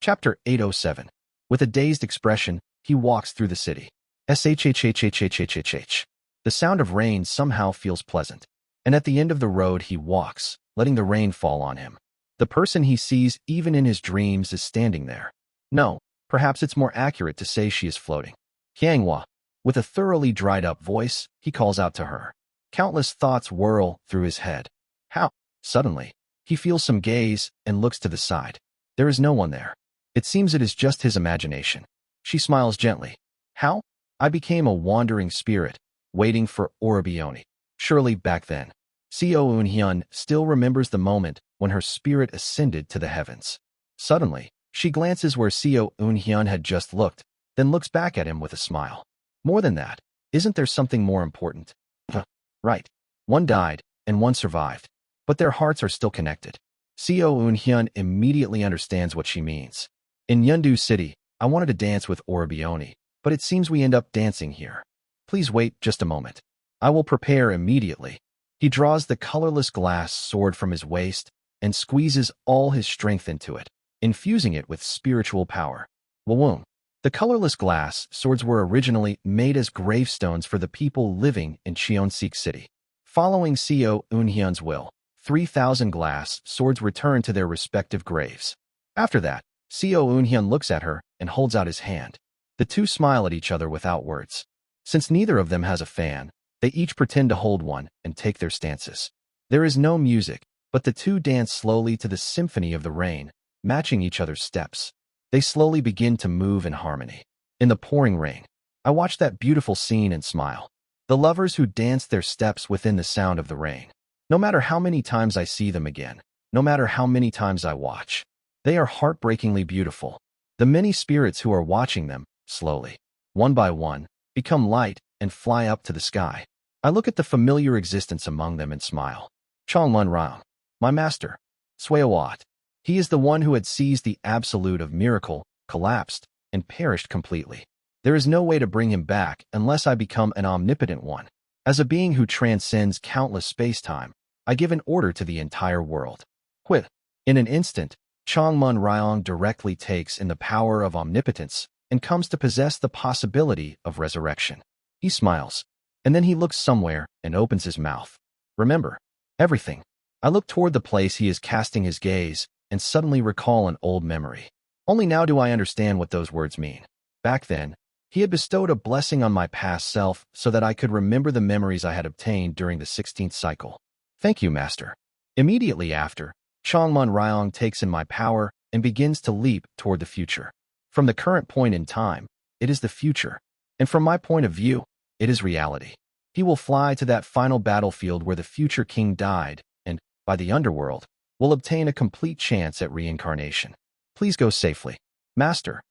Chapter 807. With a dazed expression, he walks through the city. Shhhhhhhhh. The sound of rain somehow feels pleasant. And at the end of the road he walks, letting the rain fall on him. The person he sees even in his dreams is standing there. No, perhaps it's more accurate to say she is floating. Hyangwa. With a thoroughly dried-up voice, he calls out to her. Countless thoughts whirl through his head. How? Suddenly, he feels some gaze and looks to the side. There is no one there. It seems it is just his imagination. She smiles gently. How? I became a wandering spirit, waiting for Orobioni. Surely back then. Seo Eunhyun still remembers the moment when her spirit ascended to the heavens. Suddenly, she glances where Seo Eunhyun had just looked, then looks back at him with a smile. More than that, isn't there something more important? Right. One died, and one survived. But their hearts are still connected. Seo Eunhyun immediately understands what she means. In Yeondu City, I wanted to dance with Orobioni, but it seems we end up dancing here. Please wait just a moment. I will prepare immediately. He draws the colorless glass sword from his waist and squeezes all his strength into it, infusing it with spiritual power. Wawoom. The colorless glass swords were originally made as gravestones for the people living in Cheonseek City. Following Seo Eunhyun's will, 3,000 glass swords return to their respective graves. After that, Seo Eunhyun looks at her and holds out his hand. The two smile at each other without words. Since neither of them has a fan, they each pretend to hold one and take their stances. There is no music, but the two dance slowly to the symphony of the rain, matching each other's steps. They slowly begin to move in harmony. In the pouring rain, I watch that beautiful scene and smile. The lovers who dance their steps within the sound of the rain. No matter how many times I see them again, no matter how many times I watch, they are heartbreakingly beautiful. The many spirits who are watching them, slowly, one by one, become light and fly up to the sky. I look at the familiar existence among them and smile. Chongmun Rao, my master. Swayawat. He is the one who had seized the absolute of miracle, collapsed, and perished completely. There is no way to bring him back unless I become an omnipotent one. As a being who transcends countless space-time, I give an order to the entire world. Quit. In an instant, Chongmun Ryong directly takes in the power of omnipotence and comes to possess the possibility of resurrection. He smiles, and then he looks somewhere and opens his mouth. Remember, everything. I look toward the place he is casting his gaze and suddenly recall an old memory. Only now do I understand what those words mean. Back then, he had bestowed a blessing on my past self so that I could remember the memories I had obtained during the 16th cycle. Thank you, Master. Immediately after, Chongmun Ryong takes in my power and begins to leap toward the future. From the current point in time, it is the future, and from my point of view, it is reality. He will fly to that final battlefield where the future king died, and, by the underworld, will obtain a complete chance at reincarnation. Please go safely. Master,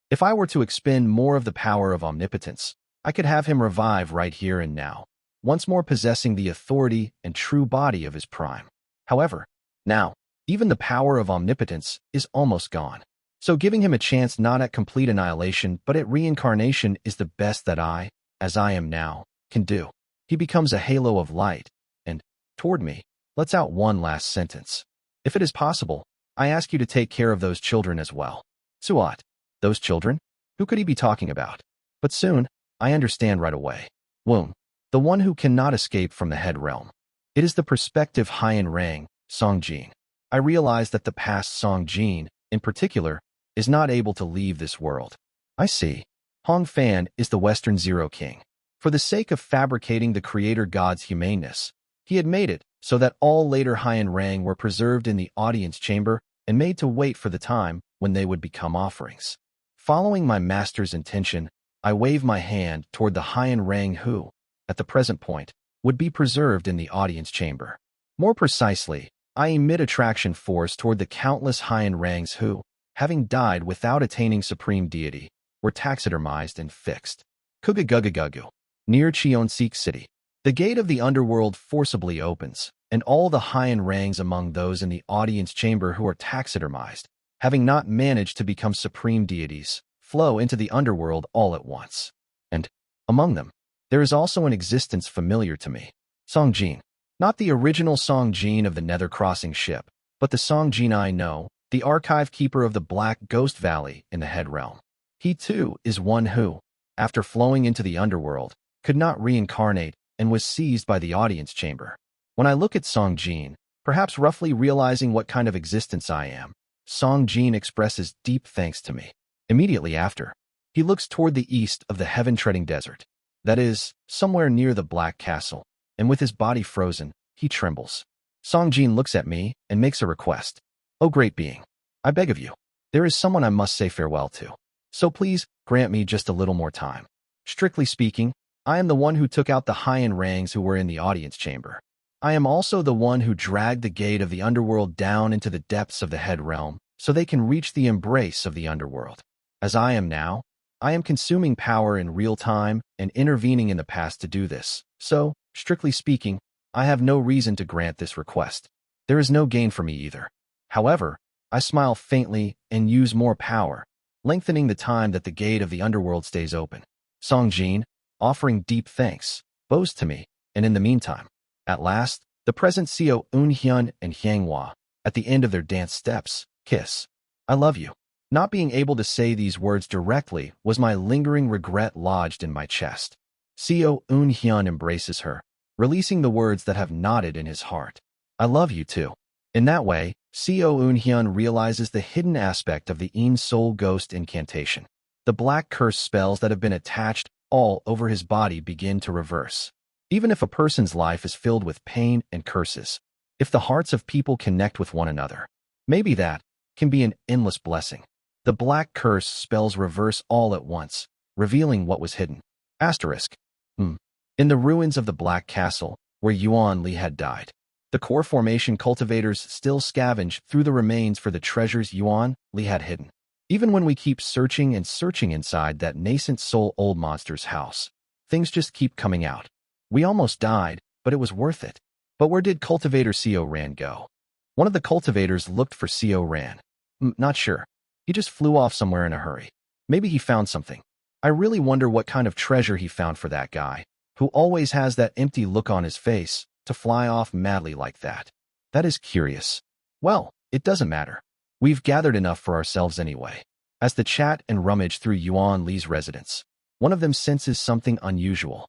if I were to expend more of the power of omnipotence, I could have him revive right here and now, once more possessing the authority and true body of his prime. However, now, even the power of omnipotence is almost gone. So giving him a chance not at complete annihilation but at reincarnation is the best that I, as I am now, can do. He becomes a halo of light, and, toward me, lets out one last sentence. If it is possible, I ask you to take care of those children as well. Suat. Those children? Who could he be talking about? But soon, I understand right away. Womb. The one who cannot escape from the head realm. It is the prospective Haiyan Rang, Song Jin. I realize that the past Song Jin, in particular, is not able to leave this world. I see. Hong Fan is the Western Zero King. For the sake of fabricating the Creator God's humaneness, he had made it so that all later Haiyan Rang were preserved in the audience chamber and made to wait for the time when they would become offerings. Following my master's intention, I wave my hand toward the Haiyan Rang who, at the present point, would be preserved in the audience chamber. More precisely, I emit attraction force toward the countless Haiyan Rangs who, having died without attaining supreme deity, were taxidermized and fixed. Kugagagugu. Near Cheonseek City. The gate of the underworld forcibly opens, and all the Haiyan Rangs among those in the audience chamber who are taxidermized, having not managed to become supreme deities, flow into the underworld all at once. And, among them, there is also an existence familiar to me. Song Jin. Not the original Song Jin of the Nether Crossing ship, but the Song Jin I know, the archive keeper of the Black Ghost Valley in the Head Realm. He too is one who, after flowing into the underworld, could not reincarnate and was seized by the audience chamber. When I look at Song Jin, perhaps roughly realizing what kind of existence I am, Song Jin expresses deep thanks to me. Immediately after, he looks toward the east of the heaven-treading desert. That is, somewhere near the Black Castle, and with his body frozen, he trembles. Song Jin looks at me and makes a request. "Oh great being, I beg of you, there is someone I must say farewell to. So please grant me just a little more time. Strictly speaking, I am the one who took out the high-end rangs who were in the audience chamber. I am also the one who dragged the gate of the underworld down into the depths of the Head Realm so they can reach the embrace of the underworld. As I am now, I am consuming power in real time and intervening in the past to do this. So, strictly speaking, I have no reason to grant this request. There is no gain for me either. However, I smile faintly and use more power, lengthening the time that the gate of the underworld stays open. Song Jin, offering deep thanks, bows to me, and in the meantime, at last, the present Seo Eun-hyun and Hyang-hwa, at the end of their dance steps, kiss. I love you. Not being able to say these words directly was my lingering regret lodged in my chest. Seo Eun-hyun embraces her, releasing the words that have knotted in his heart. I love you too. In that way, Seo Eun-hyun realizes the hidden aspect of the Een Soul Ghost incantation. The black curse spells that have been attached all over his body begin to reverse. Even if a person's life is filled with pain and curses, if the hearts of people connect with one another, maybe that can be an endless blessing. The black curse spells reverse all at once, revealing what was hidden. Asterisk. In the ruins of the Black Castle, where Yuan Li had died, the core formation cultivators still scavenge through the remains for the treasures Yuan Li had hidden. Even when we keep searching and searching inside that nascent soul old monster's house, things just keep coming out. We almost died, but it was worth it. But where did cultivator Seo Ran go? One of the cultivators looked for Seo Ran. Not sure. He just flew off somewhere in a hurry. Maybe he found something. I really wonder what kind of treasure he found for that guy, who always has that empty look on his face, to fly off madly like that. That is curious. Well, it doesn't matter. We've gathered enough for ourselves anyway. As the chat and rummage through Yuan Li's residence, one of them senses something unusual.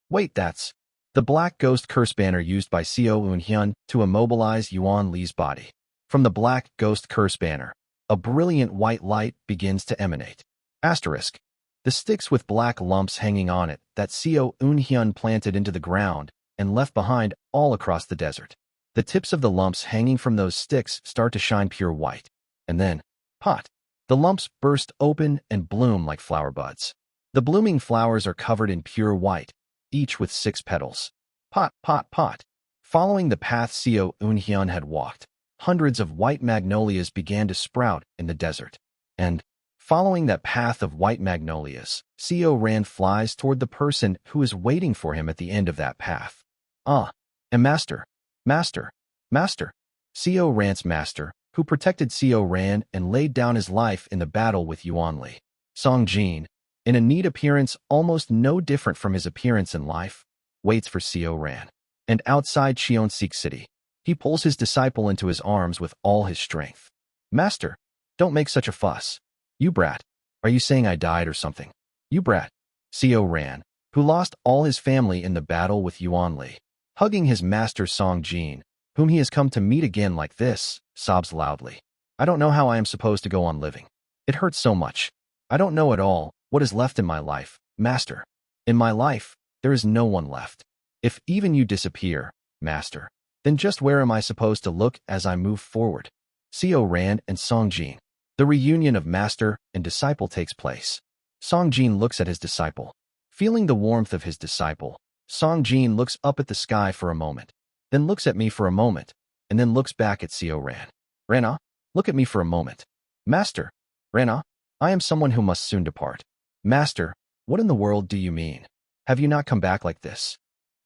Wait, that's the black ghost curse banner used by Seo Eun-hyun to immobilize Yuan Li's body. From the black ghost curse banner, a brilliant white light begins to emanate. Asterisk. The sticks with black lumps hanging on it that Seo Eun-hyun planted into the ground and left behind all across the desert. The tips of the lumps hanging from those sticks start to shine pure white. And then, pot. The lumps burst open and bloom like flower buds. The blooming flowers are covered in pure white, each with 6 petals. Pot, pot, pot. Following the path Seo Eun-hyun had walked, hundreds of white magnolias began to sprout in the desert. And, following that path of white magnolias, Seo Ran flies toward the person who is waiting for him at the end of that path. And master. Seo Ran's master, who protected Seo Ran and laid down his life in the battle with Yuan Li. Song Jin, in a neat appearance almost no different from his appearance in life, waits for Seo Ran. And outside Cheonseek City, he pulls his disciple into his arms with all his strength. Master, don't make such a fuss. You brat. Are you saying I died or something? You brat. Seo Ran, who lost all his family in the battle with Yuan Li, hugging his master Song Jin, whom he has come to meet again like this, sobs loudly. I don't know how I am supposed to go on living. It hurts so much. I don't know at all what is left in my life, master. In my life, there is no one left. If even you disappear, master, then just where am I supposed to look as I move forward? Seo Ran and Song Jin. The reunion of master and disciple takes place. Song Jin looks at his disciple. Feeling the warmth of his disciple, Song Jin looks up at the sky for a moment, then looks at me for a moment, and then looks back at Seo Ran. Rana, look at me for a moment. Master. Rana, I am someone who must soon depart. Master, what in the world do you mean? Have you not come back like this?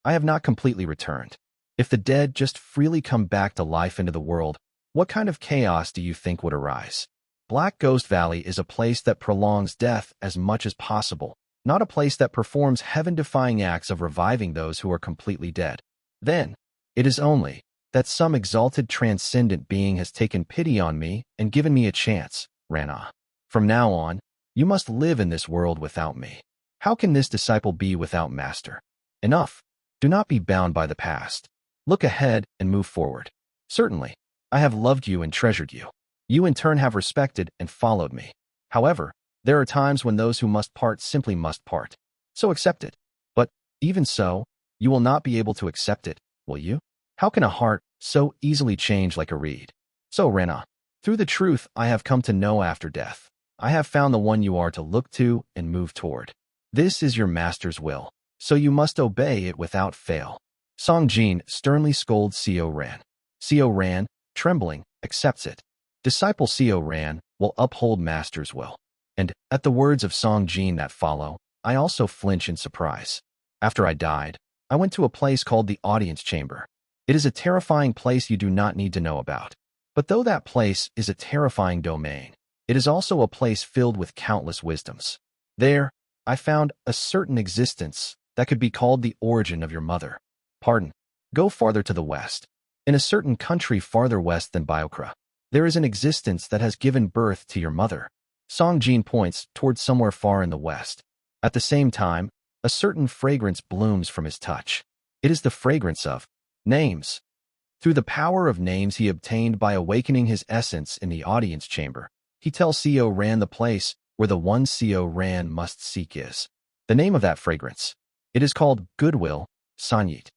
I have not completely returned. If the dead just freely come back to life into the world, what kind of chaos do you think would arise? Black Ghost Valley is a place that prolongs death as much as possible, not a place that performs heaven-defying acts of reviving those who are completely dead. Then, it is only that some exalted transcendent being has taken pity on me and given me a chance, Rana. From now on, you must live in this world without me. How can this disciple be without master? Enough. Do not be bound by the past. Look ahead and move forward. Certainly, I have loved you and treasured you. You in turn have respected and followed me. However, there are times when those who must part simply must part. So accept it. But, even so, you will not be able to accept it, will you? How can a heart so easily change like a reed? So, Rena, through the truth I have come to know after death, I have found the one you are to look to and move toward. This is your master's will, so you must obey it without fail. Song Jin sternly scolds Seo Ran. Seo Ran, trembling, accepts it. Disciple Seo Ran will uphold master's will. And, at the words of Song Jin that follow, I also flinch in surprise. After I died, I went to a place called the audience chamber. It is a terrifying place you do not need to know about. But though that place is a terrifying domain, it is also a place filled with countless wisdoms. There, I found a certain existence that could be called the origin of your mother. Pardon. Go farther to the west. In a certain country farther west than Biokra, there is an existence that has given birth to your mother. Song Jin points towards somewhere far in the west. At the same time, a certain fragrance blooms from his touch. It is the fragrance of names. Through the power of names he obtained by awakening his essence in the audience chamber, he tells Seo Ran the place where the one Seo Ran must seek is. The name of that fragrance. It is called Goodwill, Sanyit.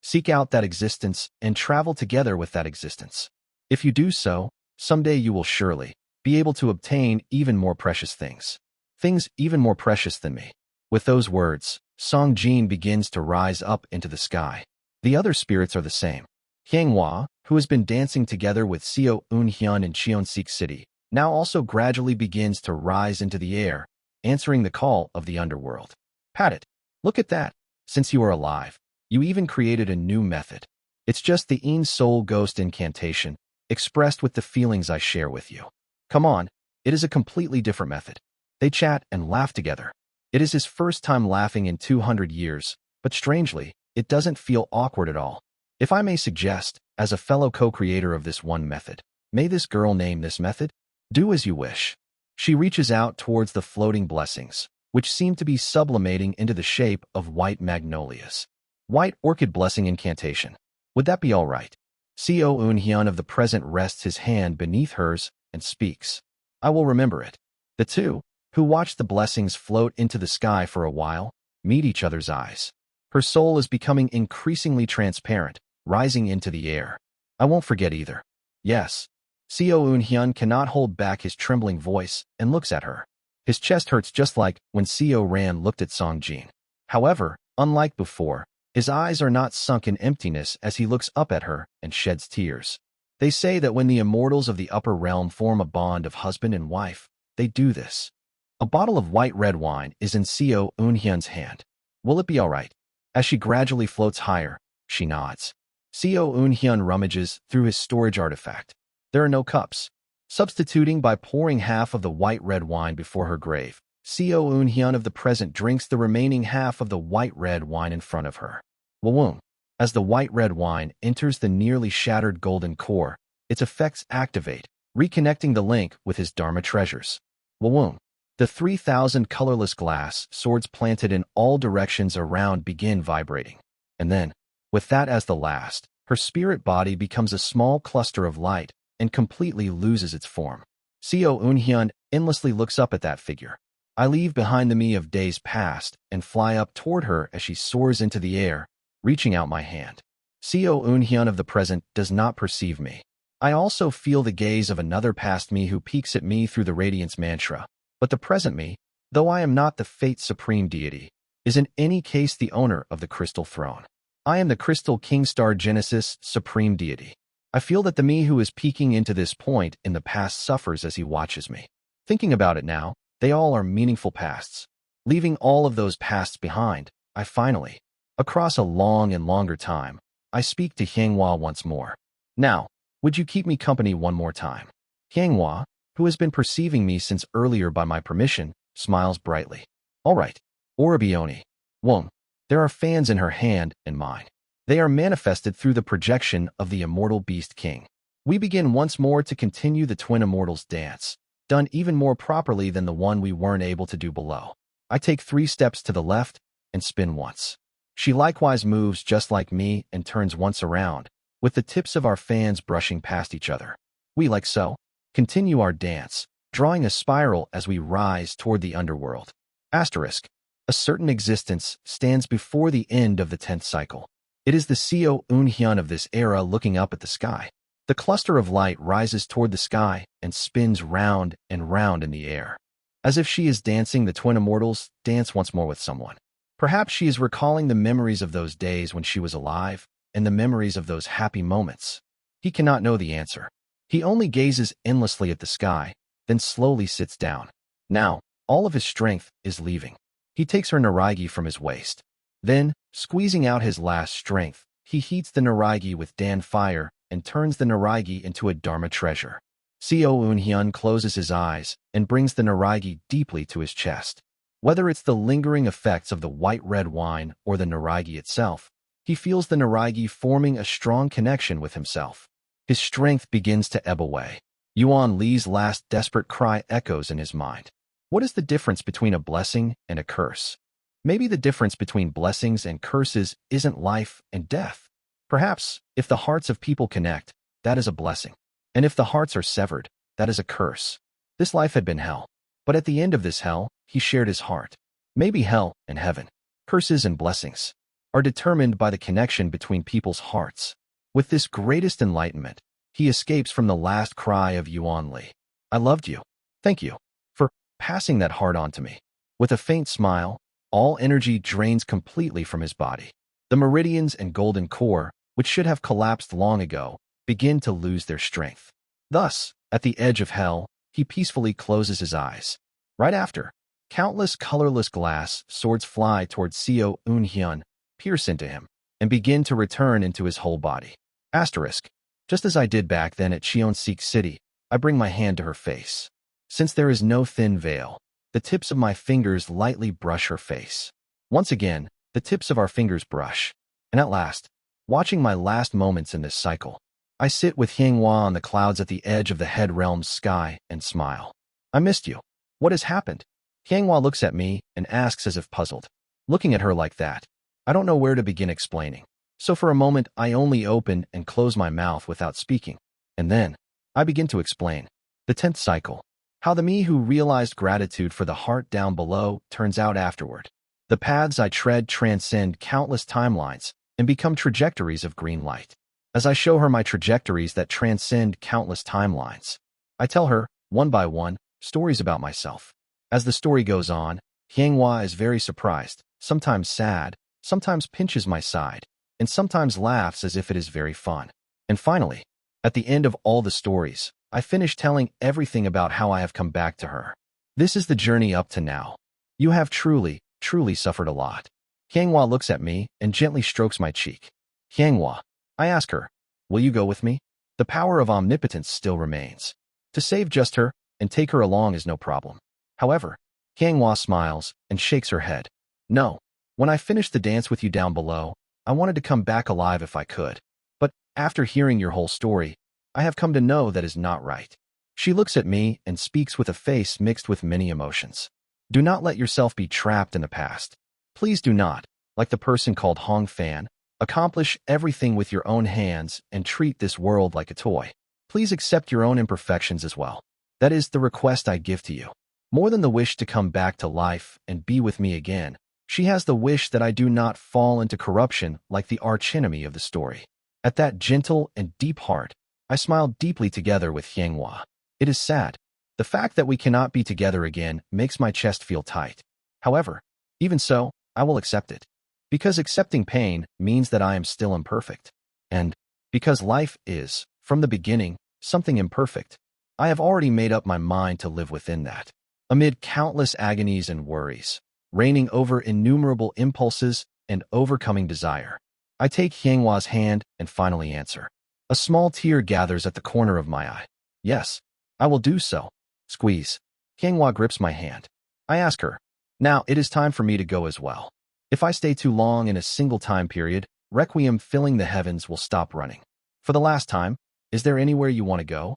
Seek out that existence and travel together with that existence. If you do so, someday you will surely be able to obtain even more precious things. Things even more precious than me. With those words, Song Jin begins to rise up into the sky. The other spirits are the same. Hyunghwa, who has been dancing together with Seo Eun-hyun in Cheonseok City, now also gradually begins to rise into the air, answering the call of the underworld. Pat it. Look at that. Since you are alive, you even created a new method. It's just the Een Soul Ghost incantation, expressed with the feelings I share with you. Come on, it is a completely different method. They chat and laugh together. It is his first time laughing in 200 years, but strangely, it doesn't feel awkward at all. If I may suggest, as a fellow co-creator of this one method, may this girl name this method? Do as you wish. She reaches out towards the floating blessings, which seem to be sublimating into the shape of white magnolias. White orchid blessing incantation. Would that be all right? Seo Eun-hyun of the present rests his hand beneath hers and speaks. I will remember it. The two, who watch the blessings float into the sky for a while, meet each other's eyes. Her soul is becoming increasingly transparent, rising into the air. I won't forget either. Yes. Seo Eun-hyun cannot hold back his trembling voice and looks at her. His chest hurts just like when Seo Ran looked at Song Jin. However, unlike before, his eyes are not sunk in emptiness as he looks up at her and sheds tears. They say that when the immortals of the upper realm form a bond of husband and wife, they do this. A bottle of white red wine is in Seo Eun-hyun's hand. Will it be all right? As she gradually floats higher, she nods. Seo Eun-hyun rummages through his storage artifact. There are no cups. Substituting by pouring half of the white red wine before her grave, Seo Eun-hyun of the present drinks the remaining half of the white red wine in front of her. Wawoom. As the white red wine enters the nearly shattered golden core, its effects activate, reconnecting the link with his Dharma treasures. Wawoom. The 3,000 colorless glass swords planted in all directions around begin vibrating. And then, with that as the last, her spirit body becomes a small cluster of light and completely loses its form. Seo Eun-hyun endlessly looks up at that figure. I leave behind the me of days past and fly up toward her as she soars into the air, reaching out my hand. Seo Eun-hyun of the present does not perceive me. I also feel the gaze of another past me who peeks at me through the radiance mantra. But the present me, though I am not the Fate Supreme Deity, is in any case the owner of the Crystal Throne. I am the Crystal King Star Genesis Supreme Deity. I feel that the me who is peeking into this point in the past suffers as he watches me. Thinking about it now, they all are meaningful pasts. Leaving all of those pasts behind, I finally, across a long and longer time, I speak to Hyunghwa once more. Now, would you keep me company one more time? Hyunghwa, who has been perceiving me since earlier by my permission, smiles brightly. All right. Orabioni. Wong. There are fans in her hand and mine. They are manifested through the projection of the immortal Beast King. We begin once more to continue the twin immortals dance, done even more properly than the one we weren't able to do below. I take 3 steps to the left and spin once. She likewise moves just like me and turns once around, with the tips of our fans brushing past each other. We, like so, continue our dance, drawing a spiral as we rise toward the underworld. Asterisk. A certain existence stands before the end of the 10th cycle. It is the Seo Eun-hyun of this era looking up at the sky. The cluster of light rises toward the sky and spins round and round in the air. As if she is dancing, the twin immortals dance once more with someone. Perhaps she is recalling the memories of those days when she was alive and the memories of those happy moments. He cannot know the answer. He only gazes endlessly at the sky, then slowly sits down. Now, all of his strength is leaving. He takes her naraigi from his waist. Then, squeezing out his last strength, he heats the naraigi with Dan fire and turns the naraigi into a Dharma treasure. Seo Eun-hyun closes his eyes and brings the naraigi deeply to his chest. Whether it's the lingering effects of the white-red wine or the naraigi itself, he feels the naraigi forming a strong connection with himself. His strength begins to ebb away. Yuan Li's last desperate cry echoes in his mind. What is the difference between a blessing and a curse? Maybe the difference between blessings and curses isn't life and death. Perhaps, if the hearts of people connect, that is a blessing. And if the hearts are severed, that is a curse. This life had been hell. But at the end of this hell, he shared his heart. Maybe hell and heaven, curses and blessings, are determined by the connection between people's hearts. With this greatest enlightenment, he escapes from the last cry of Yuan Li. I loved you. Thank you for passing that heart on to me. With a faint smile, all energy drains completely from his body. The meridians and golden core, which should have collapsed long ago, begin to lose their strength. Thus, at the edge of hell, he peacefully closes his eyes. Right after, countless colorless glass swords fly towards Seo Eun-hyun, pierce into him, and begin to return into his whole body. Asterisk. Just as I did back then at Cheonseek City, I bring my hand to her face. Since there is no thin veil, the tips of my fingers lightly brush her face. Once again, the tips of our fingers brush. And at last, watching my last moments in this cycle, I sit with Hyunghwa on the clouds at the edge of the head realm's sky and smile. I missed you. What has happened? Hyunghwa looks at me and asks as if puzzled. Looking at her like that, I don't know where to begin explaining. So for a moment, I only open and close my mouth without speaking. And then, I begin to explain. The 10th cycle. How the me who realized gratitude for the heart down below turns out afterward. The paths I tread transcend countless timelines and become trajectories of green light. As I show her my trajectories that transcend countless timelines, I tell her, one by one, stories about myself. As the story goes on, Hyunghwa is very surprised, sometimes sad, sometimes pinches my side, and sometimes laughs as if it is very fun. And finally, at the end of all the stories, I finish telling everything about how I have come back to her. This is the journey up to now. You have truly, truly suffered a lot. Hyunghwa looks at me and gently strokes my cheek. Hyunghwa, I ask her, will you go with me? The power of omnipotence still remains. To save just her and take her along is no problem. However, Hyunghwa smiles and shakes her head. No, when I finished the dance with you down below, I wanted to come back alive if I could. But after hearing your whole story, I have come to know that is not right. She looks at me and speaks with a face mixed with many emotions. Do not let yourself be trapped in the past. Please do not, like the person called Hong Fan, accomplish everything with your own hands and treat this world like a toy. Please accept your own imperfections as well. That is the request I give to you. More than the wish to come back to life and be with me again, she has the wish that I do not fall into corruption like the archenemy of the story. At that gentle and deep heart, I smile deeply together with Hyunghwa. It is sad. The fact that we cannot be together again makes my chest feel tight. However, even so, I will accept it. Because accepting pain means that I am still imperfect. And because life is, from the beginning, something imperfect, I have already made up my mind to live within that. Amid countless agonies and worries, reigning over innumerable impulses and overcoming desire, I take Hyunghwa's hand and finally answer. A small tear gathers at the corner of my eye. Yes, I will do so. Squeeze. Hyunghwa grips my hand. I ask her, now it is time for me to go as well. If I stay too long in a single time period, Requiem filling the heavens will stop running. For the last time, is there anywhere you want to go?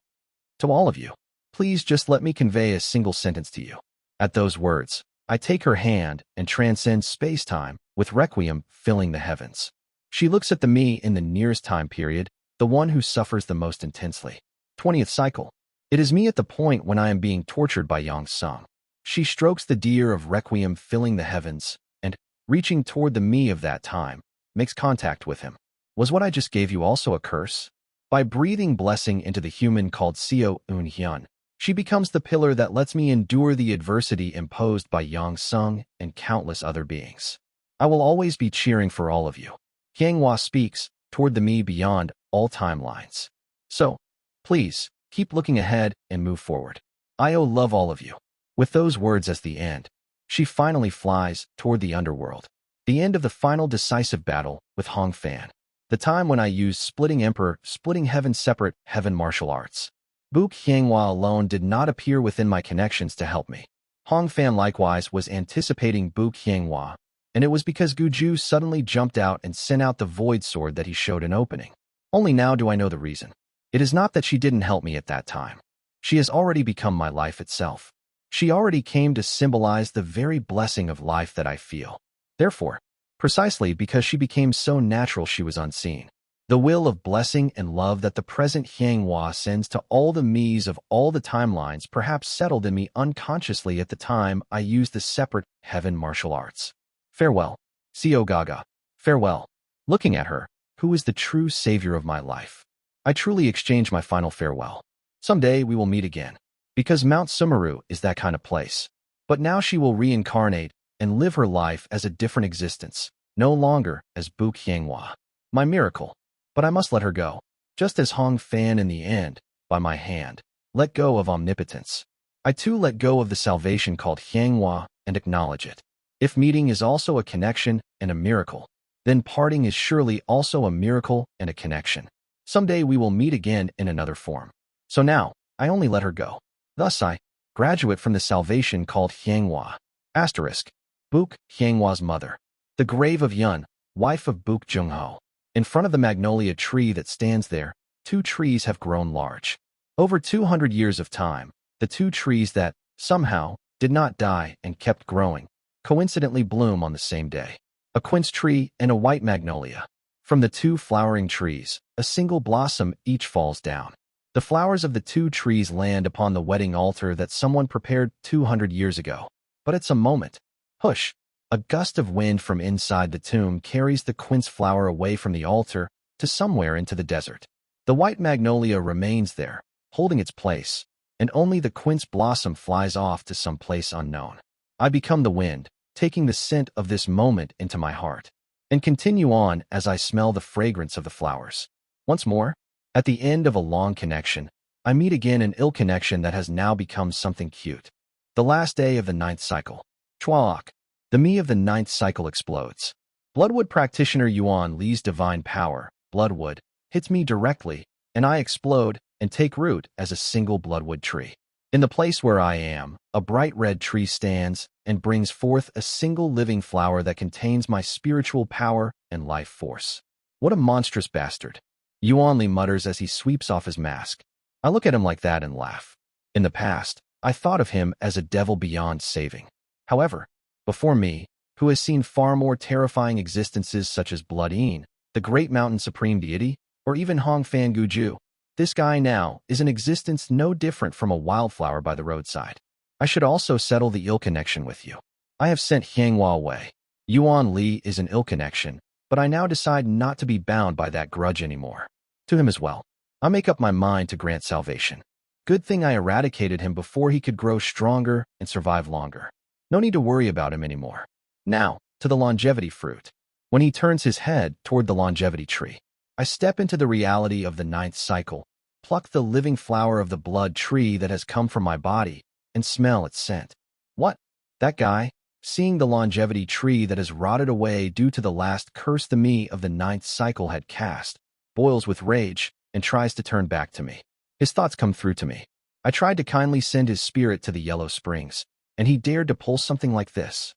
To all of you, please just let me convey a single sentence to you. At those words, I take her hand and transcend space-time with Requiem filling the heavens. She looks at the me in the nearest time period, the one who suffers the most intensely. 20th cycle. It is me at the point when I am being tortured by Yang Sung. She strokes the deer of Requiem filling the heavens, and, reaching toward the me of that time, makes contact with him. Was what I just gave you also a curse? By breathing blessing into the human called Seo Un-hyun, she becomes the pillar that lets me endure the adversity imposed by Yang Sung and countless other beings. I will always be cheering for all of you. Hyunghwa speaks toward the me beyond all timelines. So, please, keep looking ahead and move forward. I love all of you. With those words as the end, she finally flies toward the underworld. The end of the final decisive battle with Hong Fan. The time when I used Splitting Emperor, Splitting Heaven separate Heaven martial arts. Book Hyunghwa alone did not appear within my connections to help me. Hong Fan likewise was anticipating Book Hyunghwa, and it was because Guju suddenly jumped out and sent out the void sword that he showed an opening. Only now do I know the reason. It is not that she didn't help me at that time. She has already become my life itself. She already came to symbolize the very blessing of life that I feel. Therefore, precisely because she became so natural she was unseen. The will of blessing and love that the present Hyunghwa sends to all the me's of all the timelines perhaps settled in me unconsciously at the time I used the separate heaven martial arts. Farewell, Seo Gaga. Farewell. Looking at her, who is the true savior of my life. I truly exchange my final farewell. Someday we will meet again, because Mount Sumeru is that kind of place. But now she will reincarnate and live her life as a different existence, no longer as Book Hyunghwa. My miracle. But I must let her go, just as Hong Fan in the end, by my hand, let go of omnipotence. I too let go of the salvation called Hyunghwa and acknowledge it. If meeting is also a connection and a miracle, then parting is surely also a miracle and a connection. Someday we will meet again in another form. So now, I only let her go. Thus I, graduate from the salvation called Hyunghwa. Asterisk. Book Hyunghwa's mother. The grave of Yun, wife of Book Jung-ho. In front of the magnolia tree that stands there, two trees have grown large. Over 200 years of time, the two trees that, somehow, did not die and kept growing, coincidentally bloom on the same day. A quince tree and a white magnolia. From the two flowering trees, a single blossom each falls down. The flowers of the two trees land upon the wedding altar that someone prepared 200 years ago. But it's a moment. Hush! A gust of wind from inside the tomb carries the quince flower away from the altar to somewhere into the desert. The white magnolia remains there, holding its place, and only the quince blossom flies off to some place unknown. I become the wind, taking the scent of this moment into my heart, and continue on as I smell the fragrance of the flowers. Once more, at the end of a long connection, I meet again an ill connection that has now become something cute. The last day of the 9th cycle. Chwaok. The me of the 9th cycle explodes. Bloodwood practitioner Yuan Li's divine power, Bloodwood, hits me directly, and I explode and take root as a single Bloodwood tree. In the place where I am, a bright red tree stands and brings forth a single living flower that contains my spiritual power and life force. What a monstrous bastard, Yuan Li mutters as he sweeps off his mask. I look at him like that and laugh. In the past, I thought of him as a devil beyond saving. However, before me, who has seen far more terrifying existences such as Blood Een, the Great Mountain Supreme Deity, or even Hong Fan Guju, this guy now is an existence no different from a wildflower by the roadside. I should also settle the ill connection with you. I have sent Hyunghwa away. Yuan Li is an ill connection, but I now decide not to be bound by that grudge anymore. To him as well. I make up my mind to grant salvation. Good thing I eradicated him before he could grow stronger and survive longer. No need to worry about him anymore. Now, to the longevity fruit. When he turns his head toward the longevity tree, I step into the reality of the 9th cycle, pluck the living flower of the blood tree that has come from my body, and smell its scent. What? That guy, seeing the longevity tree that has rotted away due to the last curse the me of the 9th cycle had cast, boils with rage and tries to turn back to me. His thoughts come through to me. I tried to kindly send his spirit to the Yellow Springs, and he dared to pull something like this.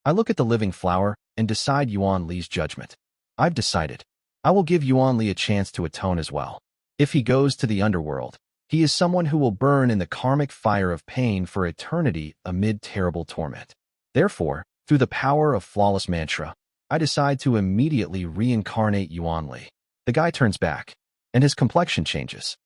I look at the living flower and decide Yuan Li's judgment. I've decided. I will give Yuan Li a chance to atone as well. If he goes to the underworld, he is someone who will burn in the karmic fire of pain for eternity amid terrible torment. Therefore, through the power of flawless mantra, I decide to immediately reincarnate Yuan Li. The guy turns back, and his complexion changes.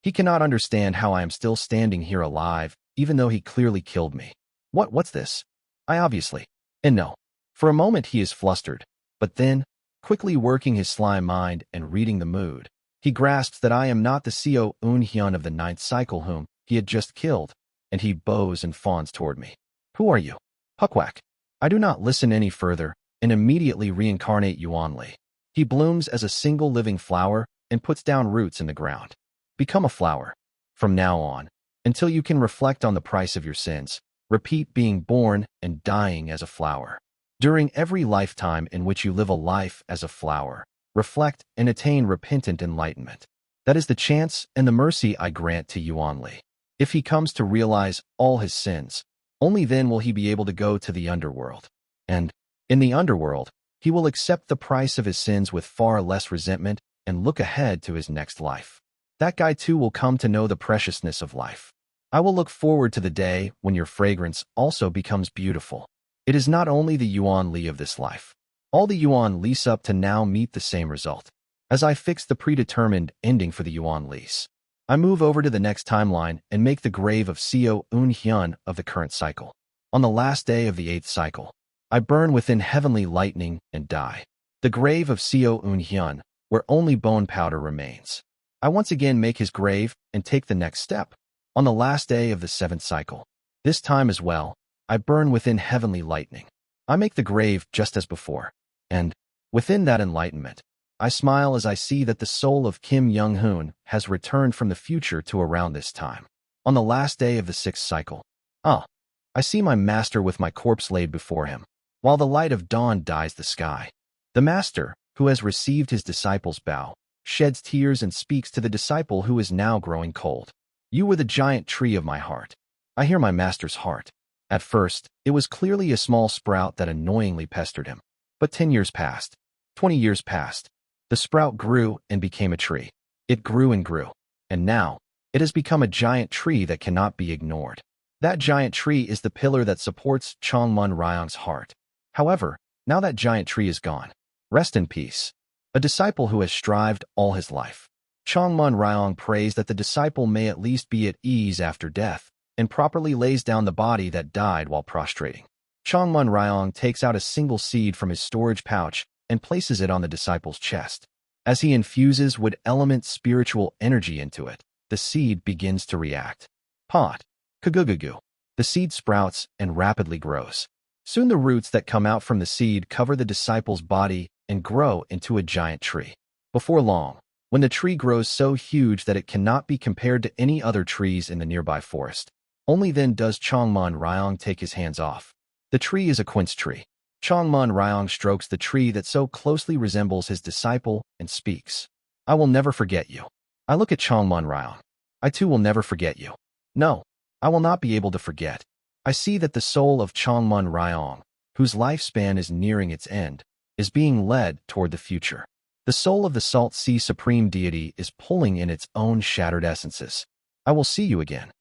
He cannot understand how I am still standing here alive, even though he clearly killed me. What's this? I obviously. And no. For a moment he is flustered, but then, quickly working his sly mind and reading the mood, he grasps that I am not the Seo Un-hyun of the 9th cycle whom he had just killed, and he bows and fawns toward me. Who are you? Huckwhack. I do not listen any further and immediately reincarnate Yuan Li. He blooms as a single living flower and puts down roots in the ground. Become a flower. From now on, until you can reflect on the price of your sins, repeat being born and dying as a flower. During every lifetime in which you live a life as a flower, reflect and attain repentant enlightenment. That is the chance and the mercy I grant to Yuan Li. If he comes to realize all his sins, only then will he be able to go to the underworld. And, in the underworld, he will accept the price of his sins with far less resentment and look ahead to his next life. That guy too will come to know the preciousness of life. I will look forward to the day when your fragrance also becomes beautiful. It is not only the Yuan Li of this life. All the Yuan Lis up to now meet the same result. As I fix the predetermined ending for the Yuan Lis, I move over to the next timeline and make the grave of Seo Un-hyun of the current cycle. On the last day of the 8th cycle, I burn within heavenly lightning and die. The grave of Seo Un-hyun, where only bone powder remains. I once again make his grave and take the next step. On the last day of the 7th cycle, this time as well, I burn within heavenly lightning. I make the grave just as before. And, within that enlightenment, I smile as I see that the soul of Kim Young-hoon has returned from the future to around this time. On the last day of the 6th cycle, I see my master with my corpse laid before him, while the light of dawn dyes the sky. The master, who has received his disciple's bow, sheds tears and speaks to the disciple who is now growing cold. You were the giant tree of my heart. I hear my master's heart. At first, it was clearly a small sprout that annoyingly pestered him. But 10 years passed. 20 years passed. The sprout grew and became a tree. It grew and grew. And now, it has become a giant tree that cannot be ignored. That giant tree is the pillar that supports Chongmun Ryong's heart. However, now that giant tree is gone. Rest in peace. A disciple who has strived all his life. Chongmun Ryong prays that the disciple may at least be at ease after death, and properly lays down the body that died while prostrating. Chongmun Ryong takes out a single seed from his storage pouch and places it on the disciple's chest. As he infuses wood element spiritual energy into it, the seed begins to react. Pot. Kagugugu. The seed sprouts and rapidly grows. Soon the roots that come out from the seed cover the disciple's body and grow into a giant tree. Before long, when the tree grows so huge that it cannot be compared to any other trees in the nearby forest, only then does Chongmun Ryong take his hands off. The tree is a quince tree. Chongmun Ryong strokes the tree that so closely resembles his disciple and speaks. I will never forget you. I look at Chongmun Ryong. I too will never forget you. No, I will not be able to forget. I see that the soul of Chongmun Ryong, whose lifespan is nearing its end, is being led toward the future. The soul of the Salt Sea Supreme Deity is pulling in its own shattered essences. I will see you again.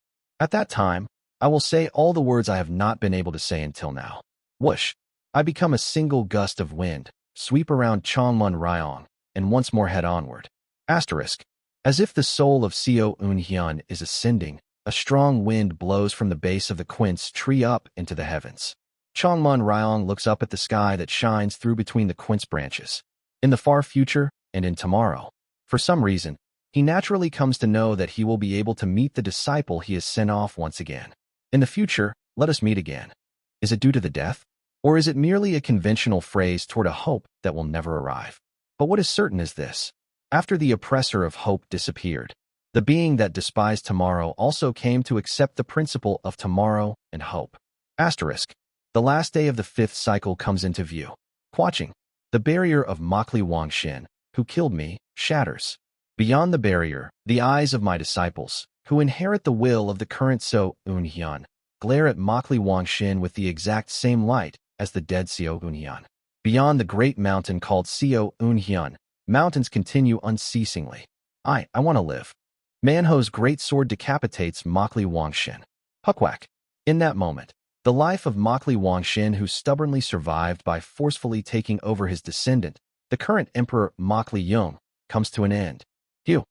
At that time, I will say all the words I have not been able to say until now. Whoosh! I become a single gust of wind, sweep around Chongmun Ryong, and once more head onward. Asterisk. As if the soul of Seo Un-hyun is ascending, a strong wind blows from the base of the quince tree up into the heavens. Chongmun Ryong looks up at the sky that shines through between the quince branches. In the far future, and in tomorrow, for some reason, he naturally comes to know that he will be able to meet the disciple he has sent off once again. In the future, let us meet again. Is it due to the death? Or is it merely a conventional phrase toward a hope that will never arrive? But what is certain is this. After the oppressor of hope disappeared, the being that despised tomorrow also came to accept the principle of tomorrow and hope. Asterisk. The last day of the 5th cycle comes into view. Quaching. The barrier of Mokli Wangshin, who killed me, shatters. Beyond the barrier, the eyes of my disciples, who inherit the will of the current Seo Un-hyun, glare at Mokli Wangshin with the exact same light as the dead Seo Un-hyun. Beyond the great mountain called Seo Unhyun, mountains continue unceasingly. I want to live. Manho's great sword decapitates Mokli Wangshin. Huckwhack. In that moment, the life of Mokli Wangshin, who stubbornly survived by forcefully taking over his descendant, the current emperor Mokli Yung, comes to an end. Hugh.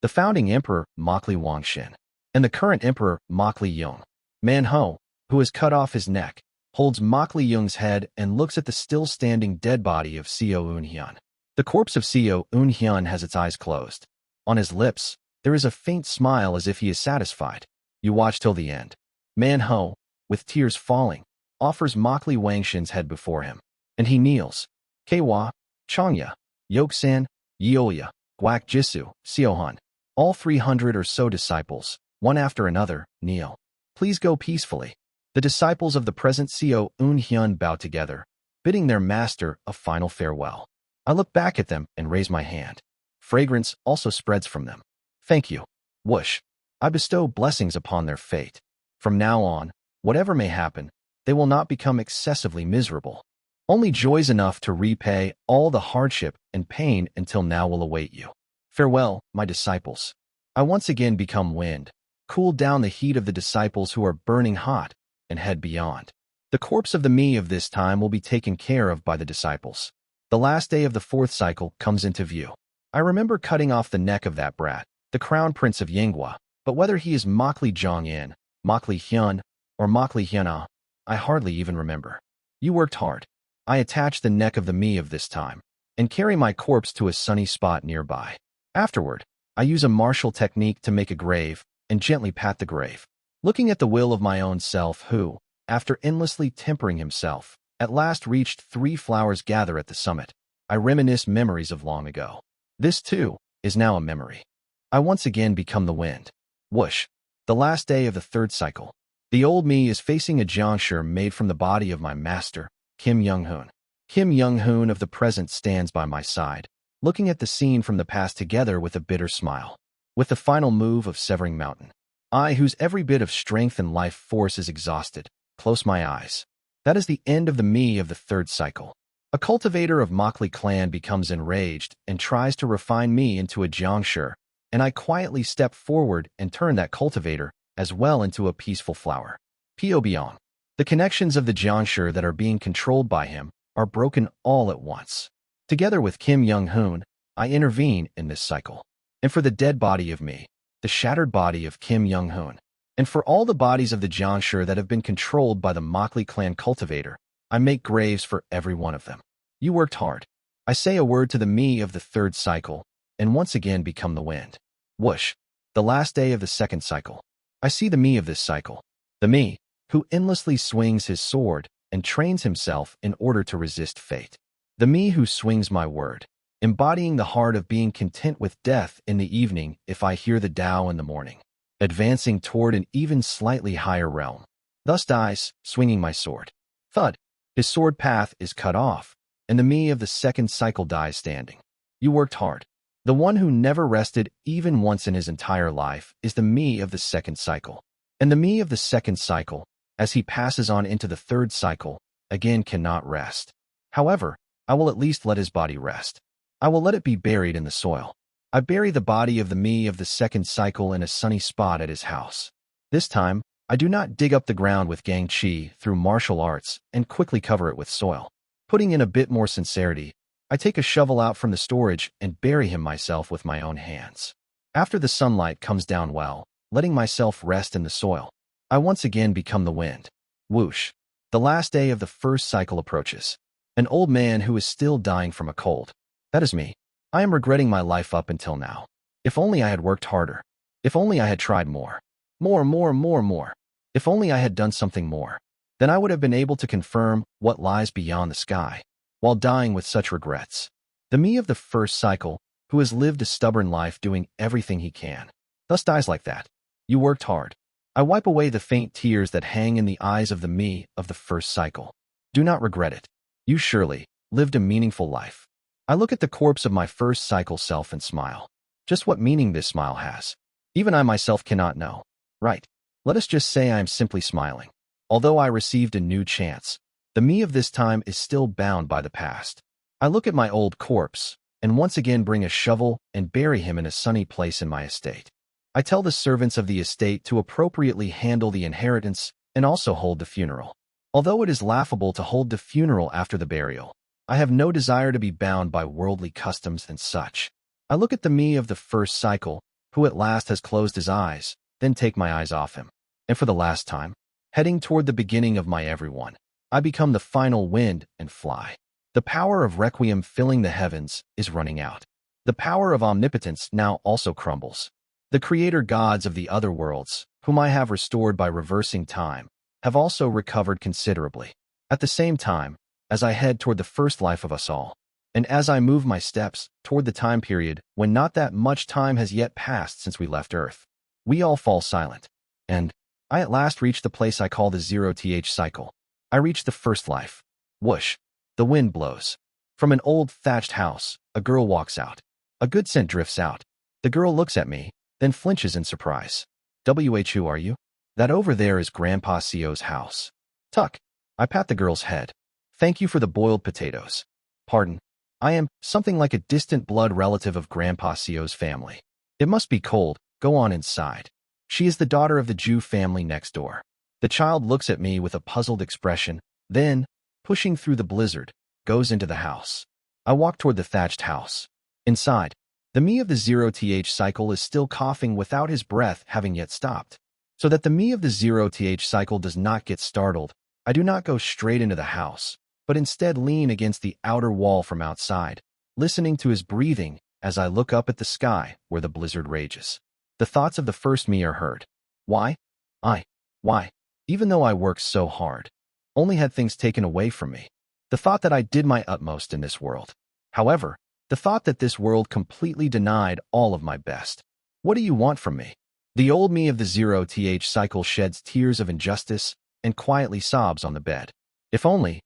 The founding emperor Mokli Wangshin and the current emperor Mokli Yung. Manho, who has cut off his neck, holds Mokli Yung's head and looks at the still-standing dead body of Seo Unhyun. The corpse of Seo Unhyun has its eyes closed. On his lips, there is a faint smile as if he is satisfied. You watch till the end. Manho, with tears falling, offers Mokli Wangshin's head before him, and he kneels. Kawa, Changya, Yoksan, Yeolya, Guak Jisoo, Seohan, all 300 or so disciples, one after another, kneel. Please go peacefully. The disciples of the present Seo Unhyun bow together, bidding their master a final farewell. I look back at them and raise my hand. Fragrance also spreads from them. Thank you. Whoosh. I bestow blessings upon their fate. From now on, whatever may happen, they will not become excessively miserable. Only joys enough to repay all the hardship and pain until now will await you. Farewell, my disciples. I once again become wind, cool down the heat of the disciples who are burning hot, and head beyond. The corpse of the me of this time will be taken care of by the disciples. The last day of the fourth cycle comes into view. I remember cutting off the neck of that brat, the crown prince of Yinghua, but whether he is Mokli Zhongyin, Mokli Hyun, or Mokli Hyuna, I hardly even remember. You worked hard. I attach the neck of the me of this time, and carry my corpse to a sunny spot nearby. Afterward, I use a martial technique to make a grave, and gently pat the grave. Looking at the will of my own self who, after endlessly tempering himself, at last reached 3 flowers gather at the summit, I reminisce memories of long ago. This, too, is now a memory. I once again become the wind. Whoosh. The last day of the third cycle. The old me is facing a jonction made from the body of my master, Kim Young-hoon. Kim Young-hoon of the present stands by my side, looking at the scene from the past together with a bitter smile. With the final move of severing mountain, I, whose every bit of strength and life force is exhausted, close my eyes. That is the end of the me of the third cycle. A cultivator of Mokli clan becomes enraged and tries to refine me into a jonction, and I quietly step forward and turn that cultivator as well into a peaceful flower. Piobiong. The connections of the jonction that are being controlled by him are broken all at once. Together with Kim Young-hoon, I intervene in this cycle. And for the dead body of me, the shattered body of Kim Young-hoon, and for all the bodies of the jonction that have been controlled by the Mokli clan cultivator, I make graves for every one of them. You worked hard. I say a word to the me of the third cycle, and once again become the wind. Whoosh. The last day of the second cycle. I see the me of this cycle. The me, who endlessly swings his sword and trains himself in order to resist fate. The me who swings my word, embodying the heart of being content with death in the evening if I hear the Tao in the morning, advancing toward an even slightly higher realm. Thus dies, swinging my sword. Thud. His sword path is cut off, and the me of the second cycle dies standing. You worked hard. The one who never rested even once in his entire life is the me of the second cycle. And the me of the second cycle, as he passes on into the third cycle, again cannot rest. However, I will at least let his body rest. I will let it be buried in the soil. I bury the body of the me of the second cycle in a sunny spot at his house. This time, I do not dig up the ground with Gang Chi through martial arts and quickly cover it with soil. Putting in a bit more sincerity, I take a shovel out from the storage and bury him myself with my own hands. After the sunlight comes down well, letting myself rest in the soil, I once again become the wind. Whoosh. The last day of the first cycle approaches. An old man who is still dying from a cold. That is me. I am regretting my life up until now. If only I had worked harder. If only I had tried more. More. If only I had done something more. Then I would have been able to confirm what lies beyond the sky, while dying with such regrets. The me of the first cycle, who has lived a stubborn life doing everything he can, thus dies like that. You worked hard. I wipe away the faint tears that hang in the eyes of the me of the first cycle. Do not regret it. You surely lived a meaningful life. I look at the corpse of my first cycle self and smile. Just what meaning this smile has, even I myself cannot know. Right. Let us just say I am simply smiling. Although I received a new chance, The me of this time is still bound by the past. I look at my old corpse, and once again bring a shovel and bury him in a sunny place in my estate. I tell the servants of the estate to appropriately handle the inheritance and also hold the funeral. Although it is laughable to hold the funeral after the burial, I have no desire to be bound by worldly customs and such. I look at the me of the first cycle, who at last has closed his eyes, then take my eyes off him. And for the last time, heading toward the beginning of my everyone, I become the final wind and fly. The power of Requiem filling the heavens is running out. The power of omnipotence now also crumbles. The creator gods of the other worlds, whom I have restored by reversing time, have also recovered considerably. At the same time, as I head toward the first life of us all, and as I move my steps toward the time period when not that much time has yet passed since we left Earth, we all fall silent. And I at last reach the place I call the 0th cycle. I reach the first life. Whoosh. The wind blows. From an old thatched house, a girl walks out. A good scent drifts out. The girl looks at me, then flinches in surprise. Who are you? That over there is Grandpa Co's house. Tuck. I pat the girl's head. Thank you for the boiled potatoes. Pardon. I am something like a distant blood relative of Grandpa Co's family. It must be cold. Go on inside. She is the daughter of the Jew family next door. The child looks at me with a puzzled expression, then, pushing through the blizzard, goes into the house. I walk toward the thatched house. Inside, the me of the 0th cycle is still coughing without his breath having yet stopped. So that the me of the 0th cycle does not get startled, I do not go straight into the house, but instead lean against the outer wall from outside, listening to his breathing as I look up at the sky where the blizzard rages. The thoughts of the first me are heard. Why? Why? Even though I worked so hard, only had things taken away from me. The thought that I did my utmost in this world. However, the thought that this world completely denied all of my best. What do you want from me? The old me of the 0th cycle sheds tears of injustice and quietly sobs on the bed. If only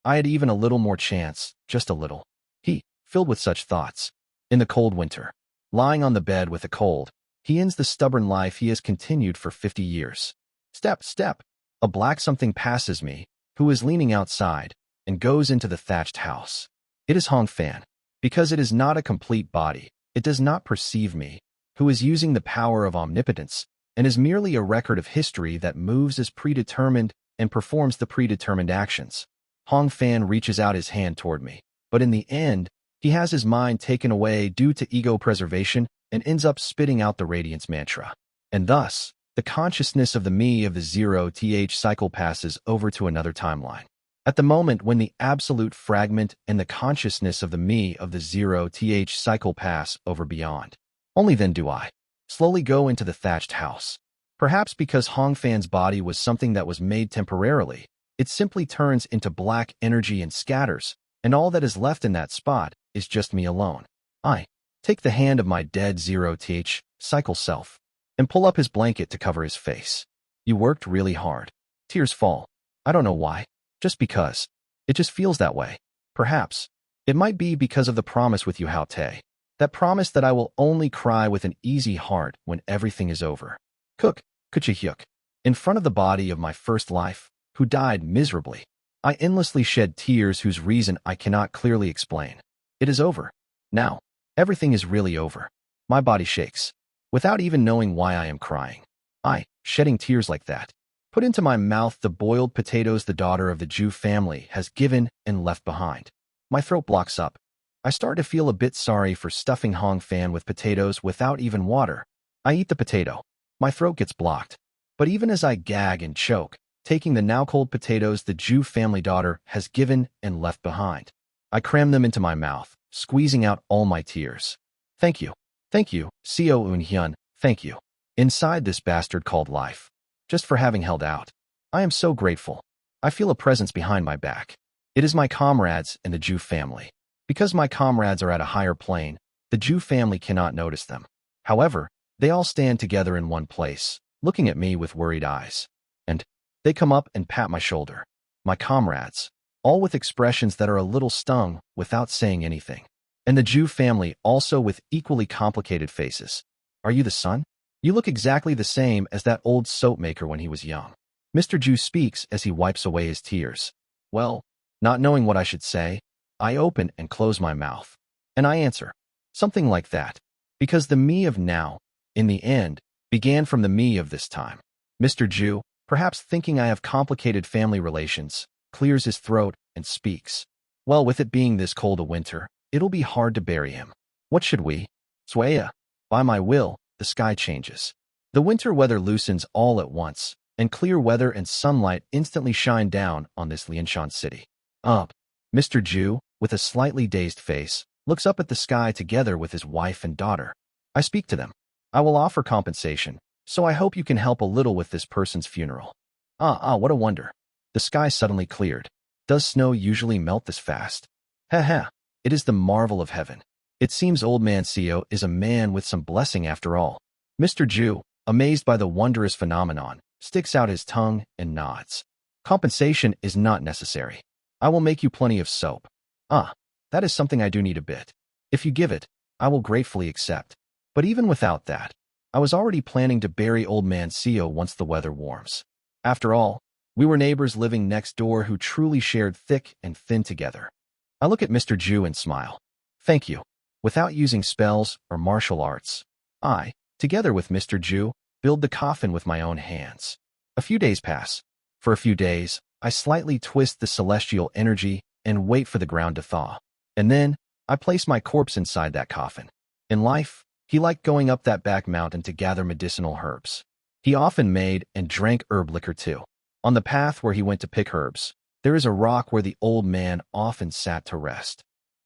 I had even a little more chance, just a little. He, filled with such thoughts, in the cold winter, lying on the bed with a cold, he ends the stubborn life he has continued for 50 years. Step. A black something passes me, who is leaning outside, and goes into the thatched house. It is Hong Fan. Because it is not a complete body, it does not perceive me, who is using the power of omnipotence, and is merely a record of history that moves as predetermined and performs the predetermined actions. Hong Fan reaches out his hand toward me, but in the end, he has his mind taken away due to ego preservation and ends up spitting out the radiance mantra. And thus, the consciousness of the me of the 0th cycle passes over to another timeline. At the moment when the absolute fragment and the consciousness of the me of the 0th cycle pass over beyond, only then do I slowly go into the thatched house. Perhaps because Hong Fan's body was something that was made temporarily, it simply turns into black energy and scatters, and all that is left in that spot is just me alone. I take the hand of my dead 0th cycle self and pull up his blanket to cover his face. You worked really hard. Tears fall. I don't know why. Just because. It just feels that way. Perhaps. It might be because of the promise with you, Hao Te. That promise that I will only cry with an easy heart when everything is over. Kuchihyuk. In front of the body of my first life, who died miserably, I endlessly shed tears whose reason I cannot clearly explain. It is over. Now, everything is really over. My body shakes. Without even knowing why I am crying. I, shedding tears like that, put into my mouth the boiled potatoes the daughter of the Jew family has given and left behind. My throat blocks up. I start to feel a bit sorry for stuffing Hong Fan with potatoes without even water. I eat the potato. My throat gets blocked. But even as I gag and choke, taking the now cold potatoes the Jew family daughter has given and left behind, I cram them into my mouth, squeezing out all my tears. Thank you, Co Eun-hyun, thank you. Inside this bastard called life. Just for having held out. I am so grateful. I feel a presence behind my back. It is my comrades and the Jew family. Because my comrades are at a higher plane, the Jew family cannot notice them. However, they all stand together in one place, looking at me with worried eyes. And they come up and pat my shoulder. My comrades, all with expressions that are a little stung without saying anything. And the Jew family also with equally complicated faces. Are you the son? You look exactly the same as that old soap maker when he was young. Mr. Jew speaks as he wipes away his tears. Well, not knowing what I should say, I open and close my mouth. And I answer, something like that. Because the me of now, in the end, began from the me of this time. Mr. Jew, perhaps thinking I have complicated family relations, clears his throat and speaks. Well, with it being this cold a winter, it'll be hard to bury him. What should we? Swaya. By my will, the sky changes. The winter weather loosens all at once, and clear weather and sunlight instantly shine down on this Lianshan city. Up. Mr. Jew, with a slightly dazed face, looks up at the sky together with his wife and daughter. I speak to them. I will offer compensation, so I hope you can help a little with this person's funeral. What a wonder. The sky suddenly cleared. Does snow usually melt this fast? It is the marvel of heaven. It seems old man Seo is a man with some blessing after all. Mr. Jew, amazed by the wondrous phenomenon, sticks out his tongue and nods. Compensation is not necessary. I will make you plenty of soap. That is something I do need a bit. If you give it, I will gratefully accept. But even without that, I was already planning to bury old man Seo once the weather warms. After all, we were neighbors living next door who truly shared thick and thin together. I look at Mr. Jew and smile. Thank you. Without using spells or martial arts, I, together with Mr. Jew, build the coffin with my own hands. A few days pass. For a few days, I slightly twist the celestial energy and wait for the ground to thaw. And then, I place my corpse inside that coffin. In life, he liked going up that back mountain to gather medicinal herbs. He often made and drank herb liquor too. On the path where he went to pick herbs, there is a rock where the old man often sat to rest.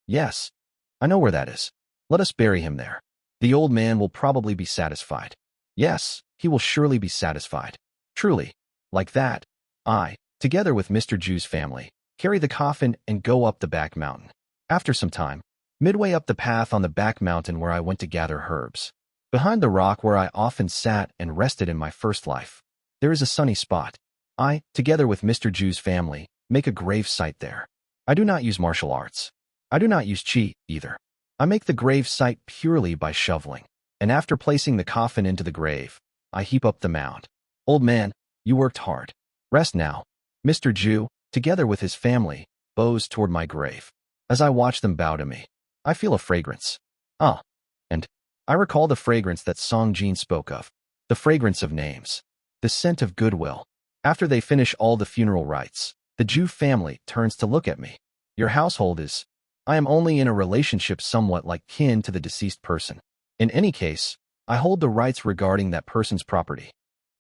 Yes, I know where that is. Let us bury him there. The old man will probably be satisfied. Yes, he will surely be satisfied. Truly. Like that, I, together with Mr. Jew's family, carry the coffin and go up the back mountain. After some time, midway up the path on the back mountain where I went to gather herbs, behind the rock where I often sat and rested in my first life, there is a sunny spot. I, together with Mr. Jew's family, make a grave site there. I do not use martial arts. I do not use chi, either. I make the grave site purely by shoveling, and after placing the coffin into the grave, I heap up the mound. Old man, you worked hard. Rest now. Mr. Jew, together with his family, bows toward my grave. As I watch them bow to me, I feel a fragrance. And I recall the fragrance that Song Jin spoke of, the fragrance of names, the scent of goodwill. After they finish all the funeral rites, the Jew family turns to look at me. Your household is... I am only in a relationship somewhat like kin to the deceased person. In any case, I hold the rights regarding that person's property.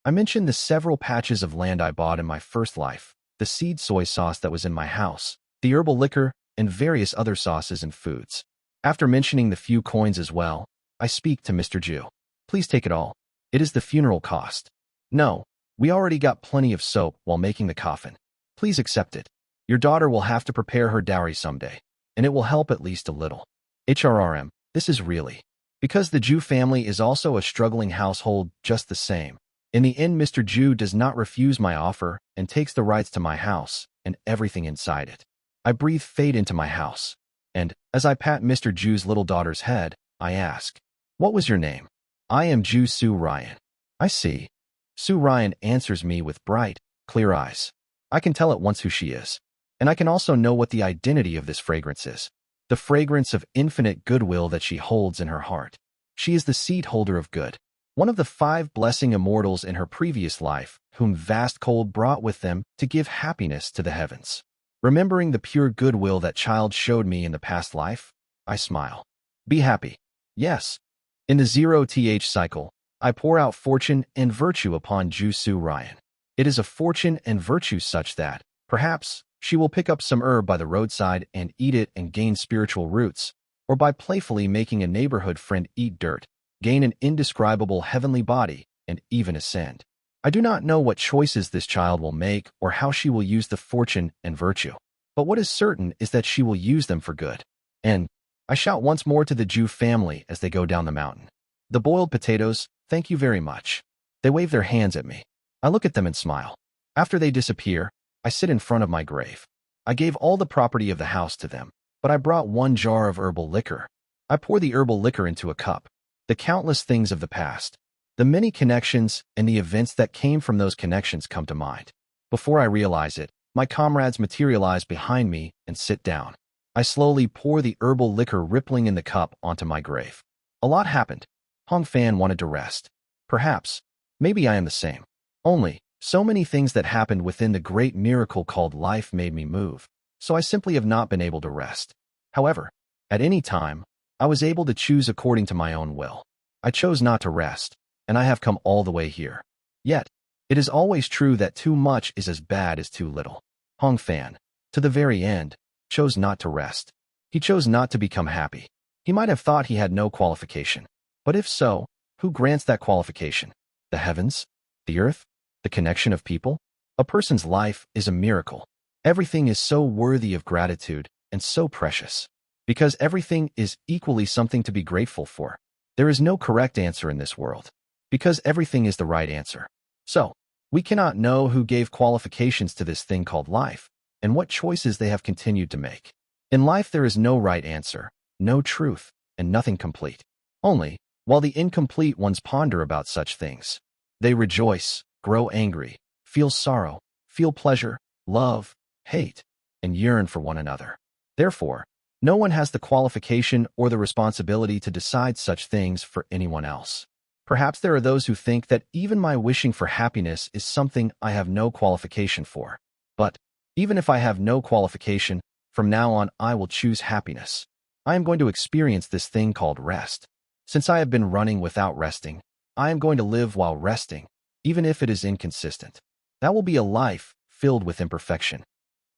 I mention the several patches of land I bought in my first life, the seed soy sauce that was in my house, the herbal liquor, and various other sauces and foods. After mentioning the few coins as well, I speak to Mr. Jew. Please take it all. It is the funeral cost. No, we already got plenty of soap while making the coffin. Please accept it. Your daughter will have to prepare her dowry someday, and it will help at least a little. HRRM, this is really. Because the Jew family is also a struggling household just the same. In the end, Mr. Jew does not refuse my offer and takes the rights to my house and everything inside it. I breathe fate into my house, and, as I pat Mr. Jew's little daughter's head, I ask, "What was your name?" "I am Jew Sue Ryan." "I see." Sue Ryan answers me with bright, clear eyes. I can tell at once who she is, and I can also know what the identity of this fragrance is, the fragrance of infinite goodwill that she holds in her heart. She is the seed holder of good, one of the 5 blessing immortals in her previous life, whom vast cold brought with them to give happiness to the heavens. Remembering the pure goodwill that child showed me in the past life, I smile. Be happy. Yes. In the 0th cycle, I pour out fortune and virtue upon Ju Sue Ryan. It is a fortune and virtue such that, perhaps, she will pick up some herb by the roadside and eat it and gain spiritual roots, or by playfully making a neighborhood friend eat dirt, gain an indescribable heavenly body, and even ascend. I do not know what choices this child will make or how she will use the fortune and virtue, but what is certain is that she will use them for good. And I shout once more to the Jew family as they go down the mountain. The boiled potatoes, thank you very much. They wave their hands at me. I look at them and smile. After they disappear, I sit in front of my grave. I gave all the property of the house to them, but I brought 1 jar of herbal liquor. I pour the herbal liquor into a cup. The countless things of the past, the many connections and the events that came from those connections come to mind. Before I realize it, My comrades materialize behind me and sit down. I slowly pour the herbal liquor rippling in the cup onto my grave. A lot happened. Hong Fan wanted to rest. Perhaps. Maybe I am the same. Only, so many things that happened within the great miracle called life made me move, so I simply have not been able to rest. However, at any time, I was able to choose according to my own will. I chose not to rest, and I have come all the way here. Yet, it is always true that too much is as bad as too little. Hong Fan, to the very end, chose not to rest. He chose not to become happy. He might have thought he had no qualification. But if so, who grants that qualification? The heavens? The earth? The connection of people? A person's life is a miracle. Everything is so worthy of gratitude and so precious. Because everything is equally something to be grateful for. There is no correct answer in this world. Because everything is the right answer. So, we cannot know who gave qualifications to this thing called life, and what choices they have continued to make. In life there is no right answer, no truth, and nothing complete. Only, while the incomplete ones ponder about such things, they rejoice, grow angry, feel sorrow, feel pleasure, love, hate, and yearn for one another. Therefore, no one has the qualification or the responsibility to decide such things for anyone else. Perhaps there are those who think that even my wishing for happiness is something I have no qualification for. But, even if I have no qualification, from now on I will choose happiness. I am going to experience this thing called rest. Since I have been running without resting, I am going to live while resting, even if it is inconsistent. That will be a life filled with imperfection.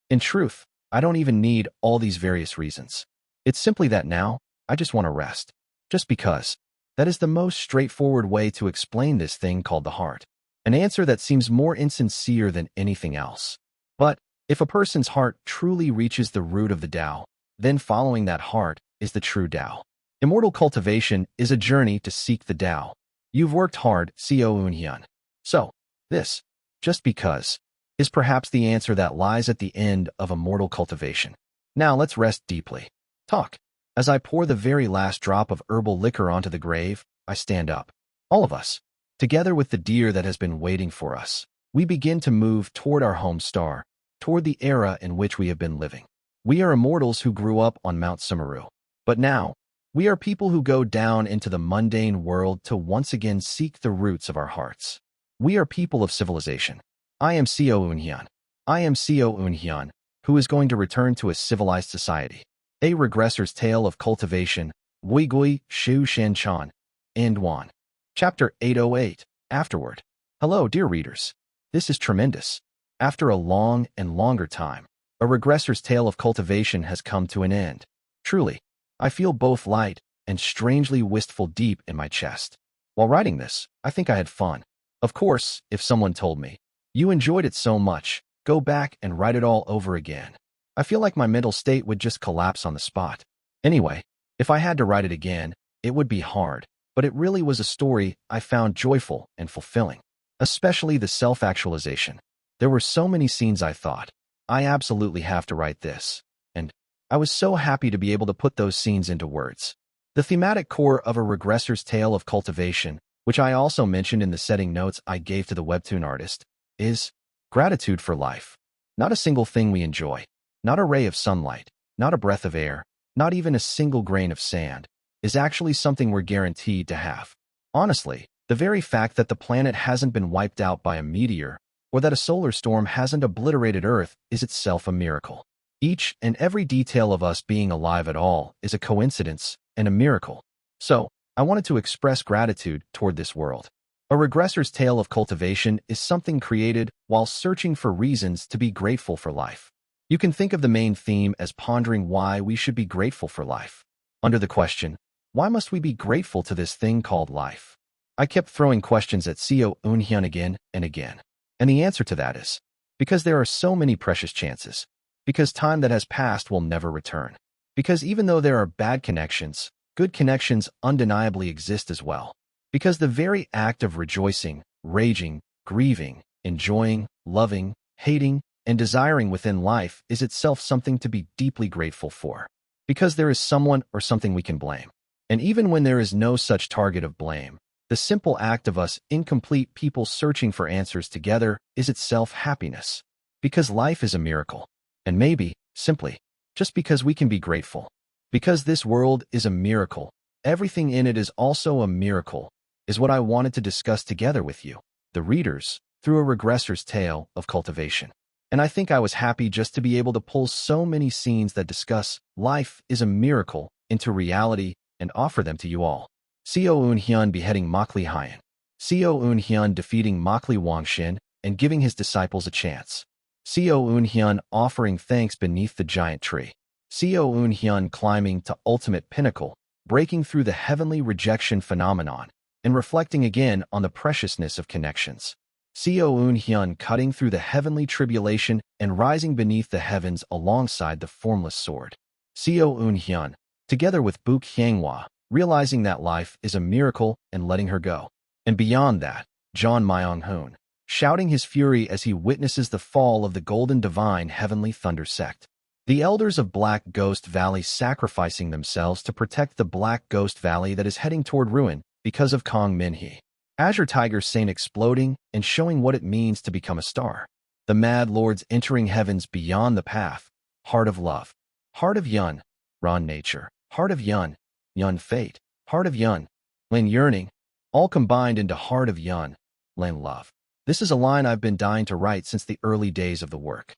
In truth, I don't even need all these various reasons. It's simply that now, I just want to rest. Just because. That is the most straightforward way to explain this thing called the heart. An answer that seems more insincere than anything else. But, if a person's heart truly reaches the root of the Tao, then following that heart is the true Tao. Immortal cultivation is a journey to seek the Tao. You've worked hard, Co Eunhyun. So, this, just because, is perhaps the answer that lies at the end of immortal cultivation. Now let's rest deeply. Talk. As I pour the very last drop of herbal liquor onto the grave, I stand up. All of us, together with the deer that has been waiting for us, we begin to move toward our home star, toward the era in which we have been living. We are immortals who grew up on Mount Sumeru. But now, we are people who go down into the mundane world to once again seek the roots of our hearts. We are people of civilization. I am Co Eunhyun. I am Co Eunhyun, who is going to return to a civilized society. A Regressor's Tale of Cultivation, Wuigui Shu Shanchan, End 1. Chapter 808, Afterword. Hello, dear readers. This is tremendous. After a long and longer time, a Regressor's Tale of Cultivation has come to an end. Truly, I feel both light and strangely wistful deep in my chest. While writing this, I think I had fun. Of course, if someone told me, you enjoyed it so much, go back and write it all over again, I feel like my mental state would just collapse on the spot. Anyway, if I had to write it again, it would be hard, but it really was a story I found joyful and fulfilling, especially the self-actualization. There were so many scenes I thought, I absolutely have to write this, and I was so happy to be able to put those scenes into words. The thematic core of a Regressor's Tale of Cultivation, which I also mentioned in the setting notes I gave to the webtoon artist, is gratitude for life. Not a single thing we enjoy. Not a ray of sunlight, not a breath of air, not even a single grain of sand, is actually something we're guaranteed to have. Honestly, the very fact that the planet hasn't been wiped out by a meteor, or that a solar storm hasn't obliterated Earth, is itself a miracle. Each and every detail of us being alive at all is a coincidence and a miracle. So, I wanted to express gratitude toward this world. A Regressor's Tale of Cultivation is something created while searching for reasons to be grateful for life. You can think of the main theme as pondering why we should be grateful for life. Under the question, why must we be grateful to this thing called life? I kept throwing questions at Co Eunhyun again and again. And the answer to that is, because there are so many precious chances. Because time that has passed will never return. Because even though there are bad connections, good connections undeniably exist as well. Because the very act of rejoicing, raging, grieving, enjoying, loving, hating, and desiring within life is itself something to be deeply grateful for. Because there is someone or something we can blame. And even when there is no such target of blame, the simple act of us incomplete people searching for answers together is itself happiness. Because life is a miracle. And maybe, simply, just because we can be grateful. Because this world is a miracle, everything in it is also a miracle, is what I wanted to discuss together with you, the readers, through a regressor's tale of cultivation. And I think I was happy just to be able to pull so many scenes that discuss life is a miracle into reality and offer them to you all. Seo Eun-hyun beheading Mokli Hyen. Seo Eun-hyun defeating Mokli Wangshin and giving his disciples a chance. Seo Eun-hyun offering thanks beneath the giant tree. Seo Eun-hyun climbing to ultimate pinnacle, breaking through the heavenly rejection phenomenon, and reflecting again on the preciousness of connections. Seo Eun-hyun cutting through the heavenly tribulation and rising beneath the heavens alongside the formless sword. Seo Eun-hyun, together with Baek Hyunghwa, realizing that life is a miracle and letting her go. And beyond that, John Myung-hoon, shouting his fury as he witnesses the fall of the Golden Divine Heavenly Thunder sect. The elders of Black Ghost Valley sacrificing themselves to protect the Black Ghost Valley that is heading toward ruin because of Kong Min-hee. Azure Tiger Saint exploding and showing what it means to become a star. The Mad Lords entering heavens beyond the path. Heart of Love. Heart of Yun. Ron Nature. Heart of Yun. Yun Fate. Heart of Yun. Lin Yearning. All combined into Heart of Yun. Lin Love. This is a line I've been dying to write since the early days of the work.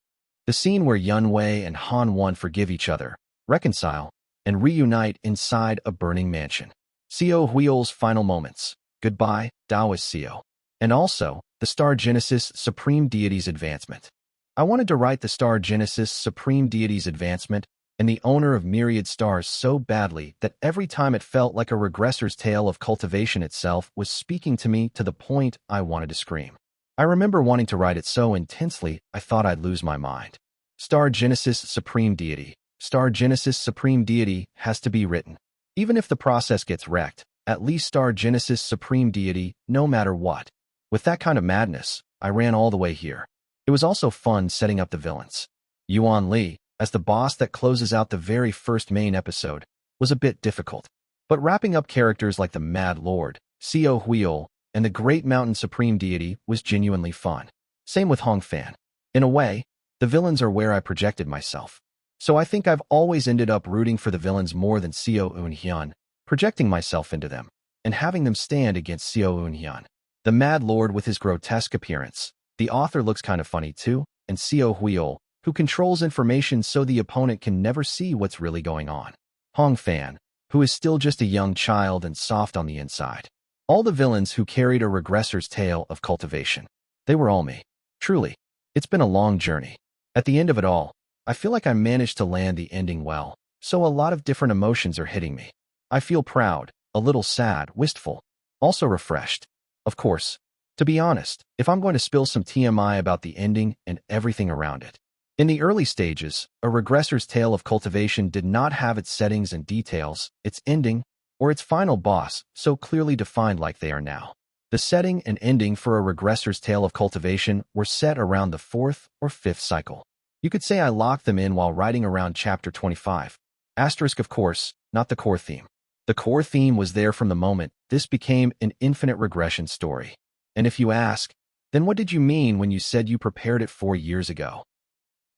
The scene where Yun Wei and Han Won forgive each other, reconcile, and reunite inside a burning mansion. Seo Huiol's final moments. Goodbye, Taoist Seo. And also, the Star Genesis Supreme Deity's advancement. I wanted to write the Star Genesis Supreme Deity's advancement and the owner of myriad stars so badly that every time it felt like a regressor's tale of cultivation itself was speaking to me to the point I wanted to scream. I remember wanting to write it so intensely I thought I'd lose my mind. Star Genesis Supreme Deity. Star Genesis Supreme Deity has to be written. Even if the process gets wrecked, at least Star Genesis Supreme Deity, no matter what. With that kind of madness, I ran all the way here. It was also fun setting up the villains. Yuan Li, as the boss that closes out the very first main episode, was a bit difficult. But wrapping up characters like the Mad Lord, Seo Huiol, and the Great Mountain Supreme Deity was genuinely fun. Same with Hong Fan. In a way, the villains are where I projected myself. So I think I've always ended up rooting for the villains more than Seo Eun-hyun, projecting myself into them, and having them stand against Seo Eun-hyun. The Mad Lord with his grotesque appearance. The author looks kind of funny too, and Seo Huiol, who controls information so the opponent can never see what's really going on. Hong Fan, who is still just a young child and soft on the inside. All the villains who carried a regressor's tale of cultivation. They were all me. Truly, it's been a long journey. At the end of it all, I feel like I managed to land the ending well, so a lot of different emotions are hitting me. I feel proud, a little sad, wistful, also refreshed. Of course, to be honest, if I'm going to spill some TMI about the ending and everything around it. In the early stages, a regressor's tale of cultivation did not have its settings and details, its ending, or its final boss so clearly defined like they are now. The setting and ending for a regressor's tale of cultivation were set around the 4th or 5th cycle. You could say I locked them in while writing around chapter 25. Asterisk, of course, not the core theme. The core theme was there from the moment this became an infinite regression story. And if you ask, then what did you mean when you said you prepared it 4 years ago?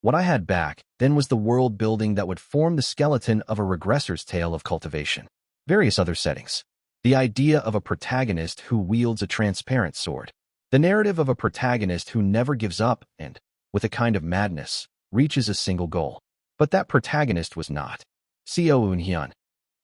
What I had back then was the world building that would form the skeleton of a regressor's tale of cultivation. Various other settings. The idea of a protagonist who wields a transparent sword. The narrative of a protagonist who never gives up and, with a kind of madness, reaches a single goal. But that protagonist was not Seo Eun-hyun.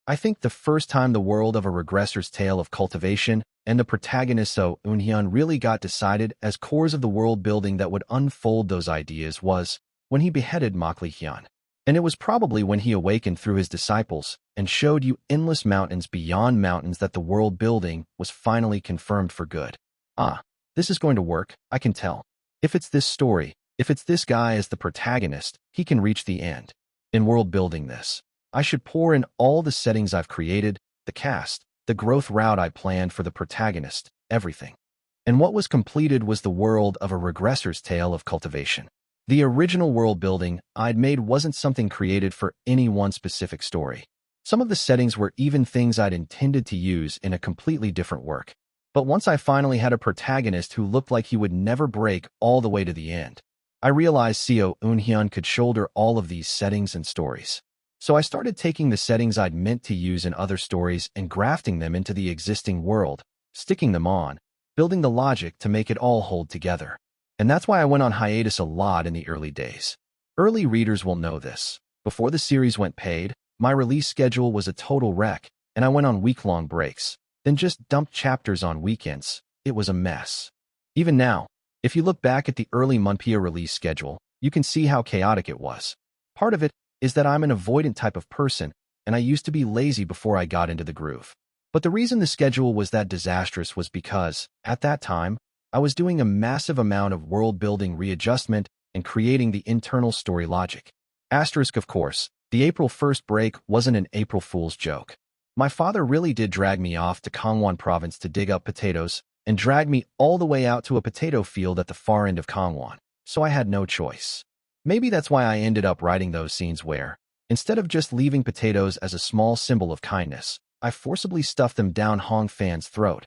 I think the first time the world of a regressor's tale of cultivation and the protagonist Seo Eun-hyun really got decided as cores of the world building that would unfold those ideas was when he beheaded Mokli Hyun. And it was probably when he awakened through his disciples and showed you endless mountains beyond mountains that the world building was finally confirmed for good. This is going to work, I can tell. If it's this story, if it's this guy as the protagonist, he can reach the end. In world building this, I should pour in all the settings I've created, the cast, the growth route I planned for the protagonist, everything. And what was completed was the world of a regressor's tale of cultivation. The original world building I'd made wasn't something created for any one specific story. Some of the settings were even things I'd intended to use in a completely different work. But once I finally had a protagonist who looked like he would never break all the way to the end, I realized Seo Eun-hyun could shoulder all of these settings and stories. So I started taking the settings I'd meant to use in other stories and grafting them into the existing world, sticking them on, building the logic to make it all hold together. And that's why I went on hiatus a lot in the early days. Early readers will know this. Before the series went paid, my release schedule was a total wreck, and I went on week-long breaks, then just dumped chapters on weekends. It was a mess. Even now, if you look back at the early Monpia release schedule, you can see how chaotic it was. Part of it is that I'm an avoidant type of person, and I used to be lazy before I got into the groove. But the reason the schedule was that disastrous was because, at that time, I was doing a massive amount of world-building readjustment and creating the internal story logic. Asterisk, of course, the April 1st break wasn't an April Fool's joke. My father really did drag me off to Gangwon province to dig up potatoes and drag me all the way out to a potato field at the far end of Gangwon, so I had no choice. Maybe that's why I ended up writing those scenes where, instead of just leaving potatoes as a small symbol of kindness, I forcibly stuffed them down Hong Fan's throat.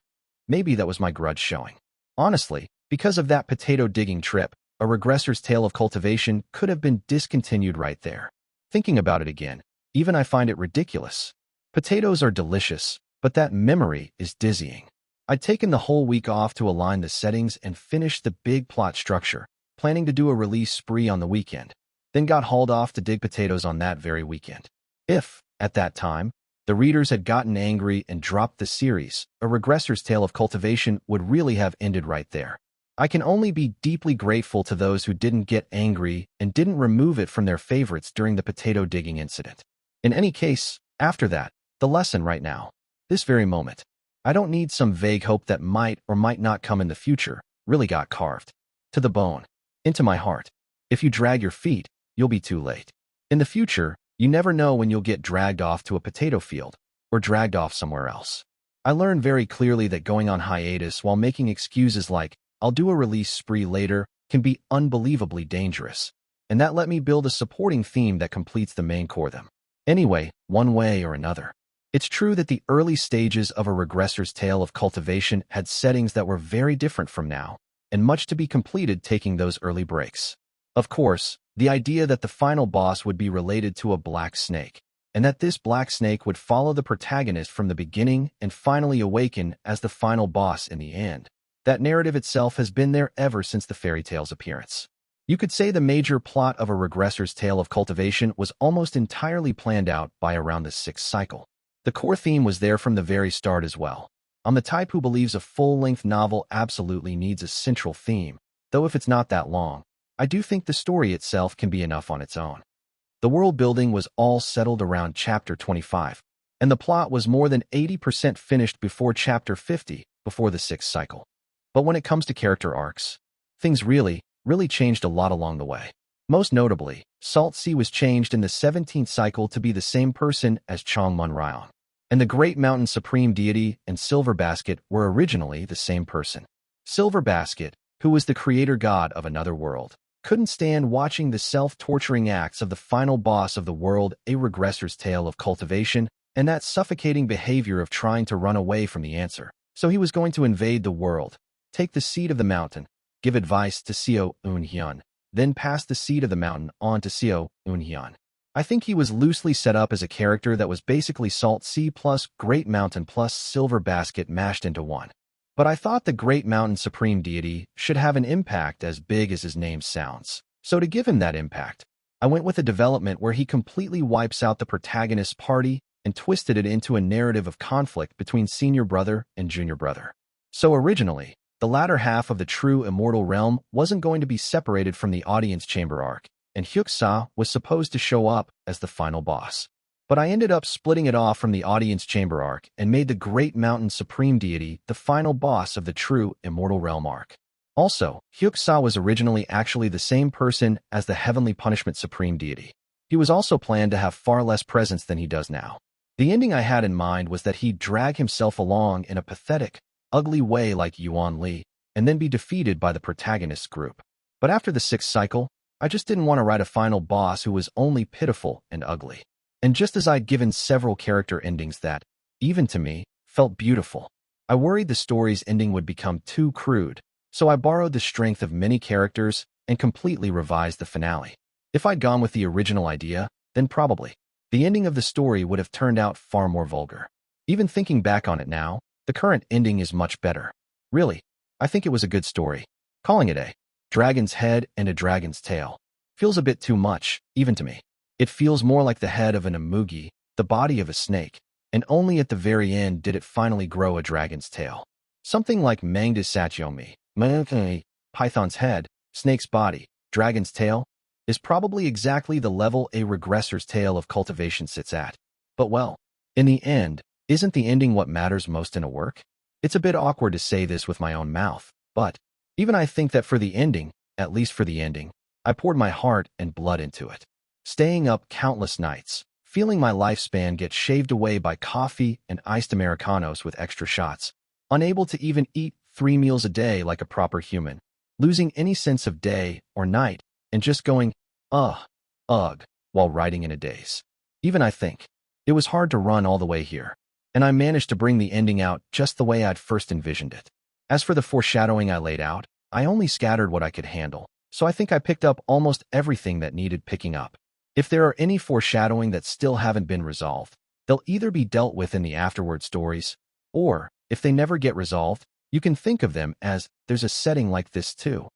Maybe that was my grudge showing. Honestly, because of that potato digging trip, a Regressor's Tale of Cultivation could have been discontinued right there. Thinking about it again, even I find it ridiculous. Potatoes are delicious, but that memory is dizzying. I'd taken the whole week off to align the settings and finish the big plot structure, planning to do a release spree on the weekend, then got hauled off to dig potatoes on that very weekend. If, at that time, the readers had gotten angry and dropped the series, a Regressor's Tale of Cultivation would really have ended right there. I can only be deeply grateful to those who didn't get angry and didn't remove it from their favorites during the potato digging incident. In any case, after that, the lesson right now, this very moment, I don't need some vague hope that might or might not come in the future, really got carved to the bone, into my heart. If you drag your feet, you'll be too late. In the future, you never know when you'll get dragged off to a potato field or dragged off somewhere else. I learned very clearly that going on hiatus while making excuses like, I'll do a release spree later, can be unbelievably dangerous. And that let me build a supporting theme that completes the main core them. Anyway, one way or another. It's true that the early stages of a Regressor's Tale of Cultivation had settings that were very different from now, and much to be completed taking those early breaks. Of course, the idea that the final boss would be related to a black snake, and that this black snake would follow the protagonist from the beginning and finally awaken as the final boss in the end. That narrative itself has been there ever since the fairy tale's appearance. You could say the major plot of a Regressor's Tale of Cultivation was almost entirely planned out by around the 6th cycle. The core theme was there from the very start as well. I'm the type who believes a full-length novel absolutely needs a central theme, though if it's not that long, I do think the story itself can be enough on its own. The world building was all settled around Chapter 25, and the plot was more than 80% finished before Chapter 50, before the 6th cycle. But when it comes to character arcs, things really changed a lot along the way. Most notably, Salt Sea was changed in the 17th cycle to be the same person as Chongmun Ryeon. And the Great Mountain Supreme Deity and Silver Basket were originally the same person. Silver Basket, who was the creator god of another world, couldn't stand watching the self-torturing acts of the final boss of the world, a Regressor's Tale of Cultivation, and that suffocating behavior of trying to run away from the answer. So he was going to invade the world, take the seed of the mountain, give advice to Seo Eun-hyun, then pass the seed of the mountain on to Seo Eun-hyun. I think he was loosely set up as a character that was basically Salt Sea plus Great Mountain plus Silver Basket mashed into one. But I thought the Great Mountain Supreme Deity should have an impact as big as his name sounds. So to give him that impact, I went with a development where he completely wipes out the protagonist's party and twisted it into a narrative of conflict between senior brother and junior brother. So originally, the latter half of the true immortal realm wasn't going to be separated from the audience chamber arc, and Hyuk-sa was supposed to show up as the final boss. But I ended up splitting it off from the audience chamber arc and made the Great Mountain Supreme Deity the final boss of the true immortal realm arc. Also, Hyuk-sa was originally actually the same person as the Heavenly Punishment Supreme Deity. He was also planned to have far less presence than he does now. The ending I had in mind was that he'd drag himself along in a pathetic, ugly way like Yuan Li, and then be defeated by the protagonist's group. But after the 6th cycle, I just didn't want to write a final boss who was only pitiful and ugly. And just as I'd given several character endings that, even to me, felt beautiful, I worried the story's ending would become too crude, so I borrowed the strength of many characters and completely revised the finale. If I'd gone with the original idea, then probably the ending of the story would have turned out far more vulgar. Even thinking back on it now, the current ending is much better. Really, I think it was a good story. Calling it a dragon's head and a dragon's tail feels a bit too much, even to me. It feels more like the head of an amugi, the body of a snake, and only at the very end did it finally grow a dragon's tail. Something like Mangda Satyomi, Python's head, snake's body, dragon's tail, is probably exactly the level a regressor's tale of cultivation sits at. But well, in the end, isn't the ending what matters most in a work? It's a bit awkward to say this with my own mouth, but even I think that for the ending, at least for the ending, I poured my heart and blood into it. Staying up countless nights, feeling my lifespan get shaved away by coffee and iced Americanos with extra shots, unable to even eat 3 meals a day like a proper human, losing any sense of day or night, and just going, ugh, while writing in a daze. Even I think, it was hard to run all the way here, and I managed to bring the ending out just the way I'd first envisioned it. As for the foreshadowing I laid out, I only scattered what I could handle, so I think I picked up almost everything that needed picking up. If there are any foreshadowing that still haven't been resolved, they'll either be dealt with in the Afterword stories, or, if they never get resolved, you can think of them as there's a setting like this too.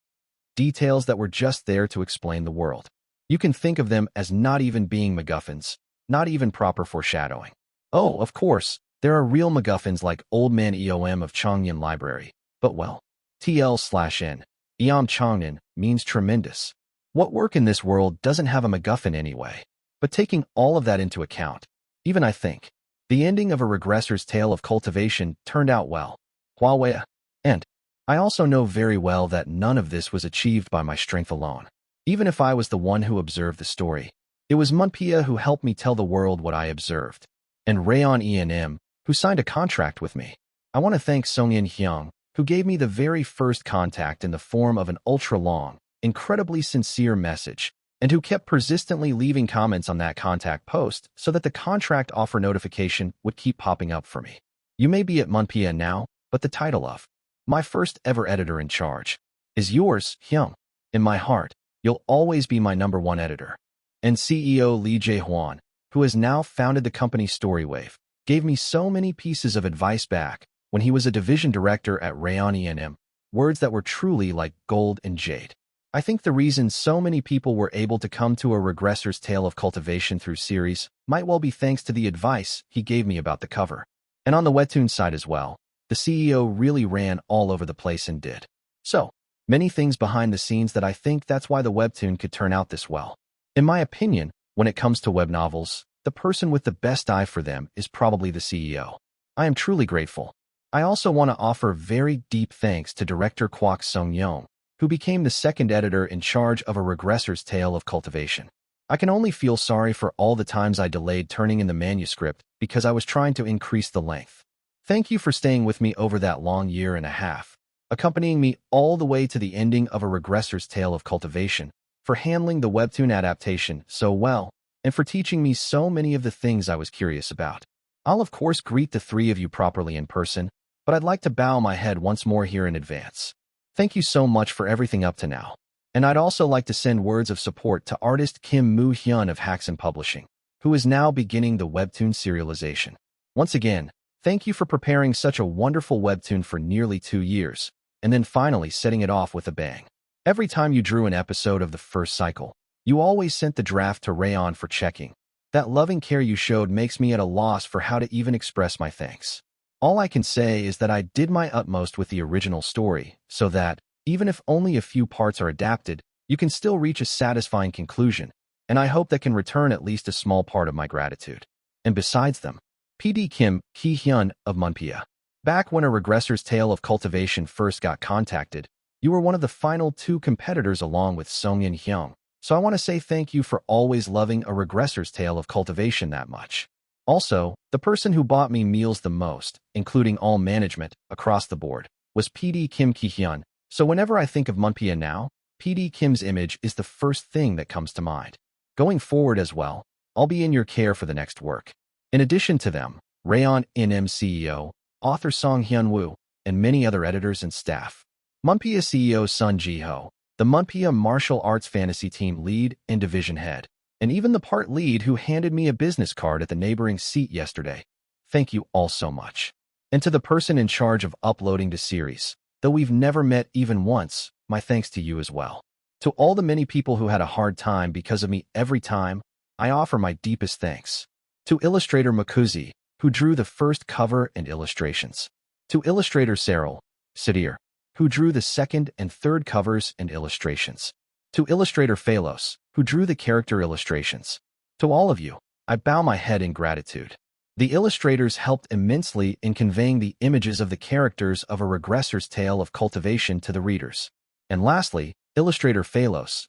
Details that were just there to explain the world. You can think of them as not even being MacGuffins, not even proper foreshadowing. Oh, of course, there are real MacGuffins like Old Man Eom of Changyan Library, but well, TL/N, Eom Changyan means tremendous. What work in this world doesn't have a MacGuffin anyway? But taking all of that into account, even I think, the ending of a regressor's tale of cultivation turned out well. Huawei. And I also know very well that none of this was achieved by my strength alone. Even if I was the one who observed the story, it was Munpia who helped me tell the world what I observed, and Rayon E&M, who signed a contract with me. I want to thank Songyin Hyung, who gave me the very first contact in the form of an ultra-long, incredibly sincere message, and who kept persistently leaving comments on that contact post so that the contract offer notification would keep popping up for me. You may be at Munpia now, but the title of my first ever editor in charge is yours, Hyung. In my heart, you'll always be my #1 editor. And CEO Lee Jae-hwan, who has now founded the company Storywave, gave me so many pieces of advice back when he was a division director at Rayon E&M, words that were truly like gold and jade. I think the reason so many people were able to come to a regressor's tale of cultivation through series might well be thanks to the advice he gave me about the cover. And on the webtoon side as well, the CEO really ran all over the place and did so many things behind the scenes that I think that's why the webtoon could turn out this well. In my opinion, when it comes to web novels, the person with the best eye for them is probably the CEO. I am truly grateful. I also want to offer very deep thanks to director Kwok Sung-young, who became the second editor in charge of a regressor's tale of cultivation. I can only feel sorry for all the times I delayed turning in the manuscript because I was trying to increase the length. Thank you for staying with me over that long year and a half, accompanying me all the way to the ending of a regressor's tale of cultivation, for handling the webtoon adaptation so well, and for teaching me so many of the things I was curious about. I'll of course greet the three of you properly in person, but I'd like to bow my head once more here in advance. Thank you so much for everything up to now. And I'd also like to send words of support to artist Kim Moo-hyun of Haxon Publishing, who is now beginning the webtoon serialization. Once again, thank you for preparing such a wonderful webtoon for nearly 2 years, and then finally setting it off with a bang. Every time you drew an episode of the first cycle, you always sent the draft to Rayon for checking. That loving care you showed makes me at a loss for how to even express my thanks. All I can say is that I did my utmost with the original story, so that, even if only a few parts are adapted, you can still reach a satisfying conclusion, and I hope that can return at least a small part of my gratitude. And besides them, PD Kim Ki-hyun of Munpia. Back when a regressor's tale of cultivation first got contacted, you were one of the final 2 competitors along with Songyin Hyung, so I want to say thank you for always loving a regressor's tale of cultivation that much. Also, the person who bought me meals the most, including all management, across the board, was PD Kim Ki-hyun, so whenever I think of Munpia now, PD Kim's image is the first thing that comes to mind. Going forward as well, I'll be in your care for the next work. In addition to them, Rayon E&M CEO, author Song Hyun-woo, and many other editors and staff. Munpia CEO Sun Ji-ho, the Munpia martial arts fantasy team lead and division head, and even the part lead who handed me a business card at the neighboring seat yesterday. Thank you all so much. And to the person in charge of uploading the series, though we've never met even once, my thanks to you as well. To all the many people who had a hard time because of me every time, I offer my deepest thanks. To illustrator Makuzi, who drew the first cover and illustrations. To illustrator Sadir, who drew the second and third covers and illustrations. To illustrator Phalos, who drew the character illustrations. To all of you, I bow my head in gratitude. The illustrators helped immensely in conveying the images of the characters of a Regressor's tale of cultivation to the readers. And lastly, illustrator Phalos,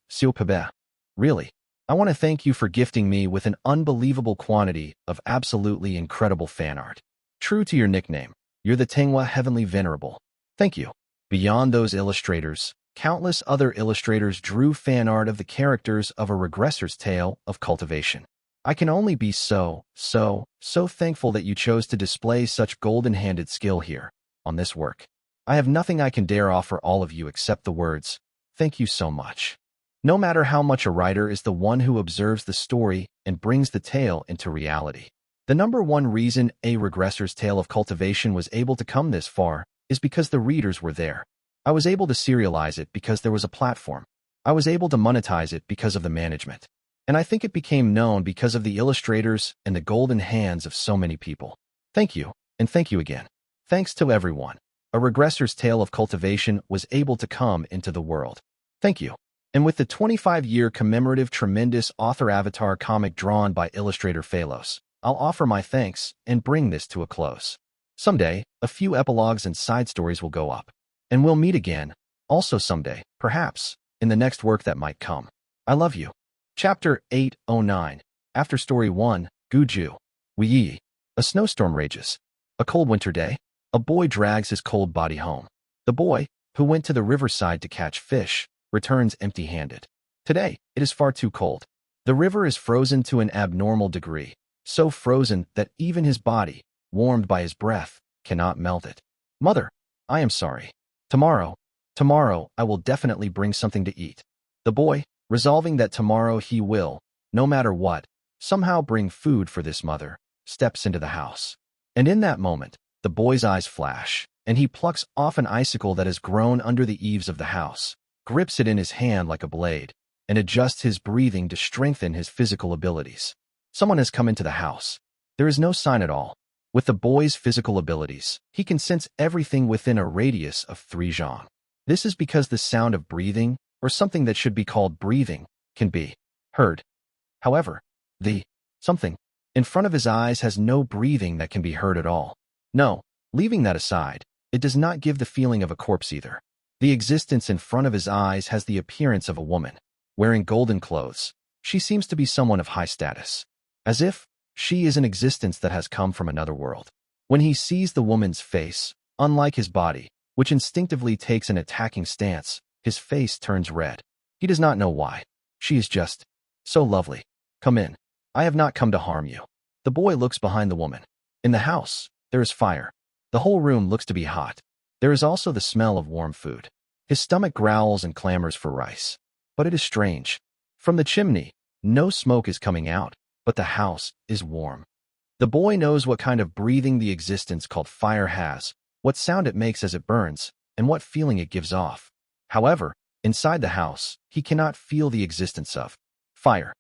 really, I want to thank you for gifting me with an unbelievable quantity of absolutely incredible fan art. True to your nickname, you're the Tengwa Heavenly Venerable. Thank you. Beyond those illustrators, countless other illustrators drew fan art of the characters of a Regressor's tale of cultivation. I can only be so thankful that you chose to display such golden-handed skill here, on this work. I have nothing I can dare offer all of you except the words, thank you so much. No matter how much a writer is the one who observes the story and brings the tale into reality. The number one reason a Regressor's tale of cultivation was able to come this far is because the readers were there. I was able to serialize it because there was a platform. I was able to monetize it because of the management. And I think it became known because of the illustrators and the golden hands of so many people. Thank you, and thank you again. Thanks to everyone. A Regressor's tale of cultivation was able to come into the world. Thank you. And with the 25-year commemorative tremendous author avatar comic drawn by illustrator Phalos, I'll offer my thanks and bring this to a close. Someday, a few epilogues and side stories will go up. And we'll meet again, also someday, perhaps, in the next work that might come. I love you. Chapter 809, Afterstory 1, Guju. Wee. A snowstorm rages. A cold winter day. A boy drags his cold body home. The boy, who went to the riverside to catch fish, returns empty-handed. Today, it is far too cold. The river is frozen to an abnormal degree, so frozen that even his body, warmed by his breath, cannot melt it. Mother, I am sorry. Tomorrow I will definitely bring something to eat. The boy, resolving that tomorrow he will, no matter what, somehow bring food for this mother, steps into the house. And in that moment, the boy's eyes flash, and he plucks off an icicle that has grown under the eaves of the house, grips it in his hand like a blade, and adjusts his breathing to strengthen his physical abilities. Someone has come into the house. There is no sign at all. With the boy's physical abilities, he can sense everything within a radius of 3 zhang. This is because the sound of breathing, or something that should be called breathing, can be heard. However, the something in front of his eyes has no breathing that can be heard at all. No, leaving that aside, it does not give the feeling of a corpse either. The existence in front of his eyes has the appearance of a woman, wearing golden clothes. She seems to be someone of high status, as if she is an existence that has come from another world. When he sees the woman's face, unlike his body, which instinctively takes an attacking stance, his face turns red. He does not know why. She is just so lovely. Come in. I have not come to harm you. The boy looks behind the woman. In the house, there is fire. The whole room looks to be hot. There is also the smell of warm food. His stomach growls and clamors for rice. But it is strange. From the chimney, no smoke is coming out, but the house is warm. The boy knows what kind of breathing the existence called fire has, what sound it makes as it burns, and what feeling it gives off. However, inside the house, he cannot feel the existence of fire.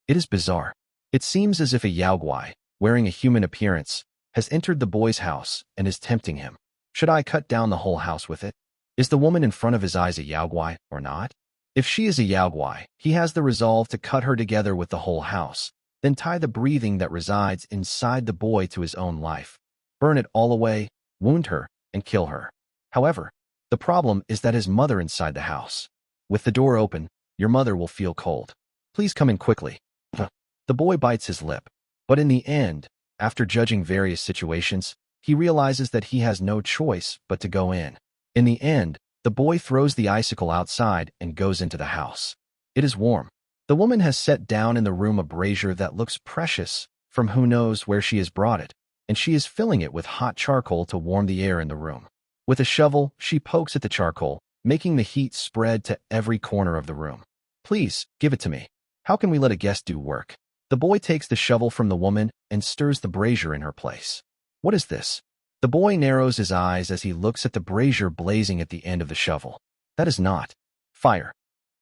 It is bizarre. It seems as if a Yaoguai, wearing a human appearance, has entered the boy's house and is tempting him. Should I cut down the whole house with it? Is the woman in front of his eyes a Yaoguai or not? If she is a Yaoguai, he has the resolve to cut her together with the whole house, then tie the breathing that resides inside the boy to his own life, burn it all away, wound her, and kill her. However, the problem is that his mother inside the house. With the door open, your mother will feel cold. Please come in quickly. The boy bites his lip, but in the end, after judging various situations, he realizes that he has no choice but to go in. In the end, the boy throws the icicle outside and goes into the house. It is warm. The woman has set down in the room a brazier that looks precious, from who knows where she has brought it, and she is filling it with hot charcoal to warm the air in the room. With a shovel, she pokes at the charcoal, making the heat spread to every corner of the room. Please, give it to me. How can we let a guest do work? The boy takes the shovel from the woman and stirs the brazier in her place. What is this? The boy narrows his eyes as he looks at the brazier blazing at the end of the shovel. That is not fire.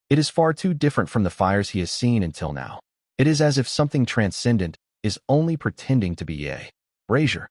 It is far too different from the fires he has seen until now. It is as if something transcendent is only pretending to be a brazier.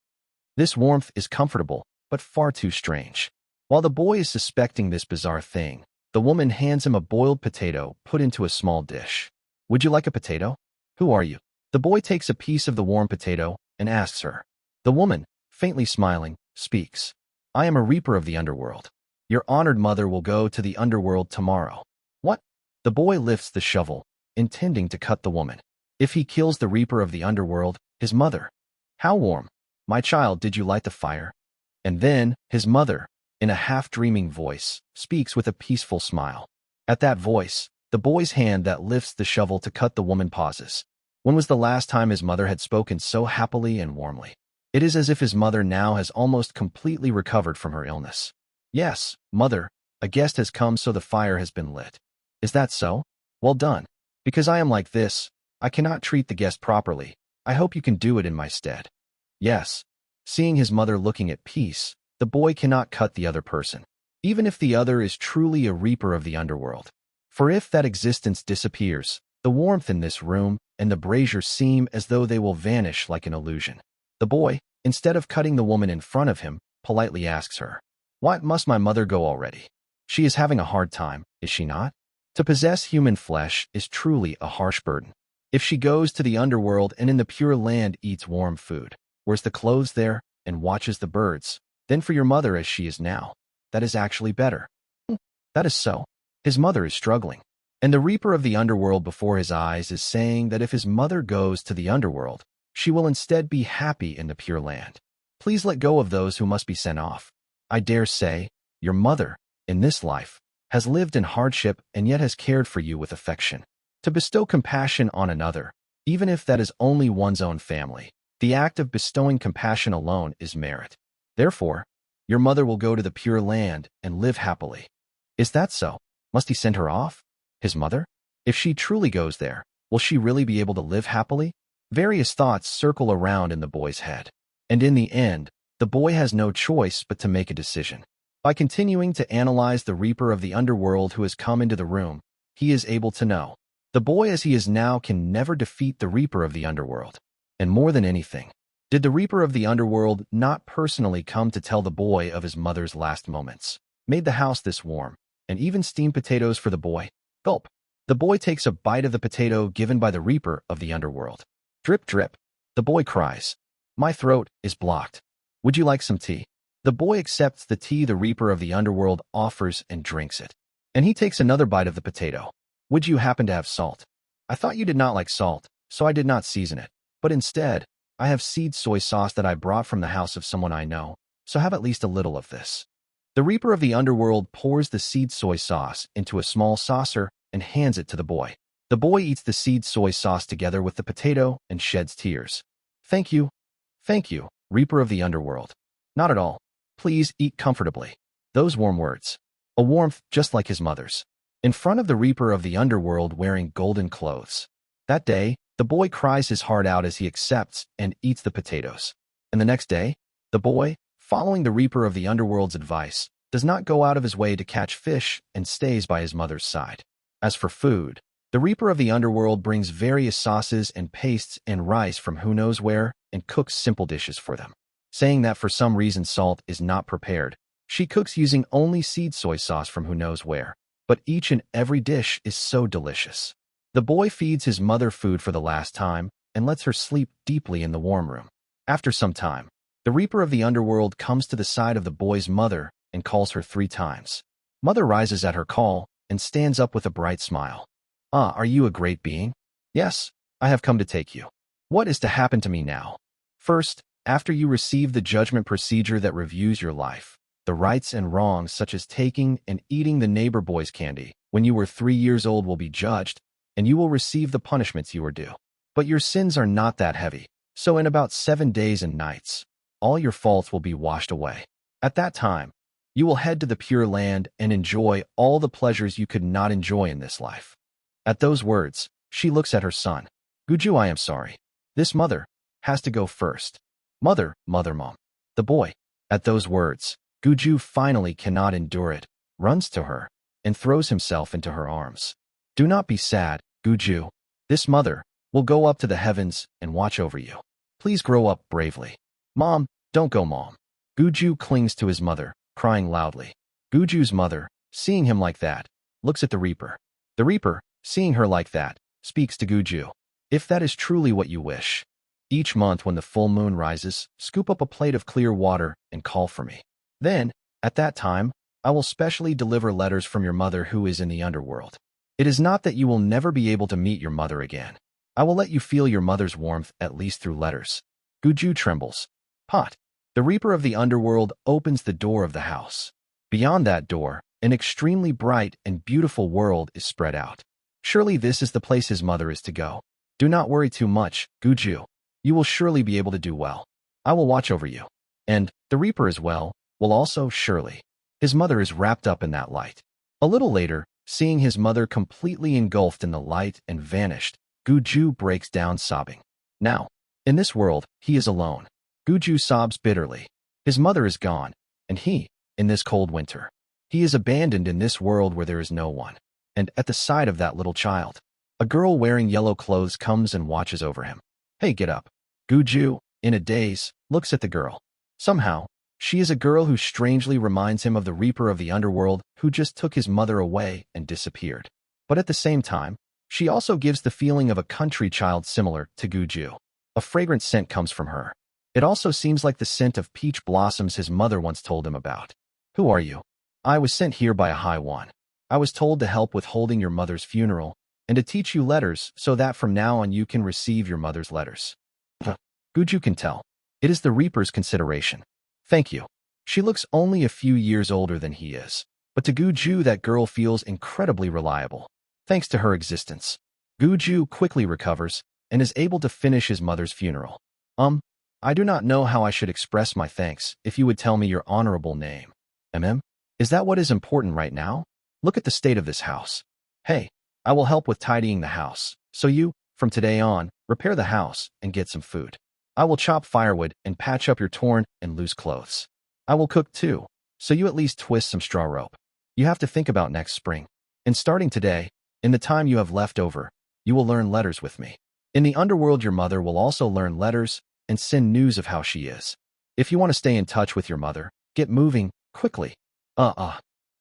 This warmth is comfortable, but far too strange. While the boy is suspecting this bizarre thing, the woman hands him a boiled potato put into a small dish. Would you like a potato? Who are you? The boy takes a piece of the warm potato and asks her. The woman, faintly smiling, speaks. I am a reaper of the underworld. Your honored mother will go to the underworld tomorrow. What? The boy lifts the shovel, intending to cut the woman. If he kills the reaper of the underworld, his mother. How warm. My child, did you light the fire? And then, his mother, in a half-dreaming voice, speaks with a peaceful smile. At that voice, the boy's hand that lifts the shovel to cut the woman pauses. When was the last time his mother had spoken so happily and warmly? It is as if his mother now has almost completely recovered from her illness. Yes, mother, a guest has come, so the fire has been lit. Is that so? Well done. Because I am like this, I cannot treat the guest properly. I hope you can do it in my stead. Yes. Seeing his mother looking at peace, the boy cannot cut the other person, even if the other is truly a reaper of the underworld. For if that existence disappears, the warmth in this room and the brazier seem as though they will vanish like an illusion. The boy, instead of cutting the woman in front of him, politely asks her, "Why must my mother go already? She is having a hard time, is she not? To possess human flesh is truly a harsh burden. If she goes to the underworld and in the pure land eats warm food, wears the clothes there, and watches the birds, then for your mother as she is now, that is actually better." That is so. His mother is struggling. And the reaper of the underworld before his eyes is saying that if his mother goes to the underworld, she will instead be happy in the pure land. Please let go of those who must be sent off. I dare say, your mother, in this life, has lived in hardship and yet has cared for you with affection. To bestow compassion on another, even if that is only one's own family, the act of bestowing compassion alone is merit. Therefore, your mother will go to the pure land and live happily. Is that so? Must he send her off? His mother? If she truly goes there, will she really be able to live happily? Various thoughts circle around in the boy's head. And in the end, the boy has no choice but to make a decision. By continuing to analyze the reaper of the underworld who has come into the room, he is able to know. The boy as he is now can never defeat the reaper of the underworld. And more than anything, did the reaper of the underworld not personally come to tell the boy of his mother's last moments, made the house this warm, and even steamed potatoes for the boy? Gulp. The boy takes a bite of the potato given by the reaper of the underworld. Drip, drip. The boy cries. My throat is blocked. Would you like some tea? The boy accepts the tea the reaper of the underworld offers and drinks it. And he takes another bite of the potato. Would you happen to have salt? I thought you did not like salt, so I did not season it. But instead, I have seed soy sauce that I brought from the house of someone I know, so have at least a little of this. The reaper of the underworld pours the seed soy sauce into a small saucer and hands it to the boy. The boy eats the seed soy sauce together with the potato and sheds tears. Thank you, reaper of the underworld. Not at all. Please eat comfortably. Those warm words. A warmth just like his mother's. In front of the reaper of the underworld wearing golden clothes. That day, the boy cries his heart out as he accepts and eats the potatoes. And the next day, the boy, following the reaper of the underworld's advice, does not go out of his way to catch fish and stays by his mother's side. As for food, the reaper of the underworld brings various sauces and pastes and rice from who knows where and cooks simple dishes for them. Saying that for some reason salt is not prepared, she cooks using only seed soy sauce from who knows where. But each and every dish is so delicious. The boy feeds his mother food for the last time and lets her sleep deeply in the warm room. After some time, the reaper of the underworld comes to the side of the boy's mother and calls her 3 times. Mother rises at her call and stands up with a bright smile. Ah, are you a great being? Yes, I have come to take you. What is to happen to me now? First, after you receive the judgment procedure that reviews your life, the rights and wrongs such as taking and eating the neighbor boy's candy when you were 3 years old will be judged, and you will receive the punishments you are due. But your sins are not that heavy, so in about 7 days and nights, all your faults will be washed away. At that time, You will head to the Pure Land and enjoy all the pleasures you could not enjoy in this life. At those words, she looks at her son. Guju, I am sorry. This mother has to go first. Mother, mom. The boy. At those words, Guju finally cannot endure it, runs to her, and throws himself into her arms. Do not be sad, Guju. This mother will go up to the heavens and watch over you. Please grow up bravely. Mom, don't go, Mom. Guju clings to his mother, crying loudly. Guju's mother, seeing him like that, looks at the Reaper. The Reaper, seeing her like that, speaks to Guju. If that is truly what you wish, each month when the full moon rises, scoop up a plate of clear water and call for me. Then, at that time, I will specially deliver letters from your mother who is in the underworld. It is not that you will never be able to meet your mother again. I will let you feel your mother's warmth at least through letters. Guju trembles. Pot. The Reaper of the underworld opens the door of the house. Beyond that door, an extremely bright and beautiful world is spread out. Surely this is the place his mother is to go. Do not worry too much, Guju. You will surely be able to do well. I will watch over you. And the Reaper as well will also surely. His mother is wrapped up in that light. A little later, seeing his mother completely engulfed in the light and vanished, Guju breaks down sobbing. Now, in this world, he is alone. Guju sobs bitterly. His mother is gone, and he, in this cold winter. He is abandoned in this world where there is no one. And at the side of that little child, a girl wearing yellow clothes comes and watches over him. Hey, get up. Guju, in a daze, looks at the girl. Somehow, she is a girl who strangely reminds him of the Reaper of the underworld who just took his mother away and disappeared. But at the same time, she also gives the feeling of a country child similar to Guju. A fragrant scent comes from her. It also seems like the scent of peach blossoms his mother once told him about. Who are you? I was sent here by a high one. I was told to help with holding your mother's funeral and to teach you letters so that from now on you can receive your mother's letters. Guju can tell. It is the Reaper's consideration. Thank you. She looks only a few years older than he is, but to Guju that girl feels incredibly reliable. Thanks to her existence, Guju quickly recovers and is able to finish his mother's funeral. I do not know how I should express my thanks if you would tell me your honorable name. Is that what is important right now? Look at the state of this house. Hey, I will help with tidying the house, so you, from today on, repair the house and get some food. I will chop firewood and patch up your torn and loose clothes. I will cook too, so you at least twist some straw rope. You have to think about next spring. And starting today, in the time you have left over, you will learn letters with me. In the underworld, your mother will also learn letters and send news of how she is. If you want to stay in touch with your mother, get moving, quickly.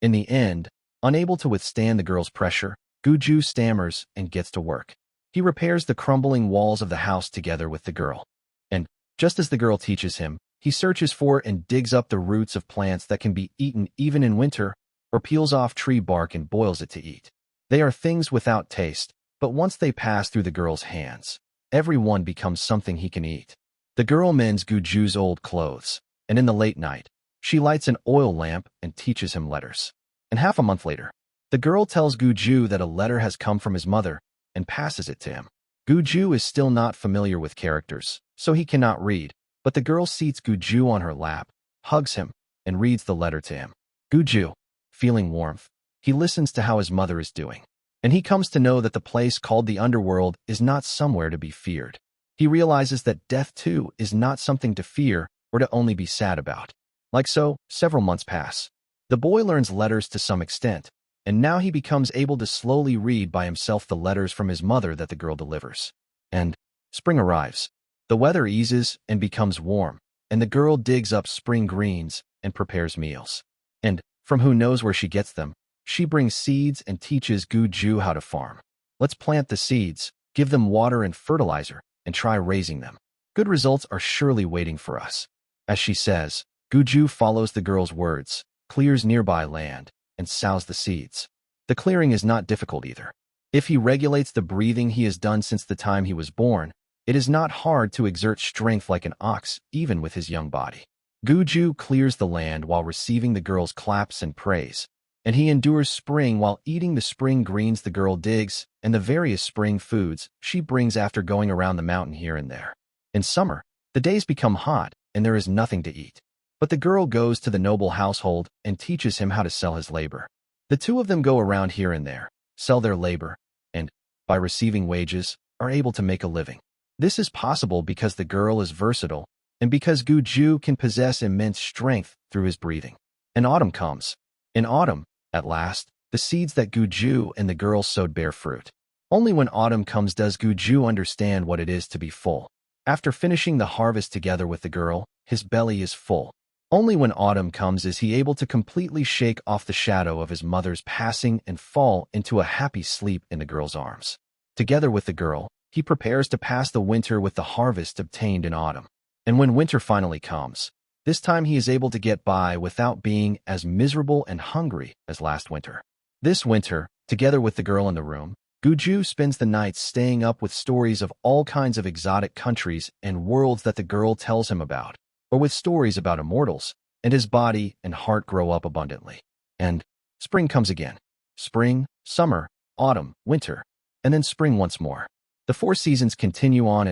In the end, unable to withstand the girl's pressure, Guju stammers and gets to work. He repairs the crumbling walls of the house together with the girl. And, just as the girl teaches him, he searches for and digs up the roots of plants that can be eaten even in winter, or peels off tree bark and boils it to eat. They are things without taste, but once they pass through the girl's hands, every one becomes something he can eat. The girl mends Guju's old clothes, and in the late night, she lights an oil lamp and teaches him letters. And half a month later, the girl tells Guju that a letter has come from his mother and passes it to him. Guju is still not familiar with characters, so he cannot read, but the girl seats Guju on her lap, hugs him, and reads the letter to him. Guju, feeling warmth, he listens to how his mother is doing, and he comes to know that the place called the underworld is not somewhere to be feared. He realizes that death too is not something to fear or to only be sad about. Like so, several months pass. The boy learns letters to some extent, and now he becomes able to slowly read by himself the letters from his mother that the girl delivers. And spring arrives. The weather eases and becomes warm, and the girl digs up spring greens and prepares meals. And, from who knows where she gets them, she brings seeds and teaches Guju how to farm. Let's plant the seeds, give them water and fertilizer, and try raising them. Good results are surely waiting for us. As she says, Guju follows the girl's words, clears nearby land, and sows the seeds. The clearing is not difficult either. If he regulates the breathing he has done since the time he was born, it is not hard to exert strength like an ox, even with his young body. Guju clears the land while receiving the girl's claps and praise, and he endures spring while eating the spring greens the girl digs and the various spring foods she brings after going around the mountain here and there. In summer, the days become hot and there is nothing to eat. But the girl goes to the noble household and teaches him how to sell his labor. The two of them go around here and there, sell their labor, and, by receiving wages, are able to make a living. This is possible because the girl is versatile and because Guju can possess immense strength through his breathing. And autumn comes. In autumn, at last, the seeds that Guju and the girl sowed bear fruit. Only when autumn comes does Guju understand what it is to be full. After finishing the harvest together with the girl, his belly is full. Only when autumn comes is he able to completely shake off the shadow of his mother's passing and fall into a happy sleep in the girl's arms. Together with the girl, he prepares to pass the winter with the harvest obtained in autumn. And when winter finally comes, this time he is able to get by without being as miserable and hungry as last winter. This winter, together with the girl in the room, Guju spends the nights staying up with stories of all kinds of exotic countries and worlds that the girl tells him about, or with stories about immortals, and his body and heart grow up abundantly. And spring comes again. Spring, summer, autumn, winter, and then spring once more. The 4 seasons continue on,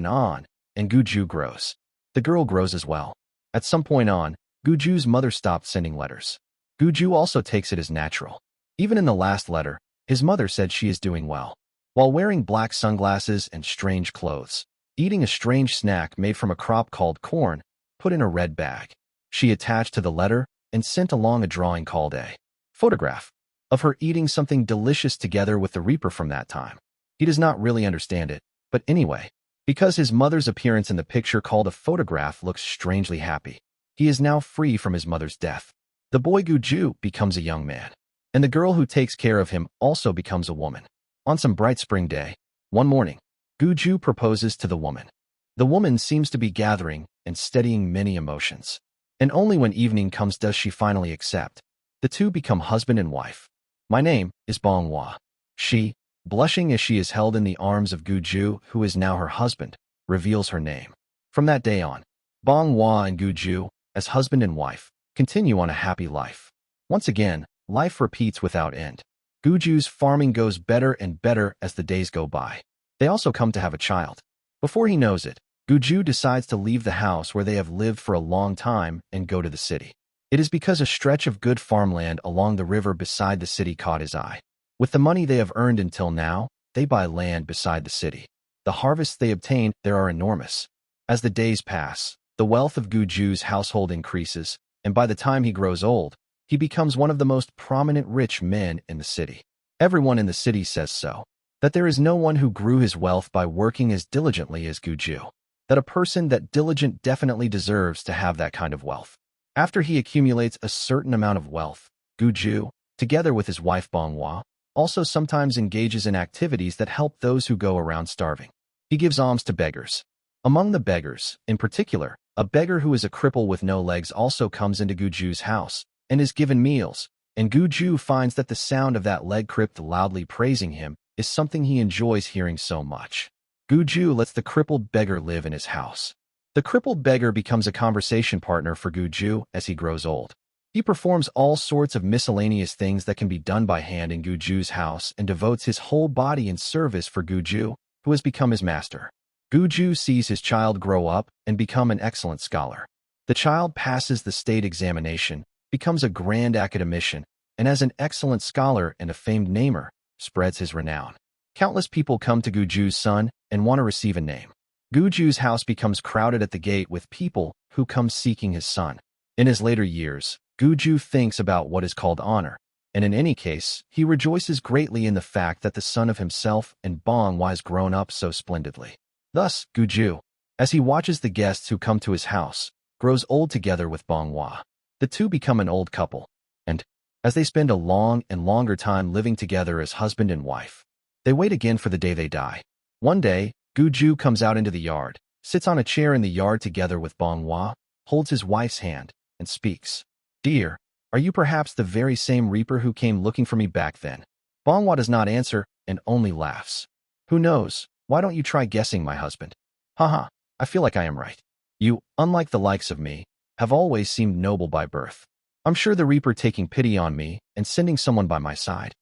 and Guju grows. The girl grows as well. At some point on, Guju's mother stopped sending letters. Guju also takes it as natural. Even in the last letter, his mother said she is doing well. While wearing black sunglasses and strange clothes, eating a strange snack made from a crop called corn, put in a red bag. She attached to the letter and sent along a drawing called a photograph of her eating something delicious together with the Reaper from that time. He does not really understand it, but anyway, because his mother's appearance in the picture called a photograph looks strangely happy. He is now free from his mother's death. The boy Guju becomes a young man, and the girl who takes care of him also becomes a woman. On some bright spring day, one morning, Guju proposes to the woman. The woman seems to be gathering and steadying many emotions, and only when evening comes does she finally accept. The two become husband and wife. My name is Bonghua. She, blushing as she is held in the arms of Guju, who is now her husband, reveals her name. From that day on, Bonghua and Guju, as husband and wife, continue on a happy life. Once again, life repeats without end. Guju's farming goes better and better as the days go by. They also come to have a child. Before he knows it, Guju decides to leave the house where they have lived for a long time and go to the city. It is because a stretch of good farmland along the river beside the city caught his eye. With the money they have earned until now, they buy land beside the city. The harvests they obtain there are enormous. As the days pass, the wealth of Guju's household increases, and by the time he grows old, he becomes one of the most prominent rich men in the city. Everyone in the city says so, that there is no one who grew his wealth by working as diligently as Guju, that a person that diligent definitely deserves to have that kind of wealth. After he accumulates a certain amount of wealth, Guju, together with his wife Bonghua, also sometimes engages in activities that help those who go around starving. He gives alms to beggars. Among the beggars, in particular, a beggar who is a cripple with no legs also comes into Guju's house and is given meals, and Guju finds that the sound of that leg cripple loudly praising him is something he enjoys hearing so much. Guju lets the crippled beggar live in his house. The crippled beggar becomes a conversation partner for Guju as he grows old. He performs all sorts of miscellaneous things that can be done by hand in Guju's house and devotes his whole body in service for Guju, who has become his master. Guju sees his child grow up and become an excellent scholar. The child passes the state examination, becomes a grand academician, and as an excellent scholar and a famed namer, spreads his renown. Countless people come to Guju's son and want to receive a name. Guju's house becomes crowded at the gate with people who come seeking his son. In his later years, Guju thinks about what is called honor, and in any case, he rejoices greatly in the fact that the son of himself and Bonghua has grown up so splendidly. Thus, Guju, as he watches the guests who come to his house, grows old together with Bonghua. The two become an old couple, and, as they spend a long and longer time living together as husband and wife, they wait again for the day they die. One day, Guju comes out into the yard, sits on a chair in the yard together with Bonghua, holds his wife's hand, and speaks. Dear, are you perhaps the very same Reaper who came looking for me back then? Bonghua does not answer and only laughs. Who knows, why don't you try guessing, my husband? Haha, I feel like I am right. You, unlike the likes of me, have always seemed noble by birth. I'm sure the Reaper taking pity on me and sending someone by my side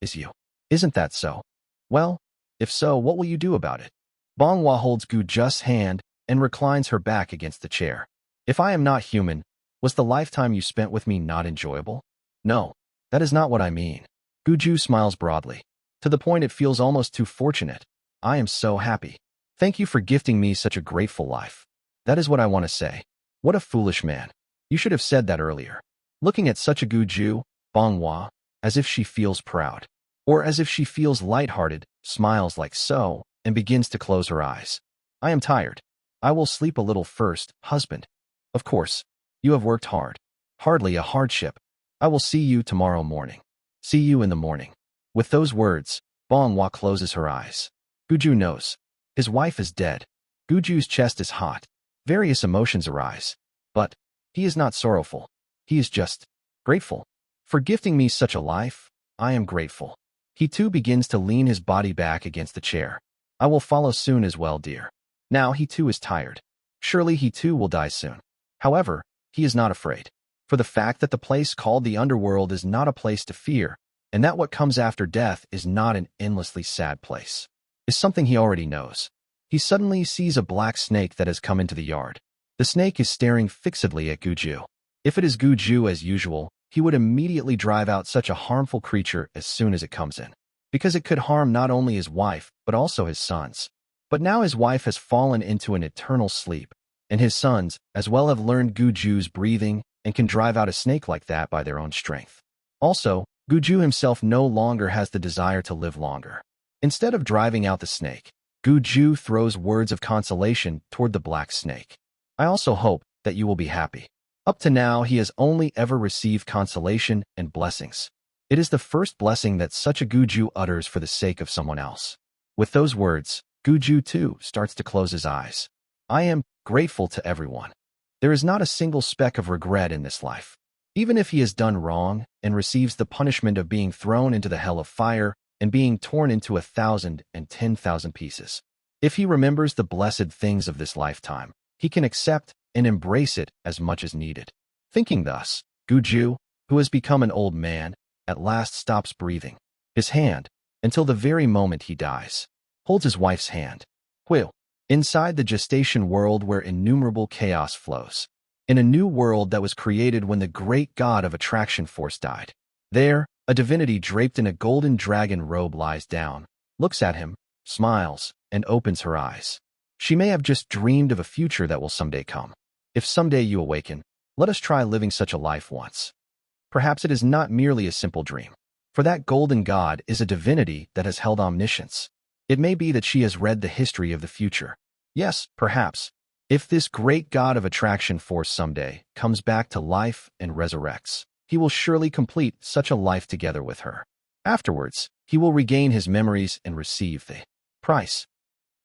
is you. Isn't that so? Well, if so, what will you do about it? Bonghua holds Guju's hand and reclines her back against the chair. If I am not human, Was the lifetime you spent with me not enjoyable? No, that is not what I mean. Guju smiles broadly. To the point it feels almost too fortunate. I am so happy. Thank you for gifting me such a grateful life. That is what I want to say. What a foolish man. You should have said that earlier. Looking at such a Guju, Bonghua, as if she feels proud. Or as if she feels lighthearted, smiles like so, and begins to close her eyes. I am tired. I will sleep a little first, husband. Of course. You have worked hard. Hardly a hardship. I will see you tomorrow morning. See you in the morning. With those words, Bonghua closes her eyes. Guju knows. His wife is dead. Guju's chest is hot. Various emotions arise. But he is not sorrowful. He is just grateful. For gifting me such a life, I am grateful. He too begins to lean his body back against the chair. I will follow soon as well, dear. Now he too is tired. Surely he too will die soon. However, he is not afraid. For the fact that the place called the underworld is not a place to fear, and that what comes after death is not an endlessly sad place, is something he already knows. He suddenly sees a black snake that has come into the yard. The snake is staring fixedly at Guju. If it is Guju as usual, he would immediately drive out such a harmful creature as soon as it comes in, because it could harm not only his wife, but also his sons. But now his wife has fallen into an eternal sleep, and his sons, as well, have learned Guju's breathing and can drive out a snake like that by their own strength. Also, Guju himself no longer has the desire to live longer. Instead of driving out the snake, Guju throws words of consolation toward the black snake. I also hope that you will be happy. Up to now, he has only ever received consolation and blessings. It is the first blessing that such a Guju utters for the sake of someone else. With those words, Guju too starts to close his eyes. I am grateful to everyone. There is not a single speck of regret in this life. Even if he has done wrong and receives the punishment of being thrown into the hell of fire and being torn into 1,000 and 10,000 pieces. If he remembers the blessed things of this lifetime, he can accept and embrace it as much as needed. Thinking thus, Guju, who has become an old man, at last stops breathing. His hand, until the very moment he dies, holds his wife's hand. Will. Inside the gestation world where innumerable chaos flows. In a new world that was created when the great god of attraction force died. There, a divinity draped in a golden dragon robe lies down, looks at him, smiles, and opens her eyes. She may have just dreamed of a future that will someday come. If someday you awaken, let us try living such a life once. Perhaps it is not merely a simple dream. For that golden god is a divinity that has held omniscience. It may be that she has read the history of the future. Yes, perhaps. If this great god of attraction force someday comes back to life and resurrects, he will surely complete such a life together with her. Afterwards, he will regain his memories and receive the price.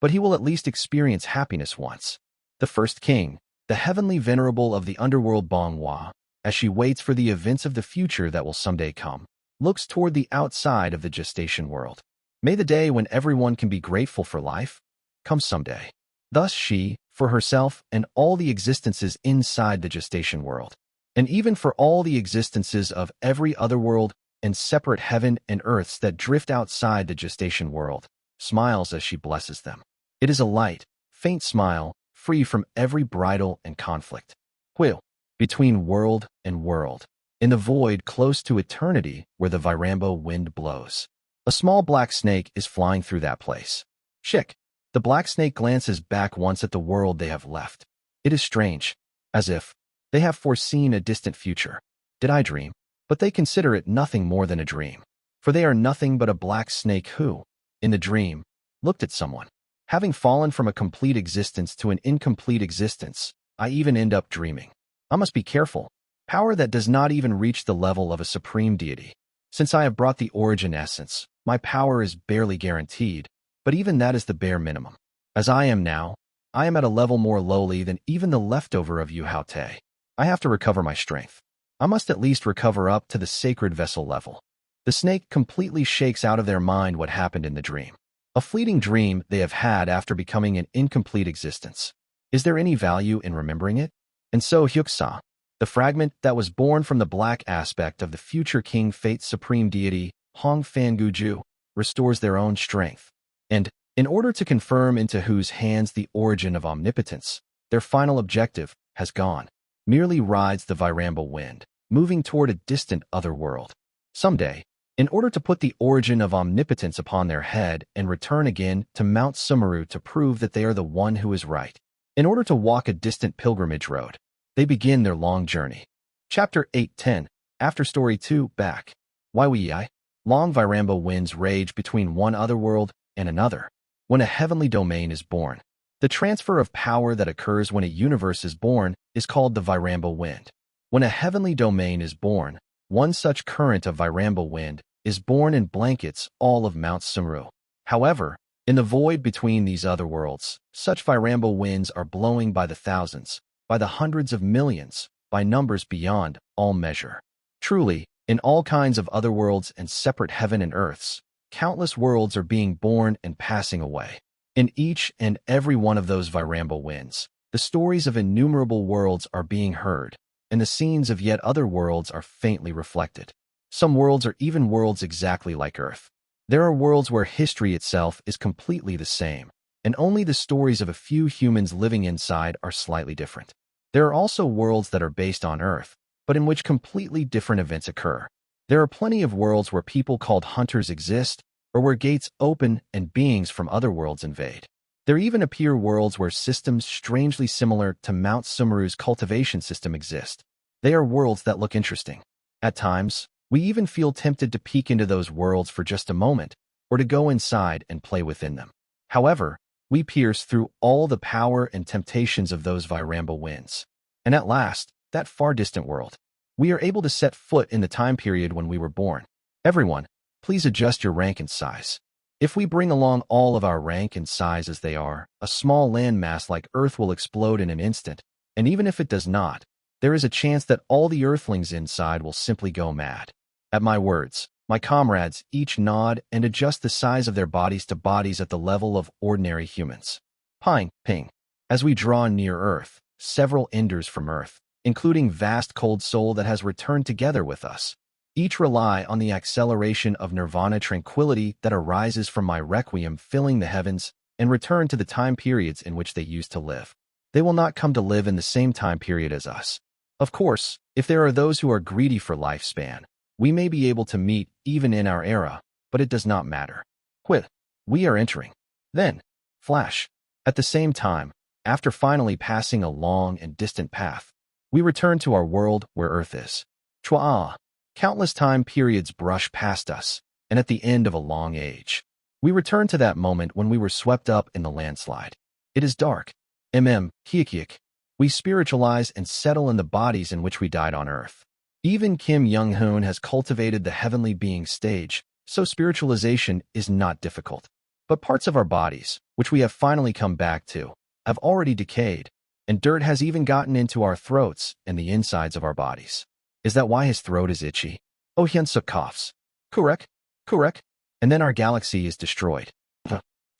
But he will at least experience happiness once. The first king, the heavenly venerable of the underworld Bonghua, as she waits for the events of the future that will someday come, looks toward the outside of the gestation world. May the day when everyone can be grateful for life come someday. Thus she, for herself and all the existences inside the gestation world, and even for all the existences of every other world and separate heaven and earths that drift outside the gestation world, smiles as she blesses them. It is a light, faint smile, free from every bridle and conflict. Will, between world and world, in the void close to eternity where the Virambo wind blows. A small black snake is flying through that place. Chick. The black snake glances back once at the world they have left. It is strange, as if they have foreseen a distant future. Did I dream? But they consider it nothing more than a dream. For they are nothing but a black snake who, in the dream, looked at someone. Having fallen from a complete existence to an incomplete existence, I even end up dreaming. I must be careful. Power that does not even reach the level of a supreme deity. Since I have brought the origin essence, my power is barely guaranteed, but even that is the bare minimum. As I am now, I am at a level more lowly than even the leftover of Yu Hao Te. I have to recover my strength. I must at least recover up to the sacred vessel level. The snake completely shakes out of their mind what happened in the dream. A fleeting dream they have had after becoming an incomplete existence. Is there any value in remembering it? And so Hyuksa, the fragment that was born from the black aspect of the future King Fate's supreme deity, Hong Fan Guju, restores their own strength. And, in order to confirm into whose hands the origin of omnipotence, their final objective has gone. merely rides the Viramble wind, moving toward a distant other world. Someday, in order to put the origin of omnipotence upon their head and return again to Mount Sumeru to prove that they are the one who is right. In order to walk a distant pilgrimage road, they begin their long journey. Chapter 8:10, Afterstory 2, Back. Why we I? Long Viramble winds rage between one other world and another. When a heavenly domain is born, the transfer of power that occurs when a universe is born is called the Viramble wind. When a heavenly domain is born, one such current of Viramble wind is born and blankets all of Mount Sumeru. However, in the void between these other worlds, such Viramble winds are blowing by the thousands, by the hundreds of millions, by numbers beyond all measure. Truly, in all kinds of other worlds and separate heaven and earths, countless worlds are being born and passing away. In each and every one of those Viramble winds, the stories of innumerable worlds are being heard, and the scenes of yet other worlds are faintly reflected. Some worlds are even worlds exactly like Earth. There are worlds where history itself is completely the same, and only the stories of a few humans living inside are slightly different. There are also worlds that are based on Earth, but in which completely different events occur. There are plenty of worlds where people called hunters exist, or where gates open and beings from other worlds invade. There even appear worlds where systems strangely similar to Mount Sumeru's cultivation system exist. They are worlds that look interesting. At times, we even feel tempted to peek into those worlds for just a moment, or to go inside and play within them. However, we pierce through all the power and temptations of those Viramble winds. And at last, that far distant world, we are able to set foot in the time period when we were born. Everyone, please adjust your rank and size. If we bring along all of our rank and size as they are, a small landmass like Earth will explode in an instant, and even if it does not, there is a chance that all the Earthlings inside will simply go mad. At my words, my comrades each nod and adjust the size of their bodies to bodies at the level of ordinary humans. Ping, ping. As we draw near Earth, several enders from Earth, including vast cold soul that has returned together with us, each rely on the acceleration of nirvana tranquility that arises from my requiem filling the heavens and return to the time periods in which they used to live. They will not come to live in the same time period as us. Of course, if there are those who are greedy for lifespan, we may be able to meet even in our era, but it does not matter. Quit. We are entering. Then, flash. At the same time, after finally passing a long and distant path, we return to our world where Earth is. Chua. Countless time periods brush past us, and at the end of a long age, we return to that moment when we were swept up in the landslide. It is dark. Kikiak. We spiritualize and settle in the bodies in which we died on Earth. Even Kim Young-hoon has cultivated the heavenly being stage, so spiritualization is not difficult. But parts of our bodies, which we have finally come back to, have already decayed, and dirt has even gotten into our throats and the insides of our bodies. Is that why his throat is itchy? Oh, Hyunsuk coughs. Correct. And then our galaxy is destroyed.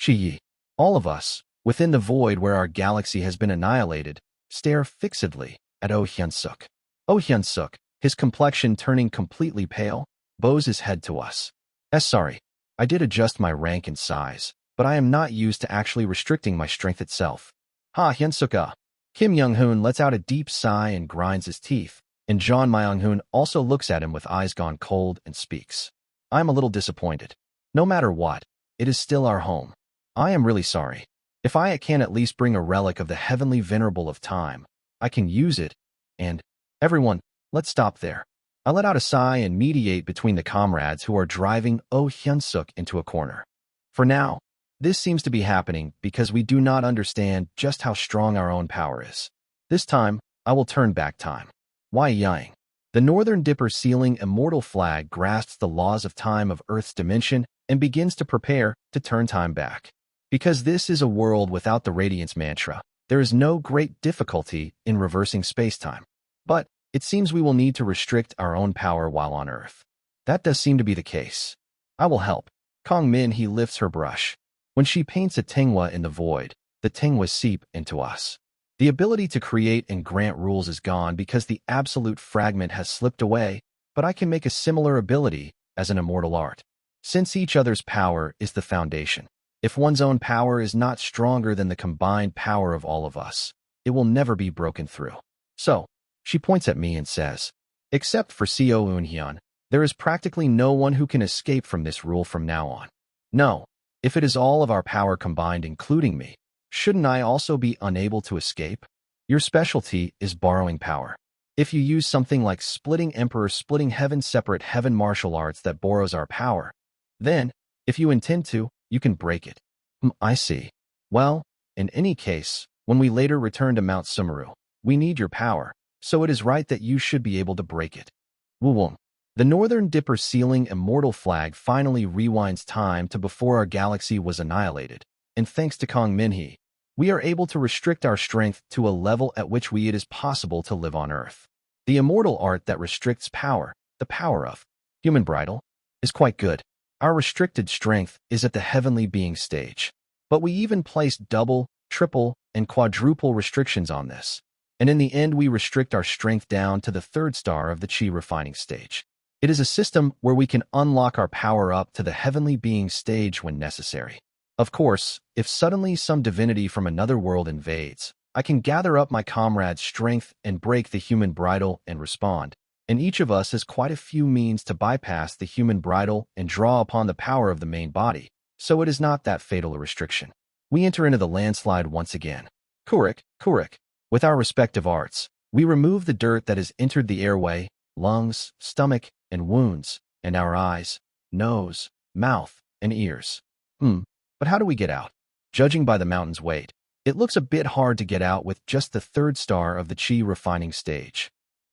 Chi. All of us, within the void where our galaxy has been annihilated, stare fixedly at Oh Hyunsuk. Oh Hyunsuk, his complexion turning completely pale, bows his head to us. Sorry, I did adjust my rank and size, but I am not used to actually restricting my strength itself. Ha Hyunsuk. Kim Young-hoon lets out a deep sigh and grinds his teeth, and John Myung-hoon also looks at him with eyes gone cold and speaks. I am a little disappointed. No matter what, it is still our home. I am really sorry. If I can at least bring a relic of the heavenly venerable of time, I can use it, and everyone, let's stop there. I let out a sigh and mediate between the comrades who are driving Oh Hyunsuk into a corner. For now, this seems to be happening because we do not understand just how strong our own power is. This time, I will turn back time. Why Yang? The Northern Dipper sealing immortal flag grasps the laws of time of Earth's dimension and begins to prepare to turn time back. Because this is a world without the Radiance Mantra, there is no great difficulty in reversing spacetime. But it seems we will need to restrict our own power while on Earth. That does seem to be the case. I will help. Kong Min he lifts her brush. When she paints a Tinghua in the void, the Tinghua seep into us. The ability to create and grant rules is gone because the absolute fragment has slipped away, but I can make a similar ability as an immortal art. Since each other's power is the foundation, if one's own power is not stronger than the combined power of all of us, it will never be broken through. So, She points at me and says, "Except for Seo Eunhyun, there is practically no one who can escape from this rule from now on. No, if it is all of our power combined, including me, shouldn't I also be unable to escape? Your specialty is borrowing power. If you use something like splitting emperor, splitting heaven, separate heaven martial arts that borrows our power, then, if you intend to, you can break it." I see. Well, in any case, when we later return to Mount Sumeru, we need your power, so it is right that you should be able to break it. Woo. The Northern Dipper ceiling immortal flag finally rewinds time to before our galaxy was annihilated, and thanks to Kong Minhee, we are able to restrict our strength to a level at which it is possible to live on Earth. The immortal art that restricts power, the power of human bridle, is quite good. Our restricted strength is at the heavenly being stage. But we even place double, triple, and quadruple restrictions on this. And in the end, we restrict our strength down to the third star of the chi refining stage. It is a system where we can unlock our power up to the heavenly being stage when necessary. Of course, if suddenly some divinity from another world invades, I can gather up my comrades' strength and break the human bridle and respond. And each of us has quite a few means to bypass the human bridle and draw upon the power of the main body, so it is not that fatal a restriction. We enter into the landslide once again. Kurik. With our respective arts, we remove the dirt that has entered the airway, lungs, stomach, and wounds, and our eyes, nose, mouth, and ears. But how do we get out? Judging by the mountain's weight, it looks a bit hard to get out with just the third star of the chi refining stage.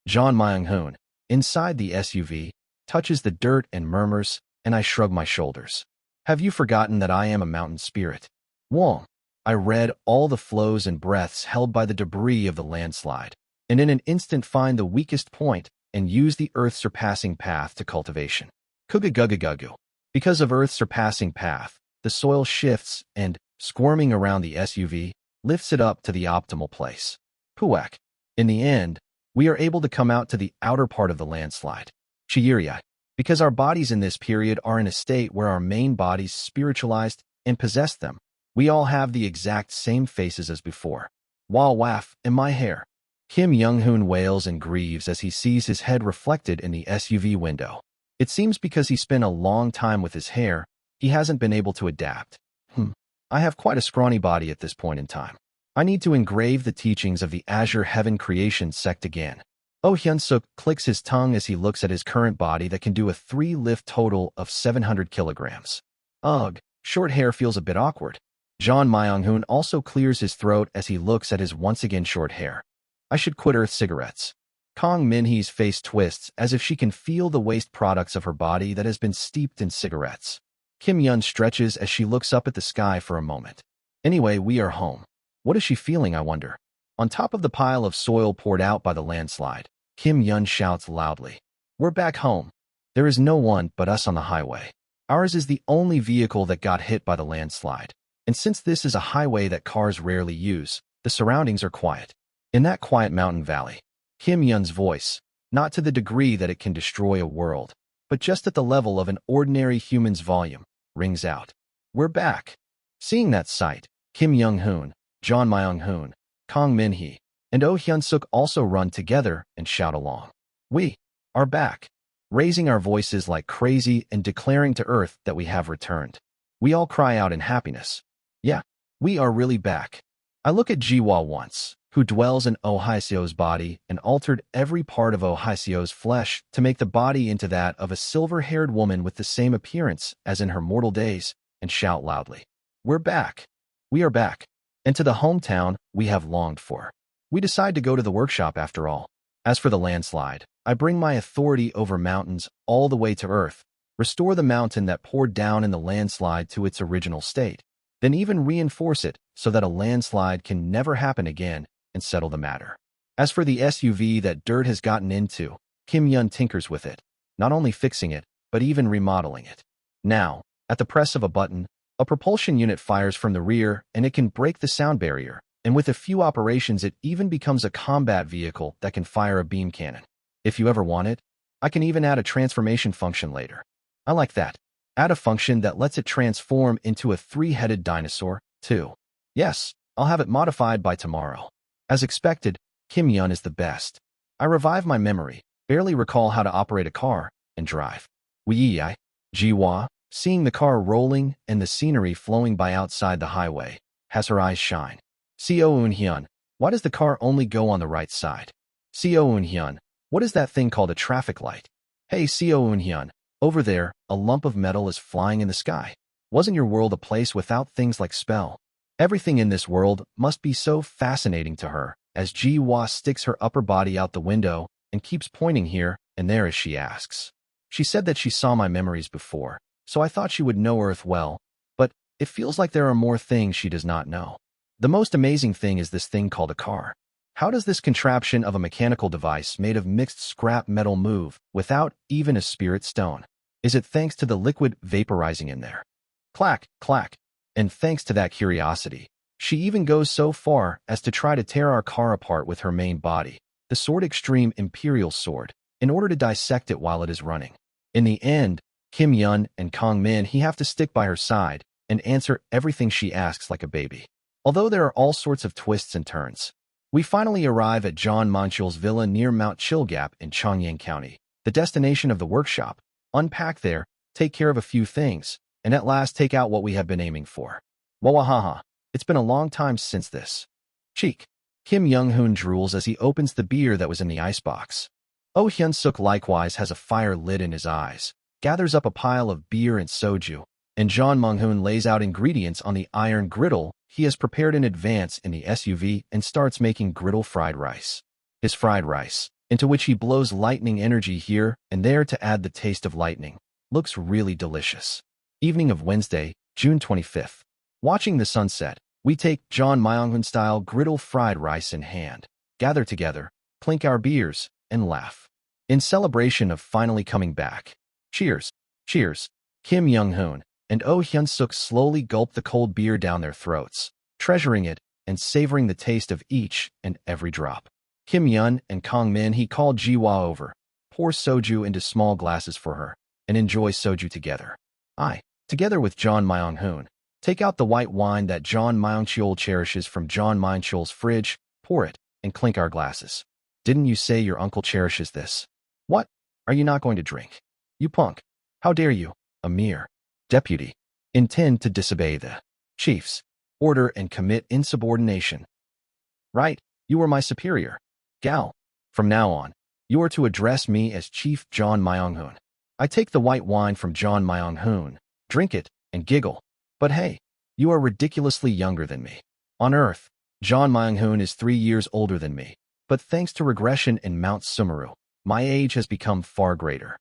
John Myung-hoon, inside the SUV, touches the dirt and murmurs, and I shrug my shoulders. Have you forgotten that I am a mountain spirit? Wong. I read all the flows and breaths held by the debris of the landslide, and in an instant find the weakest point and use the earth-surpassing path to cultivation. Kugugugugugu. Because of earth-surpassing path, the soil shifts and, squirming around the SUV, lifts it up to the optimal place. Puak. In the end, we are able to come out to the outer part of the landslide. Chiiria. Because our bodies in this period are in a state where our main bodies spiritualized and possess them, we all have the exact same faces as before. Wah waff, in my hair. Kim Young-hoon wails and grieves as he sees his head reflected in the SUV window. It seems because he spent a long time with his hair, he hasn't been able to adapt. I have quite a scrawny body at this point in time. I need to engrave the teachings of the Azure Heaven Creation sect again. Oh Hyun-suk clicks his tongue as he looks at his current body that can do a 3-lift total of 700 kilograms. Ugh, short hair feels a bit awkward. John Myung-hoon also clears his throat as he looks at his once again short hair. I should quit Earth cigarettes. Kong Minhee's face twists as if she can feel the waste products of her body that has been steeped in cigarettes. Kim Yun stretches as she looks up at the sky for a moment. Anyway, we are home. What is she feeling, I wonder? On top of the pile of soil poured out by the landslide, Kim Yun shouts loudly. We're back home. There is no one but us on the highway. Ours is the only vehicle that got hit by the landslide. And since this is a highway that cars rarely use, the surroundings are quiet. In that quiet mountain valley, Kim Yun's voice, not to the degree that it can destroy a world, but just at the level of an ordinary human's volume, rings out. We're back. Seeing that sight, Kim Young-hoon, John Myung-hoon, Kong Minhee, and Oh Hyun-suk also run together and shout along. We are back, raising our voices like crazy and declaring to Earth that we have returned. We all cry out in happiness. Yeah, we are really back. I look at Jiwa once, who dwells in Oh Hyeseo's body and altered every part of Oh Hyeseo's flesh to make the body into that of a silver-haired woman with the same appearance as in her mortal days, and shout loudly. We're back. We are back. And to the hometown we have longed for. We decide to go to the workshop after all. As for the landslide, I bring my authority over mountains all the way to Earth, restore the mountain that poured down in the landslide to its original state, then even reinforce it so that a landslide can never happen again, and settle the matter. As for the SUV that dirt has gotten into, Kim Yun tinkers with it, not only fixing it, but even remodeling it. Now, at the press of a button, a propulsion unit fires from the rear and it can break the sound barrier, and with a few operations it even becomes a combat vehicle that can fire a beam cannon. If you ever want it, I can even add a transformation function later. I like that. Add a function that lets it transform into a 3-headed dinosaur, too. Yes, I'll have it modified by tomorrow. As expected, Kim Yun is the best. I revive my memory, barely recall how to operate a car, and drive. Wee Jiwa, seeing the car rolling and the scenery flowing by outside the highway, has her eyes shine. Seo Eun-hyun, why does the car only go on the right side? Seo Eun-hyun, what is that thing called a traffic light? Hey Seo Eun-hyun, over there, a lump of metal is flying in the sky. Wasn't your world a place without things like spell? Everything in this world must be so fascinating to her, as Ji-hwa sticks her upper body out the window and keeps pointing here and there as she asks. She said that she saw my memories before, so I thought she would know Earth well, but it feels like there are more things she does not know. The most amazing thing is this thing called a car. How does this contraption of a mechanical device made of mixed scrap metal move without even a spirit stone? Is it thanks to the liquid vaporizing in there? Clack, clack. And thanks to that curiosity, she even goes so far as to try to tear our car apart with her main body, the Sword Extreme Imperial Sword, in order to dissect it while it is running. In the end, Kim Yun and Kang Min he have to stick by her side and answer everything she asks like a baby. Although there are all sorts of twists and turns, we finally arrive at John Manchul's villa near Mount Chilgap in Chongyang County, the destination of the workshop, unpack there, take care of a few things, and at last take out what we have been aiming for. Wawahaha, it's been a long time since this. Cheek. Kim Young-hoon drools as he opens the beer that was in the icebox. Oh Hyun-suk likewise has a fire lit in his eyes, gathers up a pile of beer and soju, and John Mung-hoon lays out ingredients on the iron griddle he has prepared in advance in the SUV and starts making griddle fried rice. His fried rice, into which he blows lightning energy here and there to add the taste of lightning, looks really delicious. Evening of Wednesday, June 25th. Watching the sunset, we take John Myung-hoon-style griddle fried rice in hand, gather together, clink our beers, and laugh. In celebration of finally coming back. Cheers. Cheers. Kim Young-hoon and Oh Hyun-suk slowly gulp the cold beer down their throats, treasuring it and savoring the taste of each and every drop. Kim Yun and Kang Min he called Ji-hwa over, pour soju into small glasses for her, and enjoy soju together. Together with John Myung-hoon, take out the white wine that John Myung-chul cherishes from John Myung-chul's fridge, pour it, and clink our glasses. Didn't you say your uncle cherishes this? What? Are you not going to drink? You punk. How dare you, a mere deputy, intend to disobey the chief's order and commit insubordination? Right, you are my superior. Gal. From now on, you are to address me as Chief John Myung-hoon. I take the white wine from John Myung-hoon, drink it, and giggle. But hey, you are ridiculously younger than me. On Earth, John Myung-hoon is 3 years older than me, but thanks to regression in Mount Sumeru, my age has become far greater.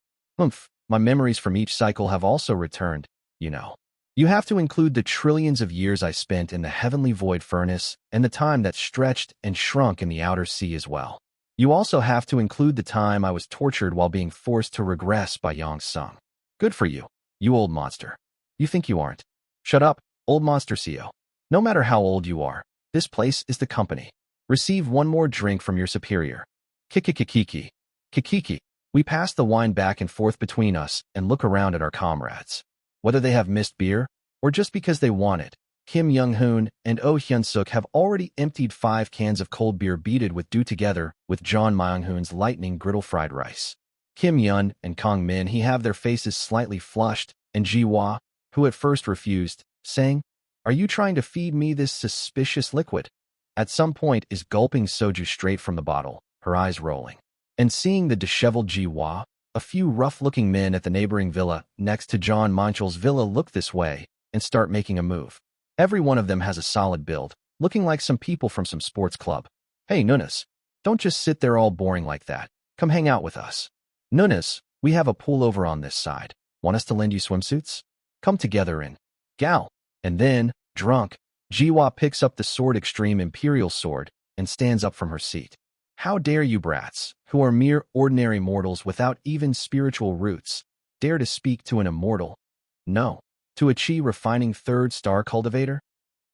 My memories from each cycle have also returned, you know. You have to include the trillions of years I spent in the heavenly void furnace and the time that stretched and shrunk in the outer sea as well. You also have to include the time I was tortured while being forced to regress by Yang Sung. Good for you, you old monster. You think you aren't. Shut up, old monster CEO. No matter how old you are, this place is the company. Receive one more drink from your superior. Kikikikiki. Kikiki. We pass the wine back and forth between us and look around at our comrades. Whether they have missed beer, or just because they want it, Kim Young-hoon and Oh Hyun-suk have already emptied 5 cans of cold beer beaded with dew together with John Myung-hoon's lightning griddle fried rice. Kim Yun and Kang Min he have their faces slightly flushed, and Ji-hwa, who at first refused, saying, "Are you trying to feed me this suspicious liquid?" At some point is gulping soju straight from the bottle, her eyes rolling. And seeing the disheveled Ji-hwa, a few rough-looking men at the neighboring villa next to John Manchul's villa look this way and start making a move. Every one of them has a solid build, looking like some people from some sports club. Hey, Nunes, don't just sit there all boring like that. Come hang out with us. Nunes, we have a pool over on this side. Want us to lend you swimsuits? Come together in. Gal. And then, drunk, Ji-hwa picks up the Sword Extreme Imperial Sword and stands up from her seat. How dare you brats, who are mere ordinary mortals without even spiritual roots, dare to speak to an immortal? No. To a chi refining 3rd star cultivator?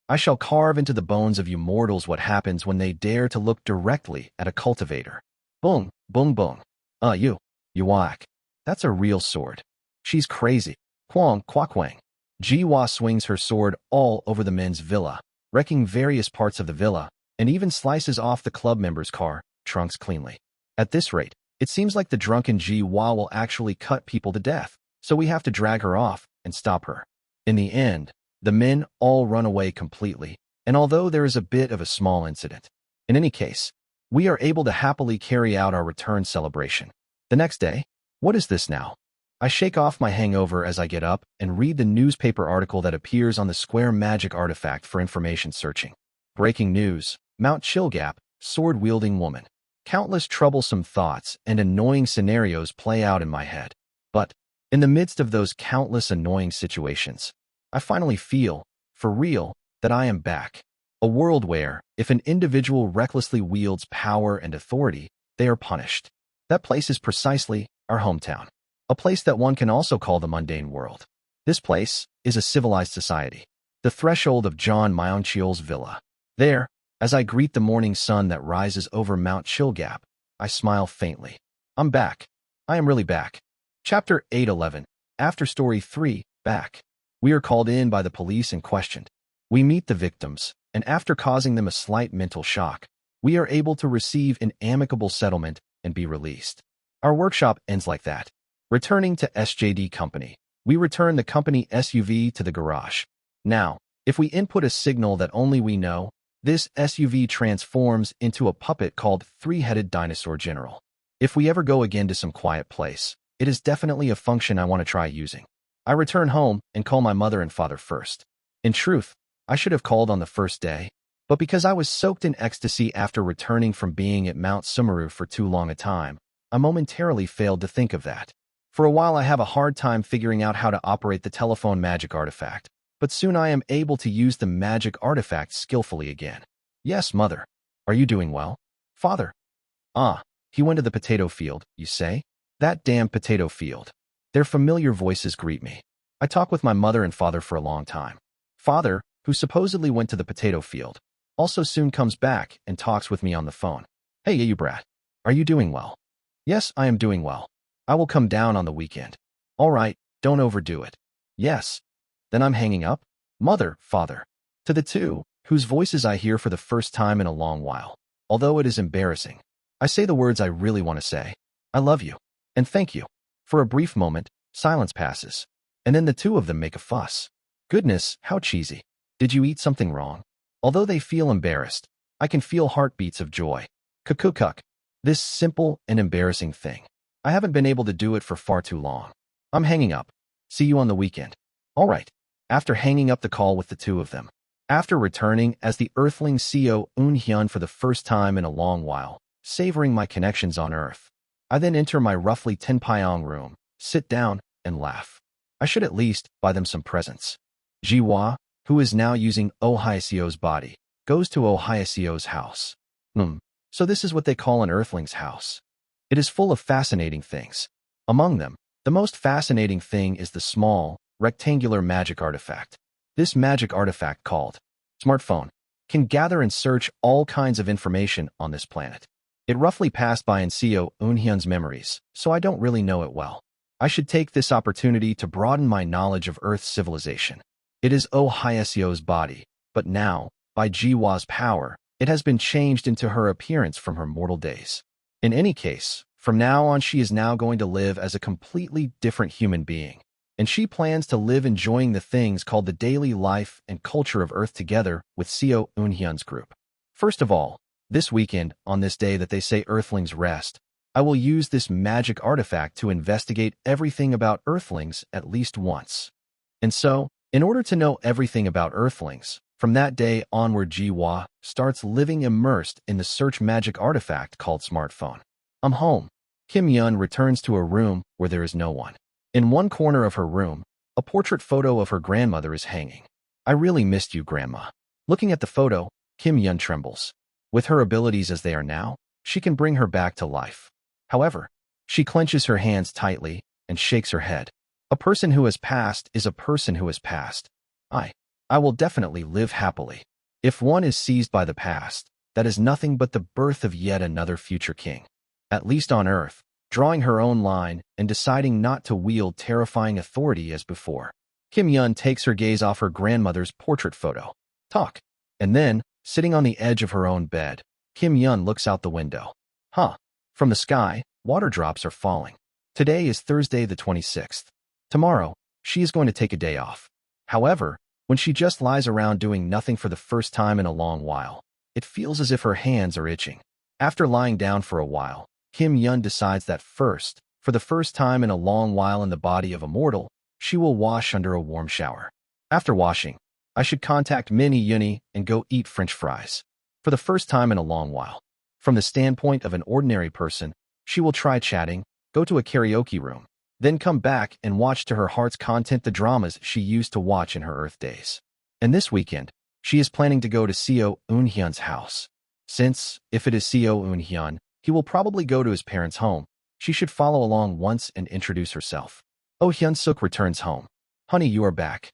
I shall carve into the bones of you mortals what happens when they dare to look directly at a cultivator. Boom, boom, boom. You whack. That's a real sword. She's crazy. Kwang, quakwang. Ji-hwa swings her sword all over the men's villa, wrecking various parts of the villa, and even slices off the club members' car trunks cleanly. At this rate, it seems like the drunken Ji-Hua will actually cut people to death, so we have to drag her off and stop her. In the end, the men all run away completely, and although there is a bit of a small incident, in any case, we are able to happily carry out our return celebration. The next day, what is this now? I shake off my hangover as I get up and read the newspaper article that appears on the Square Magic Artifact for information searching. Breaking news, Mount Chillgap, sword-wielding woman. Countless troublesome thoughts and annoying scenarios play out in my head. But, in the midst of those countless annoying situations, I finally feel, for real, that I am back. A world where, if an individual recklessly wields power and authority, they are punished. That place is precisely our hometown. A place that one can also call the mundane world. This place is a civilized society. The threshold of John Myeoncheol's villa. There, as I greet the morning sun that rises over Mount Chillgap, I smile faintly. I'm back. I am really back. Chapter 811, Afterstory 3, Back. We are called in by the police and questioned. We meet the victims, and after causing them a slight mental shock, we are able to receive an amicable settlement and be released. Our workshop ends like that. Returning to SJD Company, we return the company SUV to the garage. Now, if we input a signal that only we know, this SUV transforms into a puppet called Three-Headed Dinosaur General. If we ever go again to some quiet place, it is definitely a function I want to try using. I return home and call my mother and father first. In truth, I should have called on the first day, but because I was soaked in ecstasy after returning from being at Mount Sumeru for too long a time, I momentarily failed to think of that. For a while I have a hard time figuring out how to operate the telephone magic artifact, but soon I am able to use the magic artifact skillfully again. Yes, mother. Are you doing well? Father. Ah, he went to the potato field, you say? That damn potato field. Their familiar voices greet me. I talk with my mother and father for a long time. Father, who supposedly went to the potato field, also soon comes back and talks with me on the phone. Hey, you brat. Are you doing well? Yes, I am doing well. I will come down on the weekend. All right, don't overdo it. Yes. Then I'm hanging up? Mother, father. To the two, whose voices I hear for the first time in a long while. Although it is embarrassing, I say the words I really want to say. I love you. And thank you. For a brief moment, silence passes. And then the two of them make a fuss. Goodness, how cheesy. Did you eat something wrong? Although they feel embarrassed, I can feel heartbeats of joy. Cuck. This simple and embarrassing thing. I haven't been able to do it for far too long. I'm hanging up. See you on the weekend. All right. After hanging up the call with the two of them, after returning as the Earthling Seo Eun-hyun for the first time in a long while, savoring my connections on Earth, I then enter my roughly 10 pyong room, sit down, and laugh. I should at least buy them some presents. Ji-Hua, who is now using Oh Hyeseo's body, goes to Oh Hyeseo's house. So this is what they call an Earthling's house. It is full of fascinating things. Among them, the most fascinating thing is the small, rectangular magic artifact. This magic artifact, called smartphone, can gather and search all kinds of information on this planet. It roughly passed by in Seo Eun-hyun's memories, so I don't really know it well. I should take this opportunity to broaden my knowledge of Earth's civilization. It is Oh Hyeseo's body, but now, by Ji-Hwa's power, it has been changed into her appearance from her mortal days. In any case, from now on she is now going to live as a completely different human being, and she plans to live enjoying the things called the daily life and culture of Earth together with Seo Eun-hyun's group. First of all, this weekend, on this day that they say Earthlings rest, I will use this magic artifact to investigate everything about Earthlings at least once. And so, in order to know everything about Earthlings, from that day onward Ji-Hwa starts living immersed in the search magic artifact called smartphone. I'm home. Kim Yun returns to a room where there is no one. In one corner of her room, a portrait photo of her grandmother is hanging. I really missed you, Grandma. Looking at the photo, Kim Yun trembles. With her abilities as they are now, she can bring her back to life. However, she clenches her hands tightly and shakes her head. A person who has passed is a person who has passed. I will definitely live happily. If one is seized by the past, that is nothing but the birth of yet another future king. At least on Earth, drawing her own line and deciding not to wield terrifying authority as before. Kim Yun takes her gaze off her grandmother's portrait photo. Talk. And then, sitting on the edge of her own bed, Kim Yun looks out the window. From the sky, water drops are falling. Today is Thursday the 26th. Tomorrow, she is going to take a day off. However, when she just lies around doing nothing for the first time in a long while, it feels as if her hands are itching. After lying down for a while, Kim Yun decides that for the first time in a long while in the body of a mortal, she will wash under a warm shower. After washing, I should contact Minnie Yuni and go eat French fries. For the first time in a long while. From the standpoint of an ordinary person, she will try chatting, go to a karaoke room, then come back and watch to her heart's content the dramas she used to watch in her Earth days. And this weekend, she is planning to go to Seo Eun-hyun's house. Since, if it is Seo Eun-hyun, he will probably go to his parents' home, she should follow along once and introduce herself. Oh Hyun-suk returns home. Honey, you are back.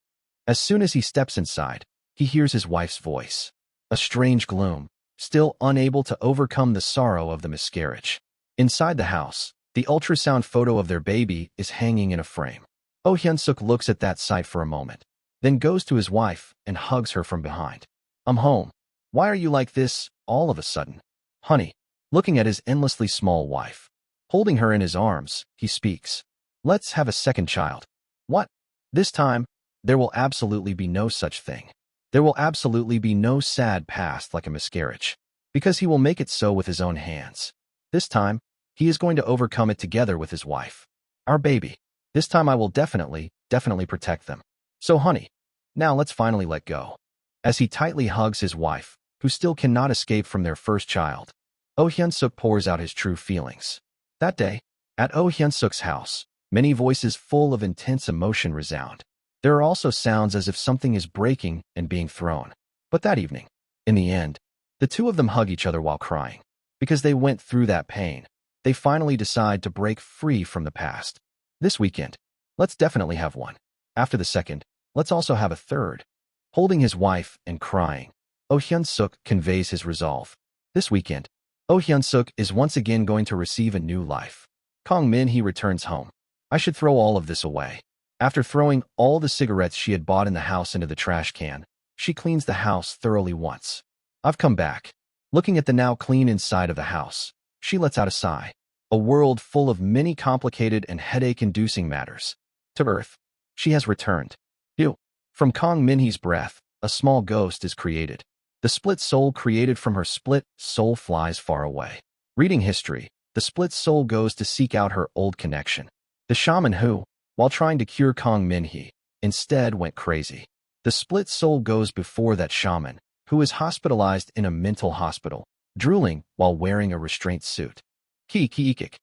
As soon as he steps inside, he hears his wife's voice. A strange gloom, still unable to overcome the sorrow of the miscarriage. Inside the house, the ultrasound photo of their baby is hanging in a frame. Oh Hyun-suk looks at that sight for a moment, then goes to his wife and hugs her from behind. I'm home. Why are you like this, all of a sudden? Honey, looking at his endlessly small wife. Holding her in his arms, he speaks. Let's have a second child. What? This time, there will absolutely be no such thing. There will absolutely be no sad past like a miscarriage, because he will make it so with his own hands. This time, he is going to overcome it together with his wife. Our baby. This time I will definitely protect them. So honey, now let's finally let go. As he tightly hugs his wife, who still cannot escape from their first child, Oh Hyun-suk pours out his true feelings. That day, at Oh Hyun-suk's house, many voices full of intense emotion resound. There are also sounds as if something is breaking and being thrown. But that evening, in the end, the two of them hug each other while crying. Because they went through that pain, they finally decide to break free from the past. This weekend, let's definitely have one. After the second, let's also have a third. Holding his wife and crying, Oh Hyun-suk conveys his resolve. This weekend, Oh Hyun-suk is once again going to receive a new life. Kong Min-hee returns home. I should throw all of this away. After throwing all the cigarettes she had bought in the house into the trash can, she cleans the house thoroughly once. I've come back. Looking at the now clean inside of the house, she lets out a sigh. A world full of many complicated and headache-inducing matters. To Earth, she has returned. Ew. From Kong Min-hee's breath, a small ghost is created. The split soul created from her split soul flies far away. Reading history, the split soul goes to seek out her old connection. The shaman who, while trying to cure Kong Min-hee, instead went crazy. The split soul goes before that shaman, who is hospitalized in a mental hospital, drooling while wearing a restraint suit. Ki-ki-ik.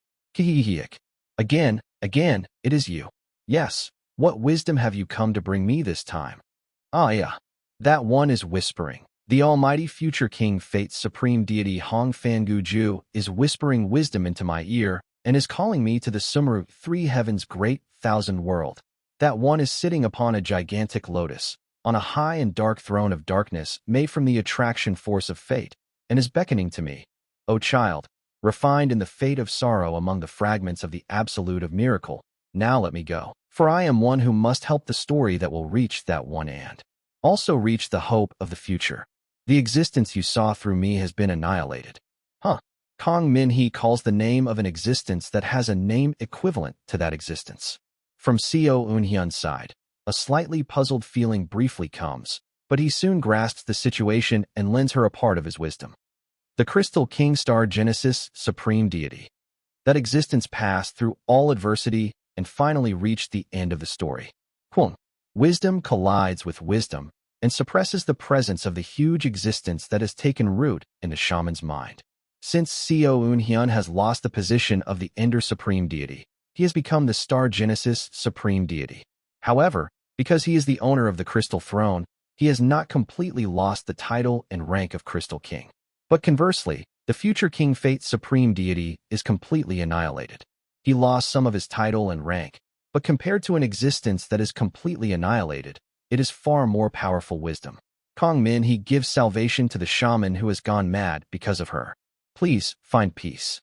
Again, it is you. Yes, what wisdom have you come to bring me this time? Ah yeah, that one is whispering. The almighty future king fate's supreme deity Hong Fan-gu-ju is whispering wisdom into my ear and is calling me to the Sumeru three heavens great thousand world. That one is sitting upon a gigantic lotus, on a high and dark throne of darkness made from the attraction force of fate, and is beckoning to me. O child, refined in the fate of sorrow among the fragments of the absolute of miracle, now let me go. For I am one who must help the story that will reach that one and also reach the hope of the future. The existence you saw through me has been annihilated. Kong Min-hee calls the name of an existence that has a name equivalent to that existence. From Seo Eun-hyun's side, a slightly puzzled feeling briefly comes, but he soon grasps the situation and lends her a part of his wisdom. The Crystal King Star Genesis Supreme Deity. That existence passed through all adversity and finally reached the end of the story. Wisdom collides with wisdom and suppresses the presence of the huge existence that has taken root in the shaman's mind. Since Seo Eun-hyun has lost the position of the Ender Supreme Deity, he has become the Star Genesis Supreme Deity. However, because he is the owner of the Crystal Throne, he has not completely lost the title and rank of Crystal King. But conversely, the future King Fate Supreme Deity is completely annihilated. He lost some of his title and rank, but compared to an existence that is completely annihilated, it is far more powerful wisdom. Kong Min-hee gives salvation to the shaman who has gone mad because of her. Please, find peace.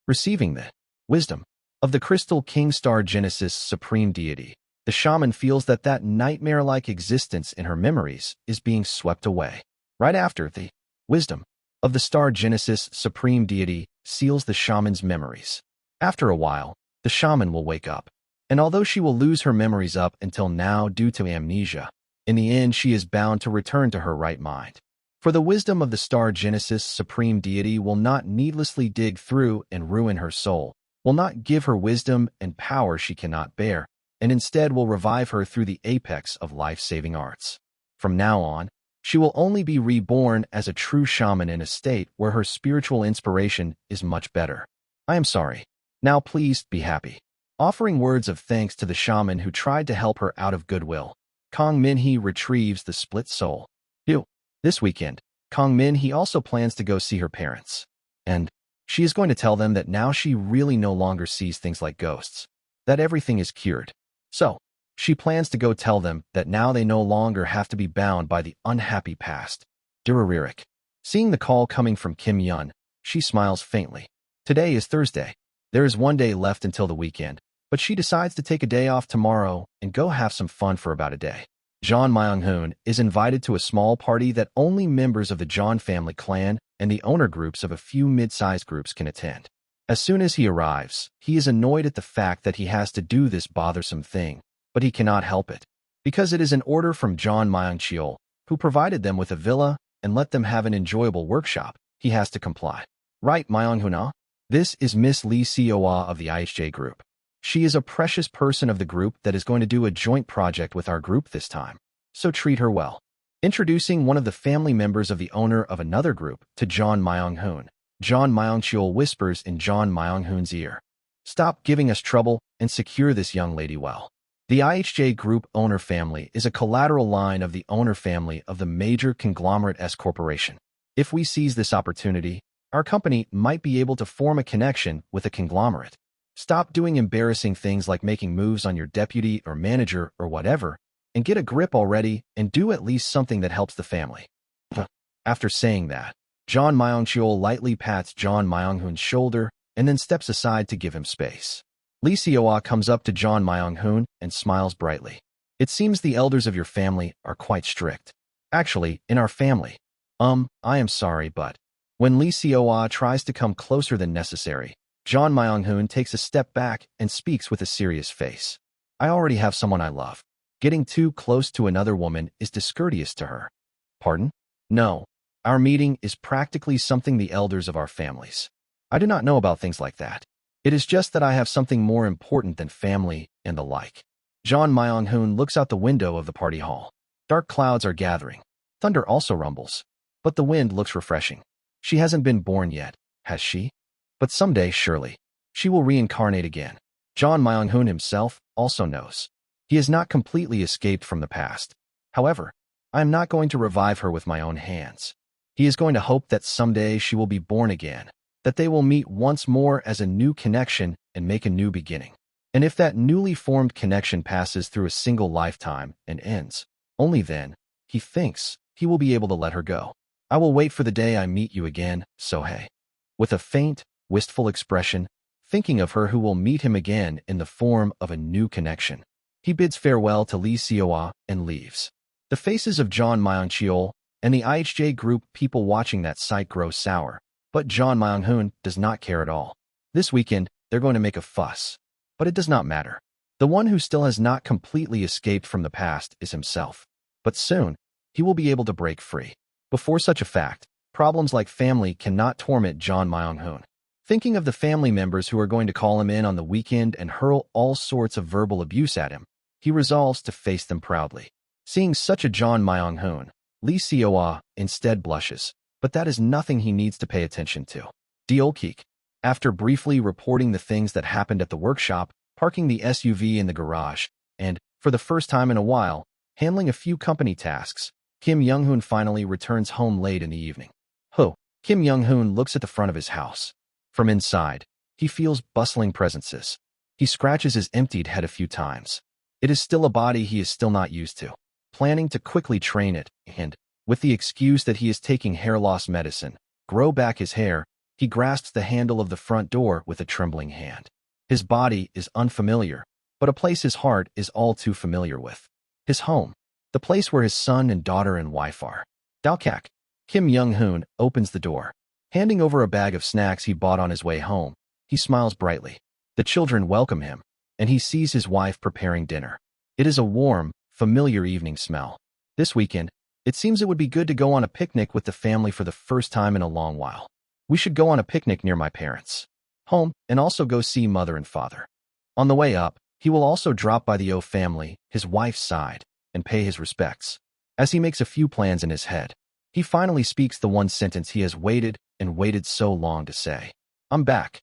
Receiving the wisdom of the Crystal King Star Genesis Supreme Deity, the shaman feels that nightmare-like existence in her memories is being swept away. Right after the wisdom of the star Genesis supreme deity seals the shaman's memories. After a while, the shaman will wake up. And although she will lose her memories up until now due to amnesia, in the end she is bound to return to her right mind. For the wisdom of the star Genesis supreme deity will not needlessly dig through and ruin her soul, will not give her wisdom and power she cannot bear, and instead will revive her through the apex of life-saving arts. From now on, she will only be reborn as a true shaman in a state where her spiritual inspiration is much better. I am sorry. Now please be happy. Offering words of thanks to the shaman who tried to help her out of goodwill, Kong Minhee retrieves the split soul. This weekend, Kong Minhee also plans to go see her parents. And she is going to tell them that now she really no longer sees things like ghosts, that everything is cured. So, she plans to go tell them that now they no longer have to be bound by the unhappy past. Duraririk. Seeing the call coming from Kim Yun, she smiles faintly. Today is Thursday. There is one day left until the weekend, but she decides to take a day off tomorrow and go have some fun for about a day. John Myung-hoon is invited to a small party that only members of the John family clan and the owner groups of a few mid-sized groups can attend. As soon as he arrives, he is annoyed at the fact that he has to do this bothersome thing, but he cannot help it, because it is an order from John Myung-cheol, who provided them with a villa and let them have an enjoyable workshop. He has to comply. Right, Myung-hoon? This is Miss Lee Seoa of the IHJ group. She is a precious person of the group that is going to do a joint project with our group this time, so treat her well. Introducing one of the family members of the owner of another group to John Myung-hoon, John Myung-cheol whispers in John Myung-hoon's ear. Stop giving us trouble and secure this young lady well. The IHJ group owner family is a collateral line of the owner family of the major conglomerate S Corporation. If we seize this opportunity, our company might be able to form a connection with a conglomerate. Stop doing embarrassing things like making moves on your deputy or manager or whatever, and get a grip already and do at least something that helps the family. After saying that, John Myung-cheol lightly pats John Myung-hoon's shoulder and then steps aside to give him space. Lee Seoa comes up to John Myung-hoon and smiles brightly. It seems the elders of your family are quite strict. Actually, in our family. I am sorry, but... When Lee Seoa tries to come closer than necessary, John Myung-hoon takes a step back and speaks with a serious face. I already have someone I love. Getting too close to another woman is discourteous to her. Pardon? No. Our meeting is practically something the elders of our families. I do not know about things like that. It is just that I have something more important than family and the like. John Myung-hoon looks out the window of the party hall. Dark clouds are gathering. Thunder also rumbles. But the wind looks refreshing. She hasn't been born yet, has she? But someday, surely, she will reincarnate again. John Myung-hoon himself also knows. He has not completely escaped from the past. However, I am not going to revive her with my own hands. He is going to hope that someday she will be born again, that they will meet once more as a new connection and make a new beginning. And if that newly formed connection passes through a single lifetime and ends, only then, he thinks, he will be able to let her go. I will wait for the day I meet you again, Sohei. With a faint, wistful expression, thinking of her who will meet him again in the form of a new connection, he bids farewell to Lee Seoa and leaves. The faces of John Myung-cheol and the IHJ group people watching that sight grow sour, but John Myung-hoon does not care at all. This weekend, they're going to make a fuss. But it does not matter. The one who still has not completely escaped from the past is himself. But soon, he will be able to break free. Before such a fact, problems like family cannot torment John Myung-hoon. Thinking of the family members who are going to call him in on the weekend and hurl all sorts of verbal abuse at him, he resolves to face them proudly. Seeing such a John Myung-hoon, Lee Seoa instead blushes, but that is nothing he needs to pay attention to. Deolkeek. After briefly reporting the things that happened at the workshop, parking the SUV in the garage, and, for the first time in a while, handling a few company tasks, Kim Young-hoon finally returns home late in the evening. Kim Young-hoon looks at the front of his house. From inside, he feels bustling presences. He scratches his emptied head a few times. It is still a body he is still not used to. Planning to quickly train it and, with the excuse that he is taking hair loss medicine, grow back his hair, he grasps the handle of the front door with a trembling hand. His body is unfamiliar, but a place his heart is all too familiar with. His home. The place where his son and daughter and wife are. Dalkak. Kim Young-hoon opens the door. Handing over a bag of snacks he bought on his way home, he smiles brightly. The children welcome him, and he sees his wife preparing dinner. It is a warm, familiar evening smell. This weekend, it seems it would be good to go on a picnic with the family for the first time in a long while. We should go on a picnic near my parents' home and also go see mother and father. On the way up, he will also drop by the O family, his wife's side, and pay his respects. As he makes a few plans in his head, he finally speaks the one sentence he has waited and waited so long to say. I'm back.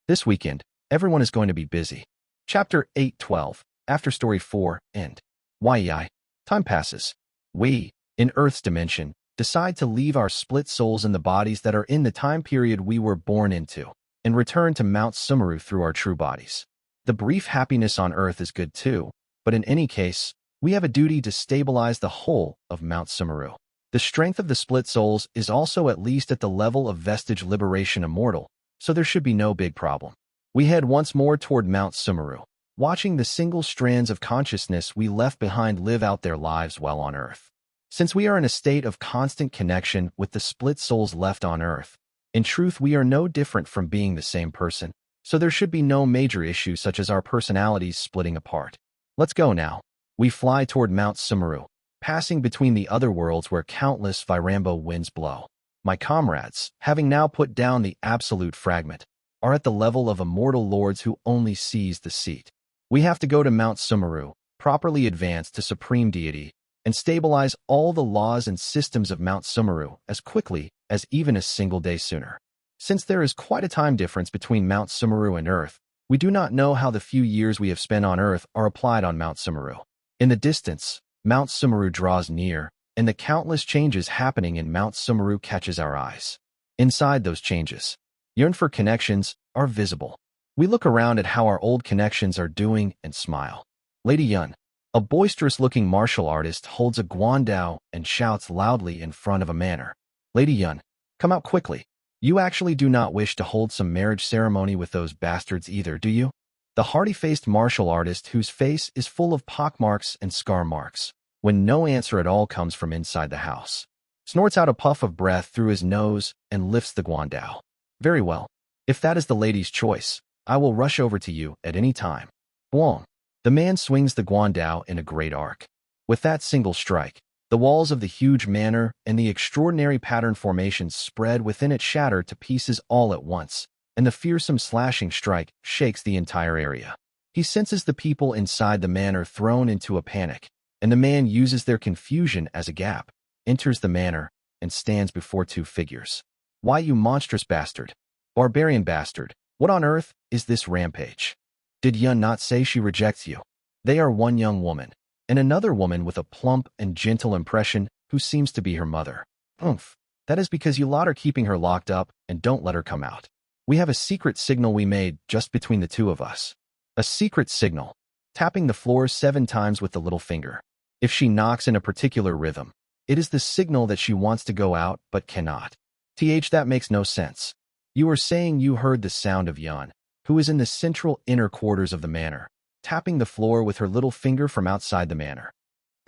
This weekend, everyone is going to be busy. Chapter 8:12, Afterstory 4, End. Why? Time passes. We, in Earth's dimension, decide to leave our split souls in the bodies that are in the time period we were born into, and return to Mount Sumeru through our true bodies. The brief happiness on Earth is good too, but in any case, we have a duty to stabilize the whole of Mount Sumeru. The strength of the split souls is also at least at the level of Vestige Liberation Immortal, so there should be no big problem. We head once more toward Mount Sumeru, watching the single strands of consciousness we left behind live out their lives while on Earth. Since we are in a state of constant connection with the split souls left on Earth, in truth we are no different from being the same person, so there should be no major issue such as our personalities splitting apart. Let's go now. We fly toward Mount Sumeru, passing between the other worlds where countless Virambo winds blow. My comrades, having now put down the absolute fragment, are at the level of immortal lords who only seize the seat. We have to go to Mount Sumeru, properly advance to Supreme Deity, and stabilize all the laws and systems of Mount Sumeru as quickly as even a single day sooner. Since there is quite a time difference between Mount Sumeru and Earth, we do not know how the few years we have spent on Earth are applied on Mount Sumeru. In the distance, Mount Sumeru draws near, and the countless changes happening in Mount Sumeru catches our eyes. Inside those changes, yearn for connections are visible. We look around at how our old connections are doing and smile. Lady Yun, a boisterous-looking martial artist, holds a guandao and shouts loudly in front of a manor. Lady Yun, come out quickly. You actually do not wish to hold some marriage ceremony with those bastards either, do you? The hardy-faced martial artist, whose face is full of pockmarks and scar marks, when no answer at all comes from inside the house, snorts out a puff of breath through his nose and lifts the guandao. Very well. If that is the lady's choice, I will rush over to you at any time. Boom. The man swings the guandao in a great arc. With that single strike, the walls of the huge manor and the extraordinary pattern formations spread within it shatter to pieces all at once, and the fearsome slashing strike shakes the entire area. He senses the people inside the manor thrown into a panic, and the man uses their confusion as a gap, enters the manor, and stands before two figures. Why, you monstrous bastard! Barbarian bastard! What on earth is this rampage? Did Yun not say she rejects you? They are one young woman, and another woman with a plump and gentle impression who seems to be her mother. Oomph! That is because you lot are keeping her locked up and don't let her come out. We have a secret signal we made just between the two of us. A secret signal. Tapping the floor 7 times with the little finger. If she knocks in a particular rhythm, it is the signal that she wants to go out but cannot. That makes no sense. You are saying you heard the sound of Yun, who is in the central inner quarters of the manor, tapping the floor with her little finger from outside the manor.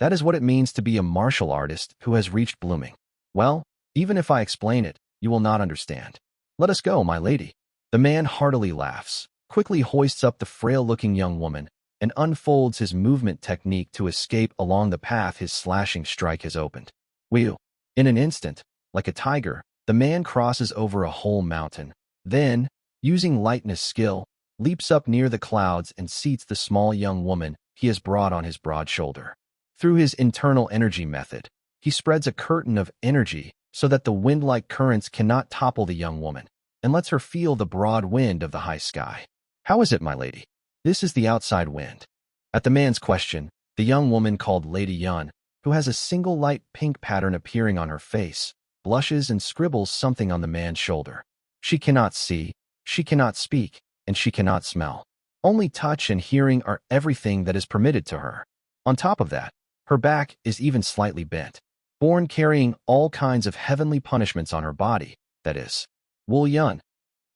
That is what it means to be a martial artist who has reached blooming. Well, even if I explain it, you will not understand. Let us go, my lady. The man heartily laughs, quickly hoists up the frail-looking young woman, and unfolds his movement technique to escape along the path his slashing strike has opened. Whew! In an instant, like a tiger, the man crosses over a whole mountain, then, using lightness skill, leaps up near the clouds and seats the small young woman he has brought on his broad shoulder. Through his internal energy method, he spreads a curtain of energy so that the wind-like currents cannot topple the young woman, and lets her feel the broad wind of the high sky. How is it, my lady? This is the outside wind. At the man's question, the young woman called Lady Yun, who has a single light pink pattern appearing on her face, blushes and scribbles something on the man's shoulder. She cannot see, she cannot speak, and she cannot smell. Only touch and hearing are everything that is permitted to her. On top of that, her back is even slightly bent, born carrying all kinds of heavenly punishments on her body, that is. Wool Yun.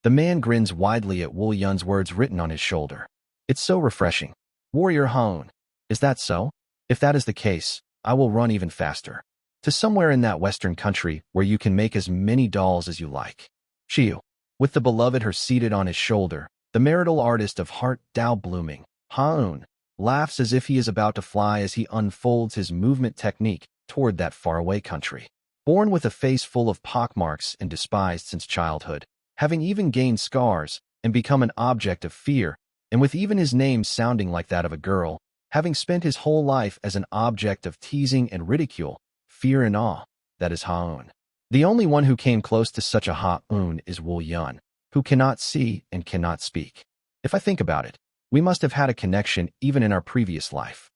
The man grins widely at Wool Yun's words written on his shoulder. It's so refreshing. Warrior Hone. Is that so? If that is the case, I will run even faster. to somewhere in that western country where you can make as many dolls as you like. Shiu, with the beloved her seated on his shoulder, the marital artist of heart Dao blooming, Haun, laughs as if he is about to fly as he unfolds his movement technique toward that faraway country. Born with a face full of pockmarks and despised since childhood, having even gained scars and become an object of fear, and with even his name sounding like that of a girl, having spent his whole life as an object of teasing and ridicule, fear and awe, that is Haun. The only one who came close to such a Haun is Wu Yun, who cannot see and cannot speak. If I think about it, we must have had a connection even in our previous life.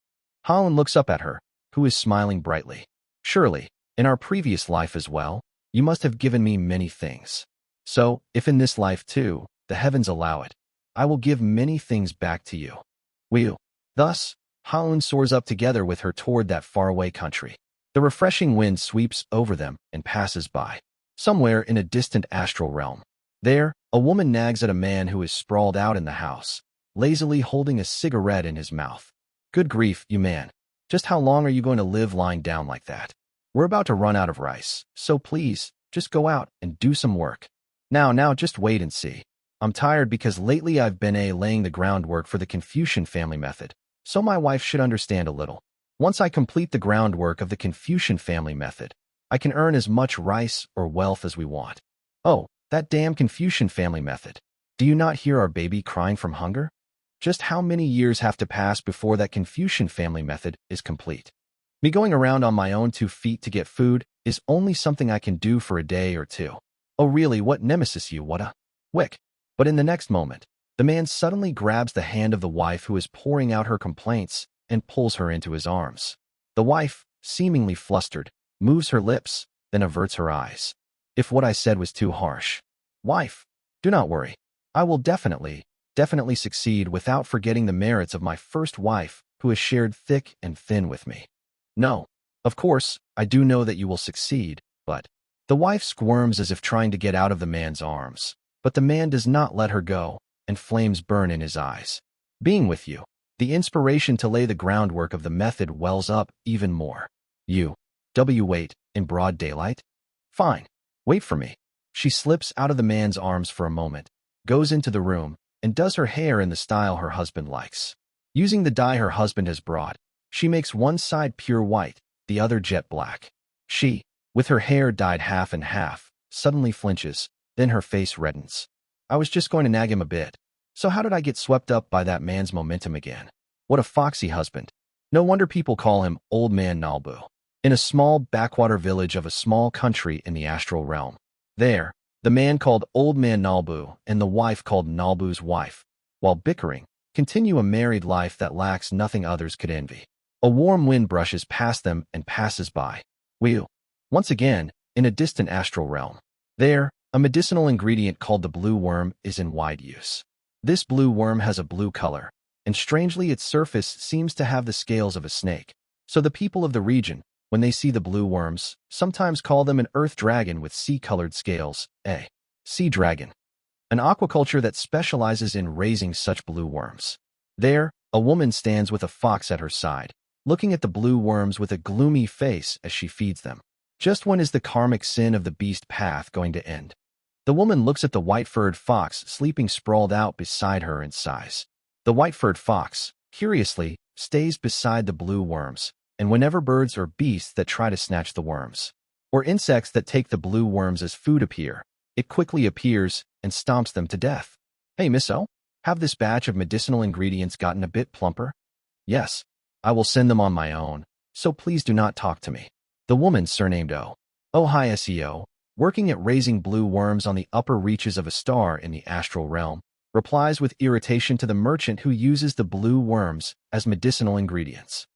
Haun looks up at her, who is smiling brightly. Surely, in our previous life as well, you must have given me many things. So, if in this life too, the heavens allow it, I will give many things back to you. Will. Thus, Haun soars up together with her toward that faraway country. The refreshing wind sweeps over them and passes by. Somewhere in a distant astral realm. There, a woman nags at a man who is sprawled out in the house, lazily holding a cigarette in his mouth. Good grief, you man. Just how long are you going to live lying down like that? We're about to run out of rice, so please, just go out and do some work. Now, just wait and see. I'm tired because lately I've been laying the groundwork for the Confucian family method, so my wife should understand a little. Once I complete the groundwork of the Confucian family method, I can earn as much rice or wealth as we want. Oh, that damn Confucian family method. Do you not hear our baby crying from hunger? Just how many years have to pass before that Confucian family method is complete? Me going around on my own 2 feet to get food is only something I can do for a day or two. Oh really, what nemesis you, what a wick. But in the next moment, the man suddenly grabs the hand of the wife who is pouring out her complaints and pulls her into his arms. The wife, seemingly flustered, moves her lips, then averts her eyes. If what I said was too harsh. Wife, do not worry. I will definitely succeed without forgetting the merits of my first wife who has shared thick and thin with me. No, of course, I do know that you will succeed, but the wife squirms as if trying to get out of the man's arms, but the man does not let her go, and flames burn in his eyes. Being with you, the inspiration to lay the groundwork of the method wells up even more. Wait, in broad daylight? Fine, wait for me. She slips out of the man's arms for a moment, goes into the room, and does her hair in the style her husband likes. Using the dye her husband has brought, she makes one side pure white, the other jet black. She, with her hair dyed half and half, suddenly flinches, then her face reddens. I was just going to nag him a bit. So how did I get swept up by that man's momentum again? What a foxy husband. No wonder people call him Old Man Nalbu. In a small backwater village of a small country in the astral realm. There, the man called Old Man Nalbu and the wife called Nalbu's wife, while bickering, continue a married life that lacks nothing others could envy. A warm wind brushes past them and passes by. Once again, in a distant astral realm. There, a medicinal ingredient called the blue worm is in wide use. This blue worm has a blue color, and strangely its surface seems to have the scales of a snake. So the people of the region, when they see the blue worms, sometimes call them an earth dragon with sea-colored scales, a sea dragon. An aquaculture that specializes in raising such blue worms. There, a woman stands with a fox at her side, looking at the blue worms with a gloomy face as she feeds them. Just when is the karmic sin of the beast path going to end? The woman looks at the white-furred fox sleeping sprawled out beside her and sighs. The white-furred fox, curiously, stays beside the blue worms, and whenever birds or beasts that try to snatch the worms, or insects that take the blue worms as food appear, it quickly appears and stomps them to death. Hey, Miss O, have this batch of medicinal ingredients gotten a bit plumper? Yes, I will send them on my own, so please do not talk to me. The woman surnamed O. Oh hi SEO, working at raising blue worms on the upper reaches of a star in the astral realm, replies with irritation to the merchant who uses the blue worms as medicinal ingredients.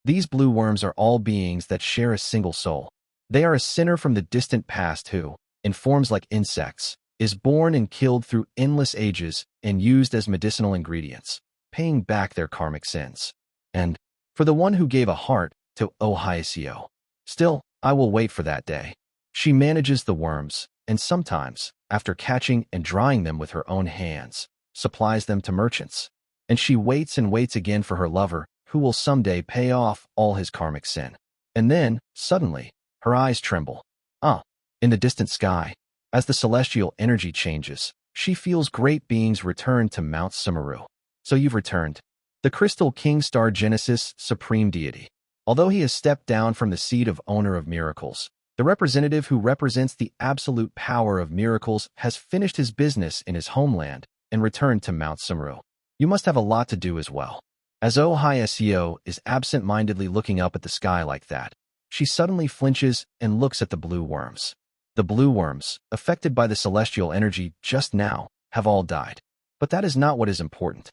These blue worms are all beings that share a single soul. They are a sinner from the distant past who, in forms like insects, is born and killed through endless ages and used as medicinal ingredients, paying back their karmic sins. And, for the one who gave a heart to Ohiasio, still, I will wait for that day. She manages the worms, and sometimes, after catching and drying them with her own hands, supplies them to merchants. And she waits and waits again for her lover, who will someday pay off all his karmic sin. And then, suddenly, her eyes tremble. Ah! In the distant sky, as the celestial energy changes, she feels great beings return to Mount Sumeru. So you've returned. The Crystal King Star Genesis Supreme Deity. Although he has stepped down from the seat of Owner of Miracles, the representative who represents the absolute power of miracles has finished his business in his homeland and returned to Mount Sumeru. You must have a lot to do as well. As Ohio is absent-mindedly looking up at the sky like that, she suddenly flinches and looks at the blue worms. The blue worms, affected by the celestial energy just now, have all died. But that is not what is important.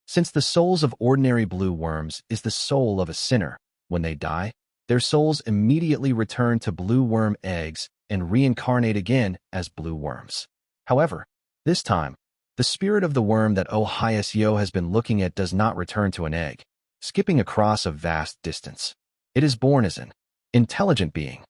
Since the souls of ordinary blue worms is the soul of a sinner, when they die, their souls immediately return to blue worm eggs and reincarnate again as blue worms. However, this time, the spirit of the worm that Ohio has been looking at does not return to an egg, skipping across a vast distance. It is born as an intelligent being.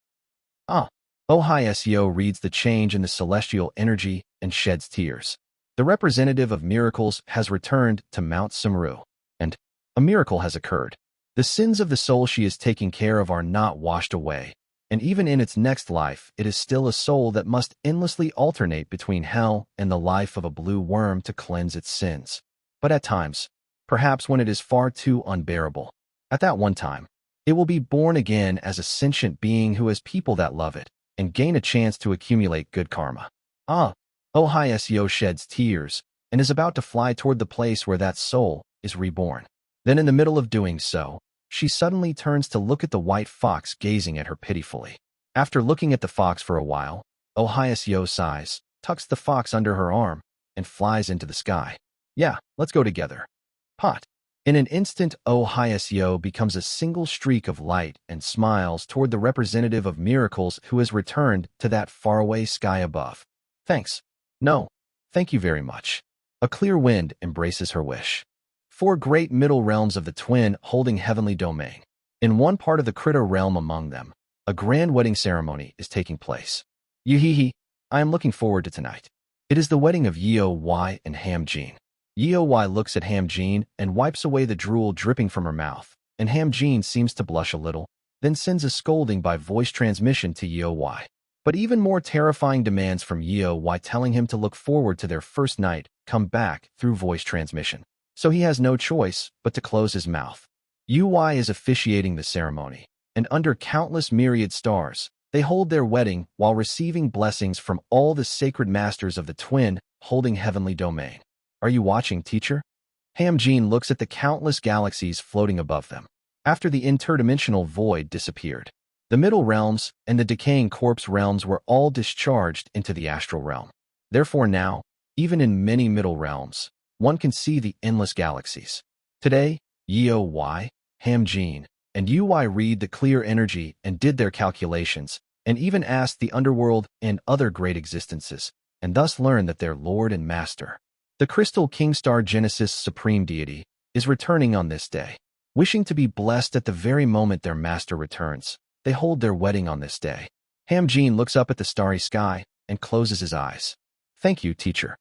Ohio reads the change in the celestial energy and sheds tears. The representative of miracles has returned to Mount Sumeru, and a miracle has occurred. The sins of the soul she is taking care of are not washed away, and even in its next life, it is still a soul that must endlessly alternate between hell and the life of a blue worm to cleanse its sins. But at times, perhaps when it is far too unbearable, at that one time, it will be born again as a sentient being who has people that love it and gain a chance to accumulate good karma. Ohio sheds tears and is about to fly toward the place where that soul is reborn. Then in the middle of doing so, she suddenly turns to look at the white fox gazing at her pitifully. After looking at the fox for a while, Ohio sighs, tucks the fox under her arm, and flies into the sky. Yeah, let's go together. Pot. In an instant, Ohio becomes a single streak of light and smiles toward the representative of miracles who has returned to that faraway sky above. Thanks. No, thank you very much. A clear wind embraces her wish. 4 great middle realms of the twin holding heavenly domain. In one part of the critter realm among them, a grand wedding ceremony is taking place. Yeehehe, I am looking forward to tonight. It is the wedding of Yeoi and Hamjean. Yeoi looks at Hamjean and wipes away the drool dripping from her mouth, and Hamjean seems to blush a little, then sends a scolding by voice transmission to Yeoi. But even more terrifying demands from Yeoi telling him to look forward to their first night come back through voice transmission. So he has no choice but to close his mouth. Yeoi is officiating the ceremony, and under countless myriad stars, they hold their wedding while receiving blessings from all the sacred masters of the twin holding heavenly domain. Are you watching, teacher? Hamjean looks at the countless galaxies floating above them. After the interdimensional void disappeared, the middle realms and the decaying corpse realms were all discharged into the astral realm. Therefore now, even in many middle realms, one can see the endless galaxies. Today, Yeoi, Hamjean, and Ui read the clear energy and did their calculations, and even asked the underworld and other great existences, and thus learned that their Lord and Master, the Crystal King Star Genesis Supreme Deity, is returning on this day. Wishing to be blessed at the very moment their Master returns, they hold their wedding on this day. Hamjean looks up at the starry sky and closes his eyes. Thank you, teacher.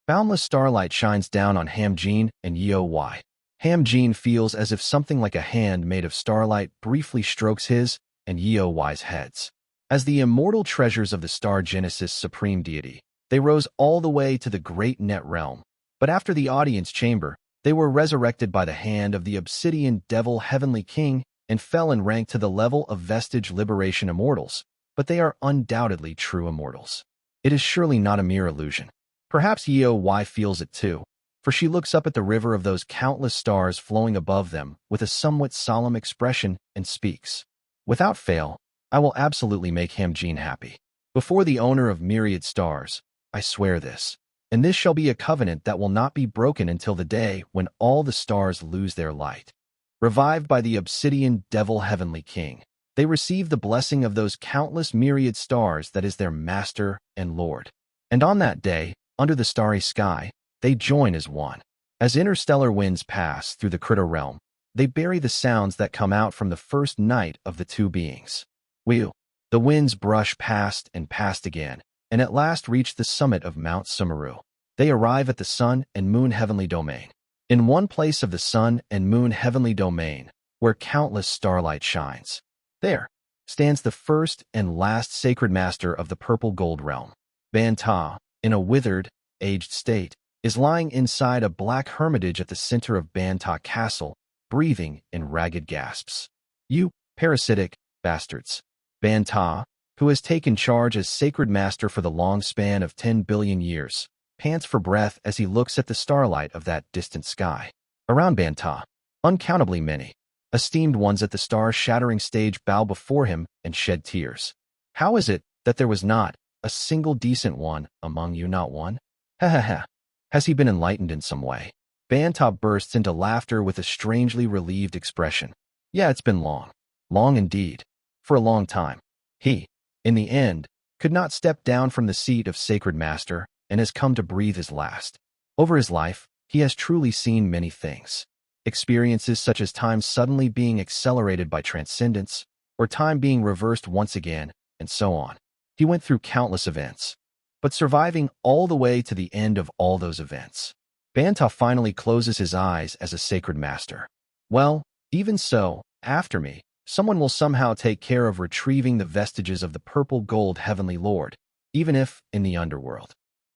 Boundless starlight shines down on Hamjean and Yeoi. Hamjean feels as if something like a hand made of starlight briefly strokes his and Yeoi's heads. As the immortal treasures of the Star Genesis Supreme Deity, they rose all the way to the great net realm. But after the audience chamber, they were resurrected by the hand of the obsidian devil Heavenly King and fell in rank to the level of vestige liberation immortals. But they are undoubtedly true immortals. It is surely not a mere illusion. Perhaps Yeoi feels it too, for she looks up at the river of those countless stars flowing above them with a somewhat solemn expression and speaks. Without fail, I will absolutely make Hamjean happy. Before the owner of myriad stars, I swear this, and this shall be a covenant that will not be broken until the day when all the stars lose their light. Revived by the obsidian devil Heavenly King, they receive the blessing of those countless myriad stars that is their Master and Lord. And on that day, under the starry sky, they join as one. As interstellar winds pass through the critter realm, they bury the sounds that come out from the first night of the two beings. The winds brush past and past again, and at last reach the summit of Mount Sumeru. They arrive at the sun and moon heavenly domain. In one place of the sun and moon heavenly domain, where countless starlight shines, There stands the first and last sacred master of the purple gold realm. Banta, in a withered, aged state, is lying inside a black hermitage at the center of Banta Castle, breathing in ragged gasps. You parasitic bastards. Banta, who has taken charge as sacred master for the long span of 10 billion years, pants for breath as he looks at the starlight of that distant sky. Around Banta, uncountably many esteemed ones at the star-shattering stage bow before him and shed tears. How is it that there was not a single decent one among you, not one? Ha ha ha. Has he been enlightened in some way? Banta bursts into laughter with a strangely relieved expression. Yeah, it's been long. Long indeed. For a long time. He, in the end, could not step down from the seat of sacred master and has come to breathe his last. Over his life, he has truly seen many things. Experiences such as time suddenly being accelerated by transcendence, or time being reversed once again, and so on. He went through countless events, but surviving all the way to the end of all those events. Banta finally closes his eyes as a sacred master. Well, even so, after me, someone will somehow take care of retrieving the vestiges of the purple gold heavenly lord, even if, in the underworld,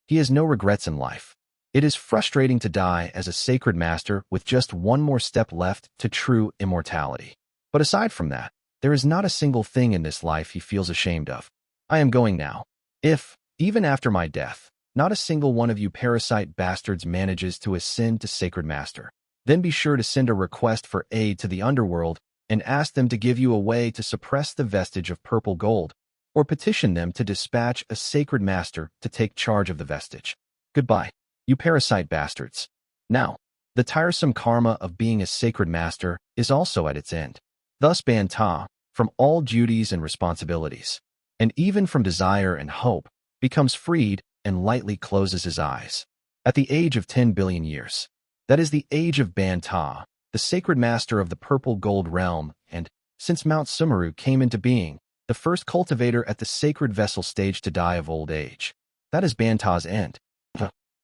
he has no regrets in life. It is frustrating to die as a sacred master with just one more step left to true immortality. But aside from that, there is not a single thing in this life he feels ashamed of. I am going now. If, even after my death, not a single one of you parasite bastards manages to ascend to sacred master, then be sure to send a request for aid to the underworld and ask them to give you a way to suppress the vestige of purple gold, or petition them to dispatch a sacred master to take charge of the vestige. Goodbye, you parasite bastards. Now, the tiresome karma of being a sacred master is also at its end. Thus Banta, from all duties and responsibilities, and even from desire and hope, becomes freed and lightly closes his eyes. At the age of 10 billion years, that is the age of Banta, the sacred master of the purple gold realm, and, since Mount Sumeru came into being, the first cultivator at the sacred vessel stage to die of old age. That is Banta's end.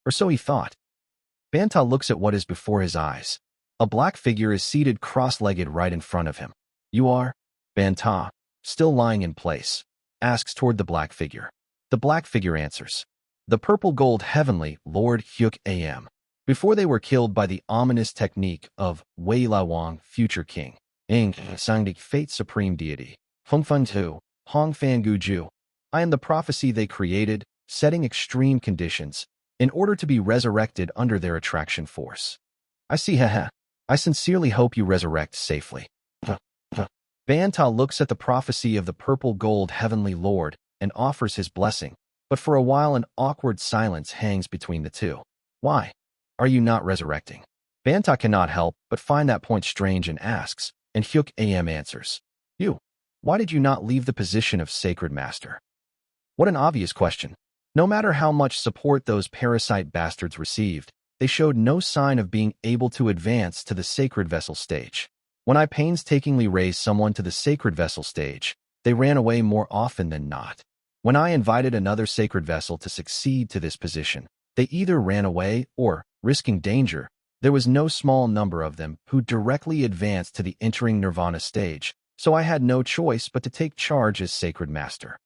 Or so he thought. Banta looks at what is before his eyes. A black figure is seated cross-legged right in front of him. You are? Banta, still lying in place, asks toward the black figure. The black figure answers. The purple gold heavenly Lord Hyuk Am. Before they were killed by the ominous technique of Wei Lawang, future king, Ing Sangdik fate supreme deity, Hongfun Tu, Hong Fan Guju. I am the prophecy they created, setting extreme conditions, in order to be resurrected under their attraction force. I see, haha. I sincerely hope you resurrect safely. Banta looks at the prophecy of the purple gold heavenly lord and offers his blessing, but for a while an awkward silence hangs between the two. Why are you not resurrecting? Banta cannot help but find that point strange and asks, and Hyuk Am answers. You, why did you not leave the position of sacred master? What an obvious question. No matter how much support those parasite bastards received, they showed no sign of being able to advance to the sacred vessel stage. When I painstakingly raised someone to the sacred vessel stage, they ran away more often than not. When I invited another sacred vessel to succeed to this position, they either ran away or, risking danger, there was no small number of them who directly advanced to the entering nirvana stage, so I had no choice but to take charge as sacred master.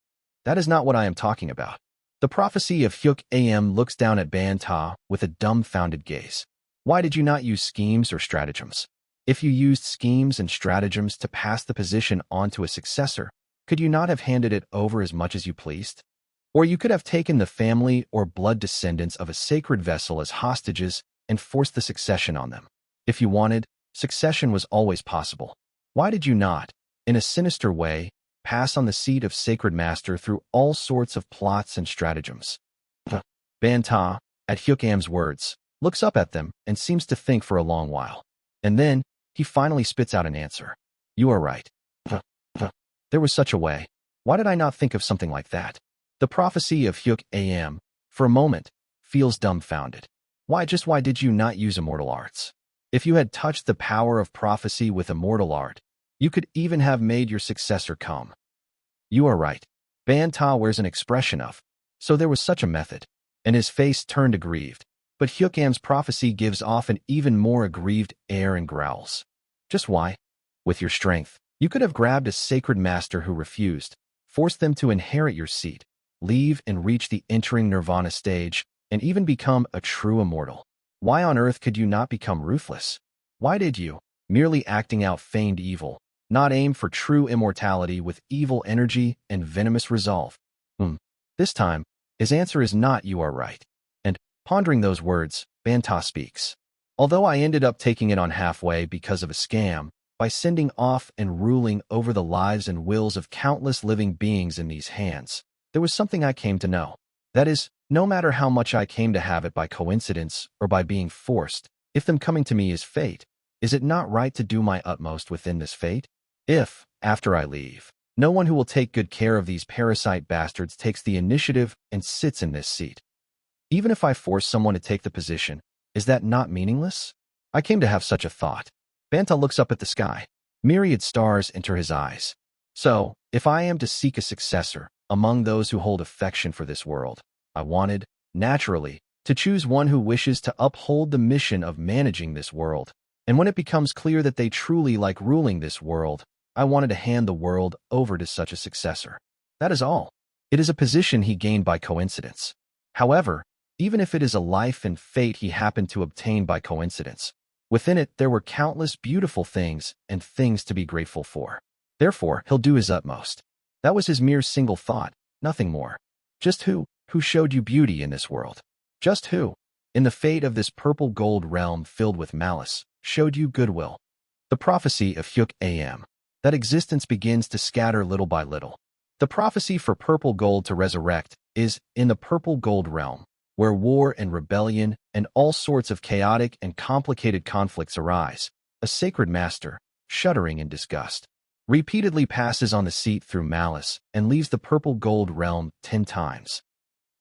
That is not what I am talking about. The prophecy of Hyuk Am looks down at Banta with a dumbfounded gaze. Why did you not use schemes or stratagems? If you used schemes and stratagems to pass the position on to a successor, could you not have handed it over as much as you pleased? Or you could have taken the family or blood descendants of a sacred vessel as hostages and forced the succession on them. If you wanted, succession was always possible. Why did you not, in a sinister way, pass on the seat of sacred master through all sorts of plots and stratagems? Banta, at Hyukam's words, looks up at them and seems to think for a long while. And then, he finally spits out an answer. You are right. There was such a way. Why did I not think of something like that? The prophecy of Hyuk Am, for a moment, feels dumbfounded. Why did you not use immortal arts? If you had touched the power of prophecy with immortal art, you could even have made your successor come. You are right. Banta wears an expression of, so there was such a method, and his face turned aggrieved, but Hyukam's prophecy gives off an even more aggrieved air and growls. Just why? With your strength, You could have grabbed a sacred master who refused, forced them to inherit your seat, leave and reach the entering nirvana stage, and even become a true immortal. Why on earth could you not become ruthless? Why did you, merely acting out feigned evil, not aim for true immortality with evil energy and venomous resolve? This time, his answer is not "you are right." And, pondering those words, Banta speaks. Although I ended up taking it on halfway because of a scam, by sending off and ruling over the lives and wills of countless living beings in these hands, there was something I came to know. That is, no matter how much I came to have it by coincidence or by being forced, if them coming to me is fate, is it not right to do my utmost within this fate? If, after I leave, no one who will take good care of these parasite bastards takes the initiative and sits in this seat, even if I force someone to take the position, is that not meaningless? I came to have such a thought. Banta looks up at the sky. Myriad stars enter his eyes. So, if I am to seek a successor among those who hold affection for this world, I wanted, naturally, to choose one who wishes to uphold the mission of managing this world. And when it becomes clear that they truly like ruling this world, I wanted to hand the world over to such a successor. That is all. It is a position he gained by coincidence. However, even if it is a life and fate he happened to obtain by coincidence, within it there were countless beautiful things and things to be grateful for. Therefore, he'll do his utmost. That was his mere single thought, nothing more. Just who showed you beauty in this world? Just who, in the fate of this purple gold realm filled with malice, showed you goodwill? The prophecy of Hyuk Am. That existence begins to scatter little by little. The prophecy for purple gold to resurrect is in the purple gold realm, where war and rebellion and all sorts of chaotic and complicated conflicts arise. A sacred master, shuddering in disgust, repeatedly passes on the seat through malice and leaves the purple gold realm 10 times.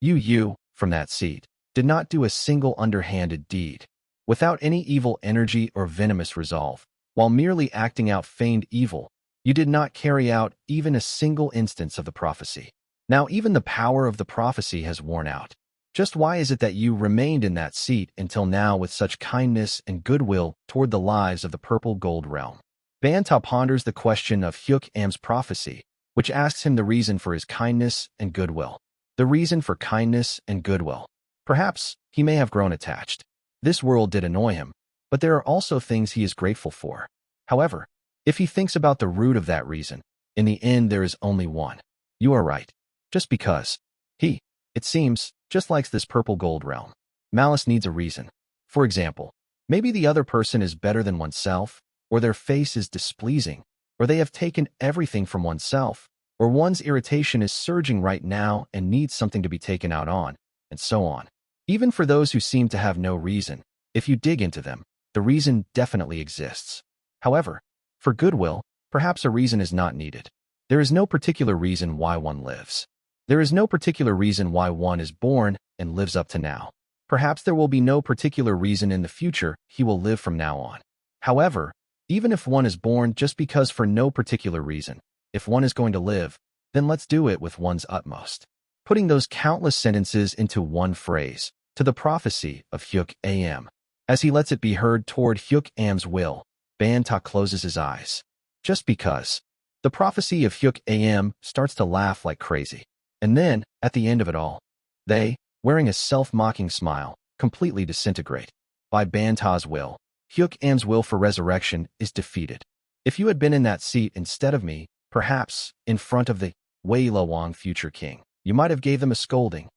You, from that seat, did not do a single underhanded deed, without any evil energy or venomous resolve. While merely acting out feigned evil, you did not carry out even a single instance of the prophecy. Now even the power of the prophecy has worn out. Just why is it that you remained in that seat until now with such kindness and goodwill toward the lives of the purple gold realm? Banta ponders the question of Hyuk Am's prophecy, which asks him the reason for his kindness and goodwill. The reason for kindness and goodwill. Perhaps he may have grown attached. This world did annoy him, but there are also things he is grateful for. However, if he thinks about the root of that reason, in the end there is only one. You are right. Just because he, it seems, just likes this purple gold realm. Malice needs a reason. For example, maybe the other person is better than oneself, or their face is displeasing, or they have taken everything from oneself, or one's irritation is surging right now and needs something to be taken out on, and so on. Even for those who seem to have no reason, if you dig into them, the reason definitely exists. However, for goodwill, perhaps a reason is not needed. There is no particular reason why one lives. There is no particular reason why one is born and lives up to now. Perhaps there will be no particular reason in the future he will live from now on. However, even if one is born just because for no particular reason, if one is going to live, then let's do it with one's utmost. Putting those countless sentences into one phrase, to the prophecy of Hyuk Am. As he lets it be heard toward Hyuk Am's will, Banta closes his eyes. Just because. The prophecy of Hyuk Am starts to laugh like crazy. And then, at the end of it all, they, wearing a self-mocking smile, completely disintegrate. By Banta's will, Hyuk Am's will for resurrection is defeated. If you had been in that seat instead of me, perhaps, in front of the Wei Lawang future king, you might have gave them a scolding.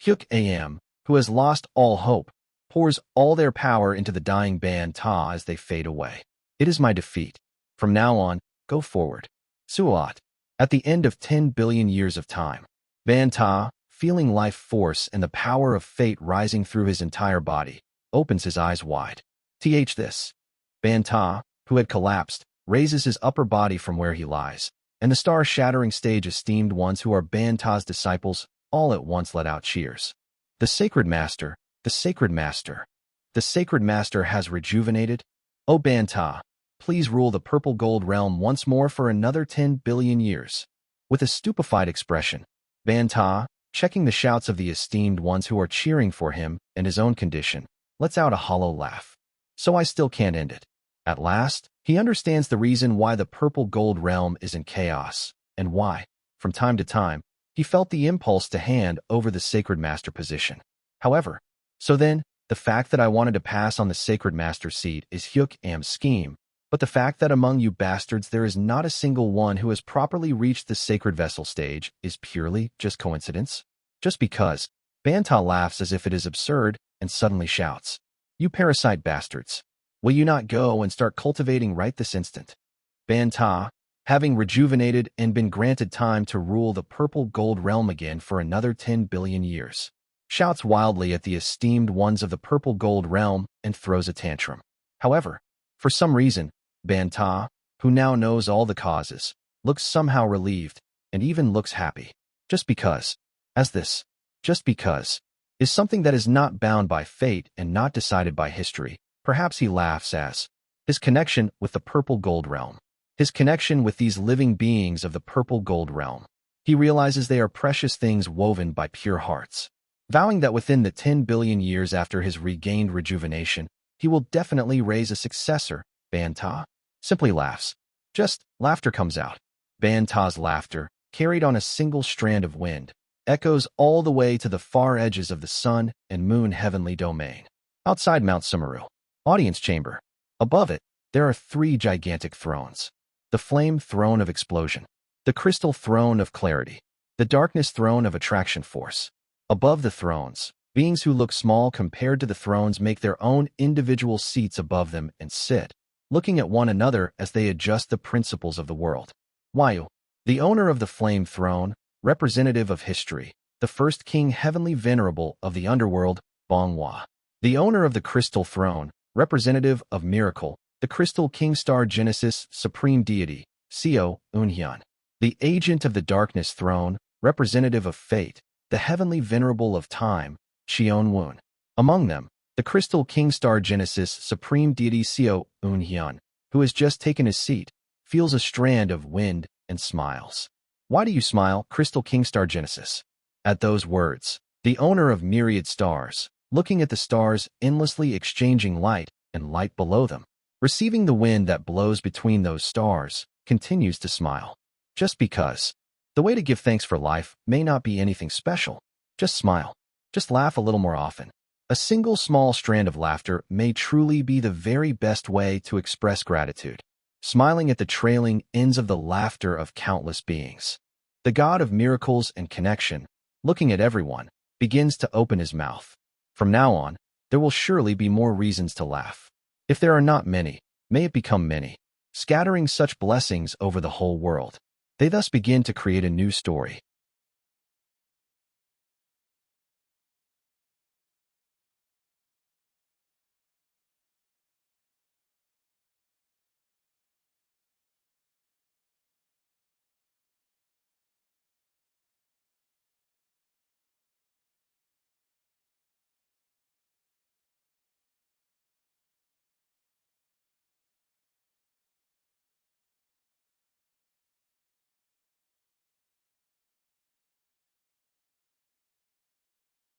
Hyuk Am, who has lost all hope, pours all their power into the dying Banta as they fade away. It is my defeat. From now on, go forward. Suat. At the end of 10 billion years of time, Banta, feeling life force and the power of fate rising through his entire body, opens his eyes wide. This. Banta, who had collapsed, raises his upper body from where he lies, and the star-shattering stage esteemed ones who are Banta's disciples all at once let out cheers. The Sacred Master, the Sacred Master. The Sacred Master has rejuvenated. O Banta, please rule the purple gold realm once more for another 10 billion years. With a stupefied expression, Banta, checking the shouts of the esteemed ones who are cheering for him and his own condition, lets out a hollow laugh. So I still can't end it. At last, he He understands the reason why the purple gold realm is in chaos, and why, from time to time, he felt the impulse to hand over the sacred master position. However, so then, the fact that I wanted to pass on the sacred master seat is Hyuk Am's scheme, but the fact that among you bastards there is not a single one who has properly reached the sacred vessel stage is purely just coincidence? Just because. Banta laughs as if it is absurd and suddenly shouts, "You parasite bastards! Will you not go and start cultivating right this instant?" Banta, having rejuvenated and been granted time to rule the purple gold realm again for another 10 billion years, shouts wildly at the esteemed ones of the purple gold realm and throws a tantrum. However, for some reason, Banta, who now knows all the causes, looks somehow relieved and even looks happy. Just because is something that is not bound by fate and not decided by history. Perhaps he laughs as his connection with the purple gold realm, his connection with these living beings of the purple gold realm. He realizes they are precious things woven by pure hearts, vowing that within the 10 billion years after his regained rejuvenation, he will definitely raise a successor. Banta simply laughs. Just laughter comes out. Banta's laughter, carried on a single strand of wind, echoes all the way to the far edges of the sun and moon heavenly domain. Outside Mount Sumeru, audience chamber. Above it, there are 3 gigantic thrones. The flame throne of explosion, the crystal throne of clarity, the darkness throne of attraction force. Above the thrones, beings who look small compared to the thrones make their own individual seats above them and sit, looking at one another as they adjust the principles of the world. Wayu, the owner of the flame throne, representative of history, the first king heavenly venerable of the underworld, Bonghua. The owner of the crystal throne, representative of miracle, the crystal king star Genesis, supreme deity, Seo Unhyun. The agent of the darkness throne, representative of fate, the heavenly venerable of time, Cheon Woon. Among them, the crystal king star Genesis, supreme deity Seo Unhyun, who has just taken his seat, feels a strand of wind and smiles. Why do you smile, crystal king star Genesis? At those words, the owner of myriad stars, looking at the stars endlessly exchanging light and light below them, receiving the wind that blows between those stars, continues to smile. Just because. The way to give thanks for life may not be anything special. Just smile. Just laugh a little more often. A single small strand of laughter may truly be the very best way to express gratitude. Smiling at the trailing ends of the laughter of countless beings. The God of miracles and connection, looking at everyone, begins to open his mouth. From now on, there will surely be more reasons to laugh. If there are not many, may it become many, scattering such blessings over the whole world. They thus begin to create a new story.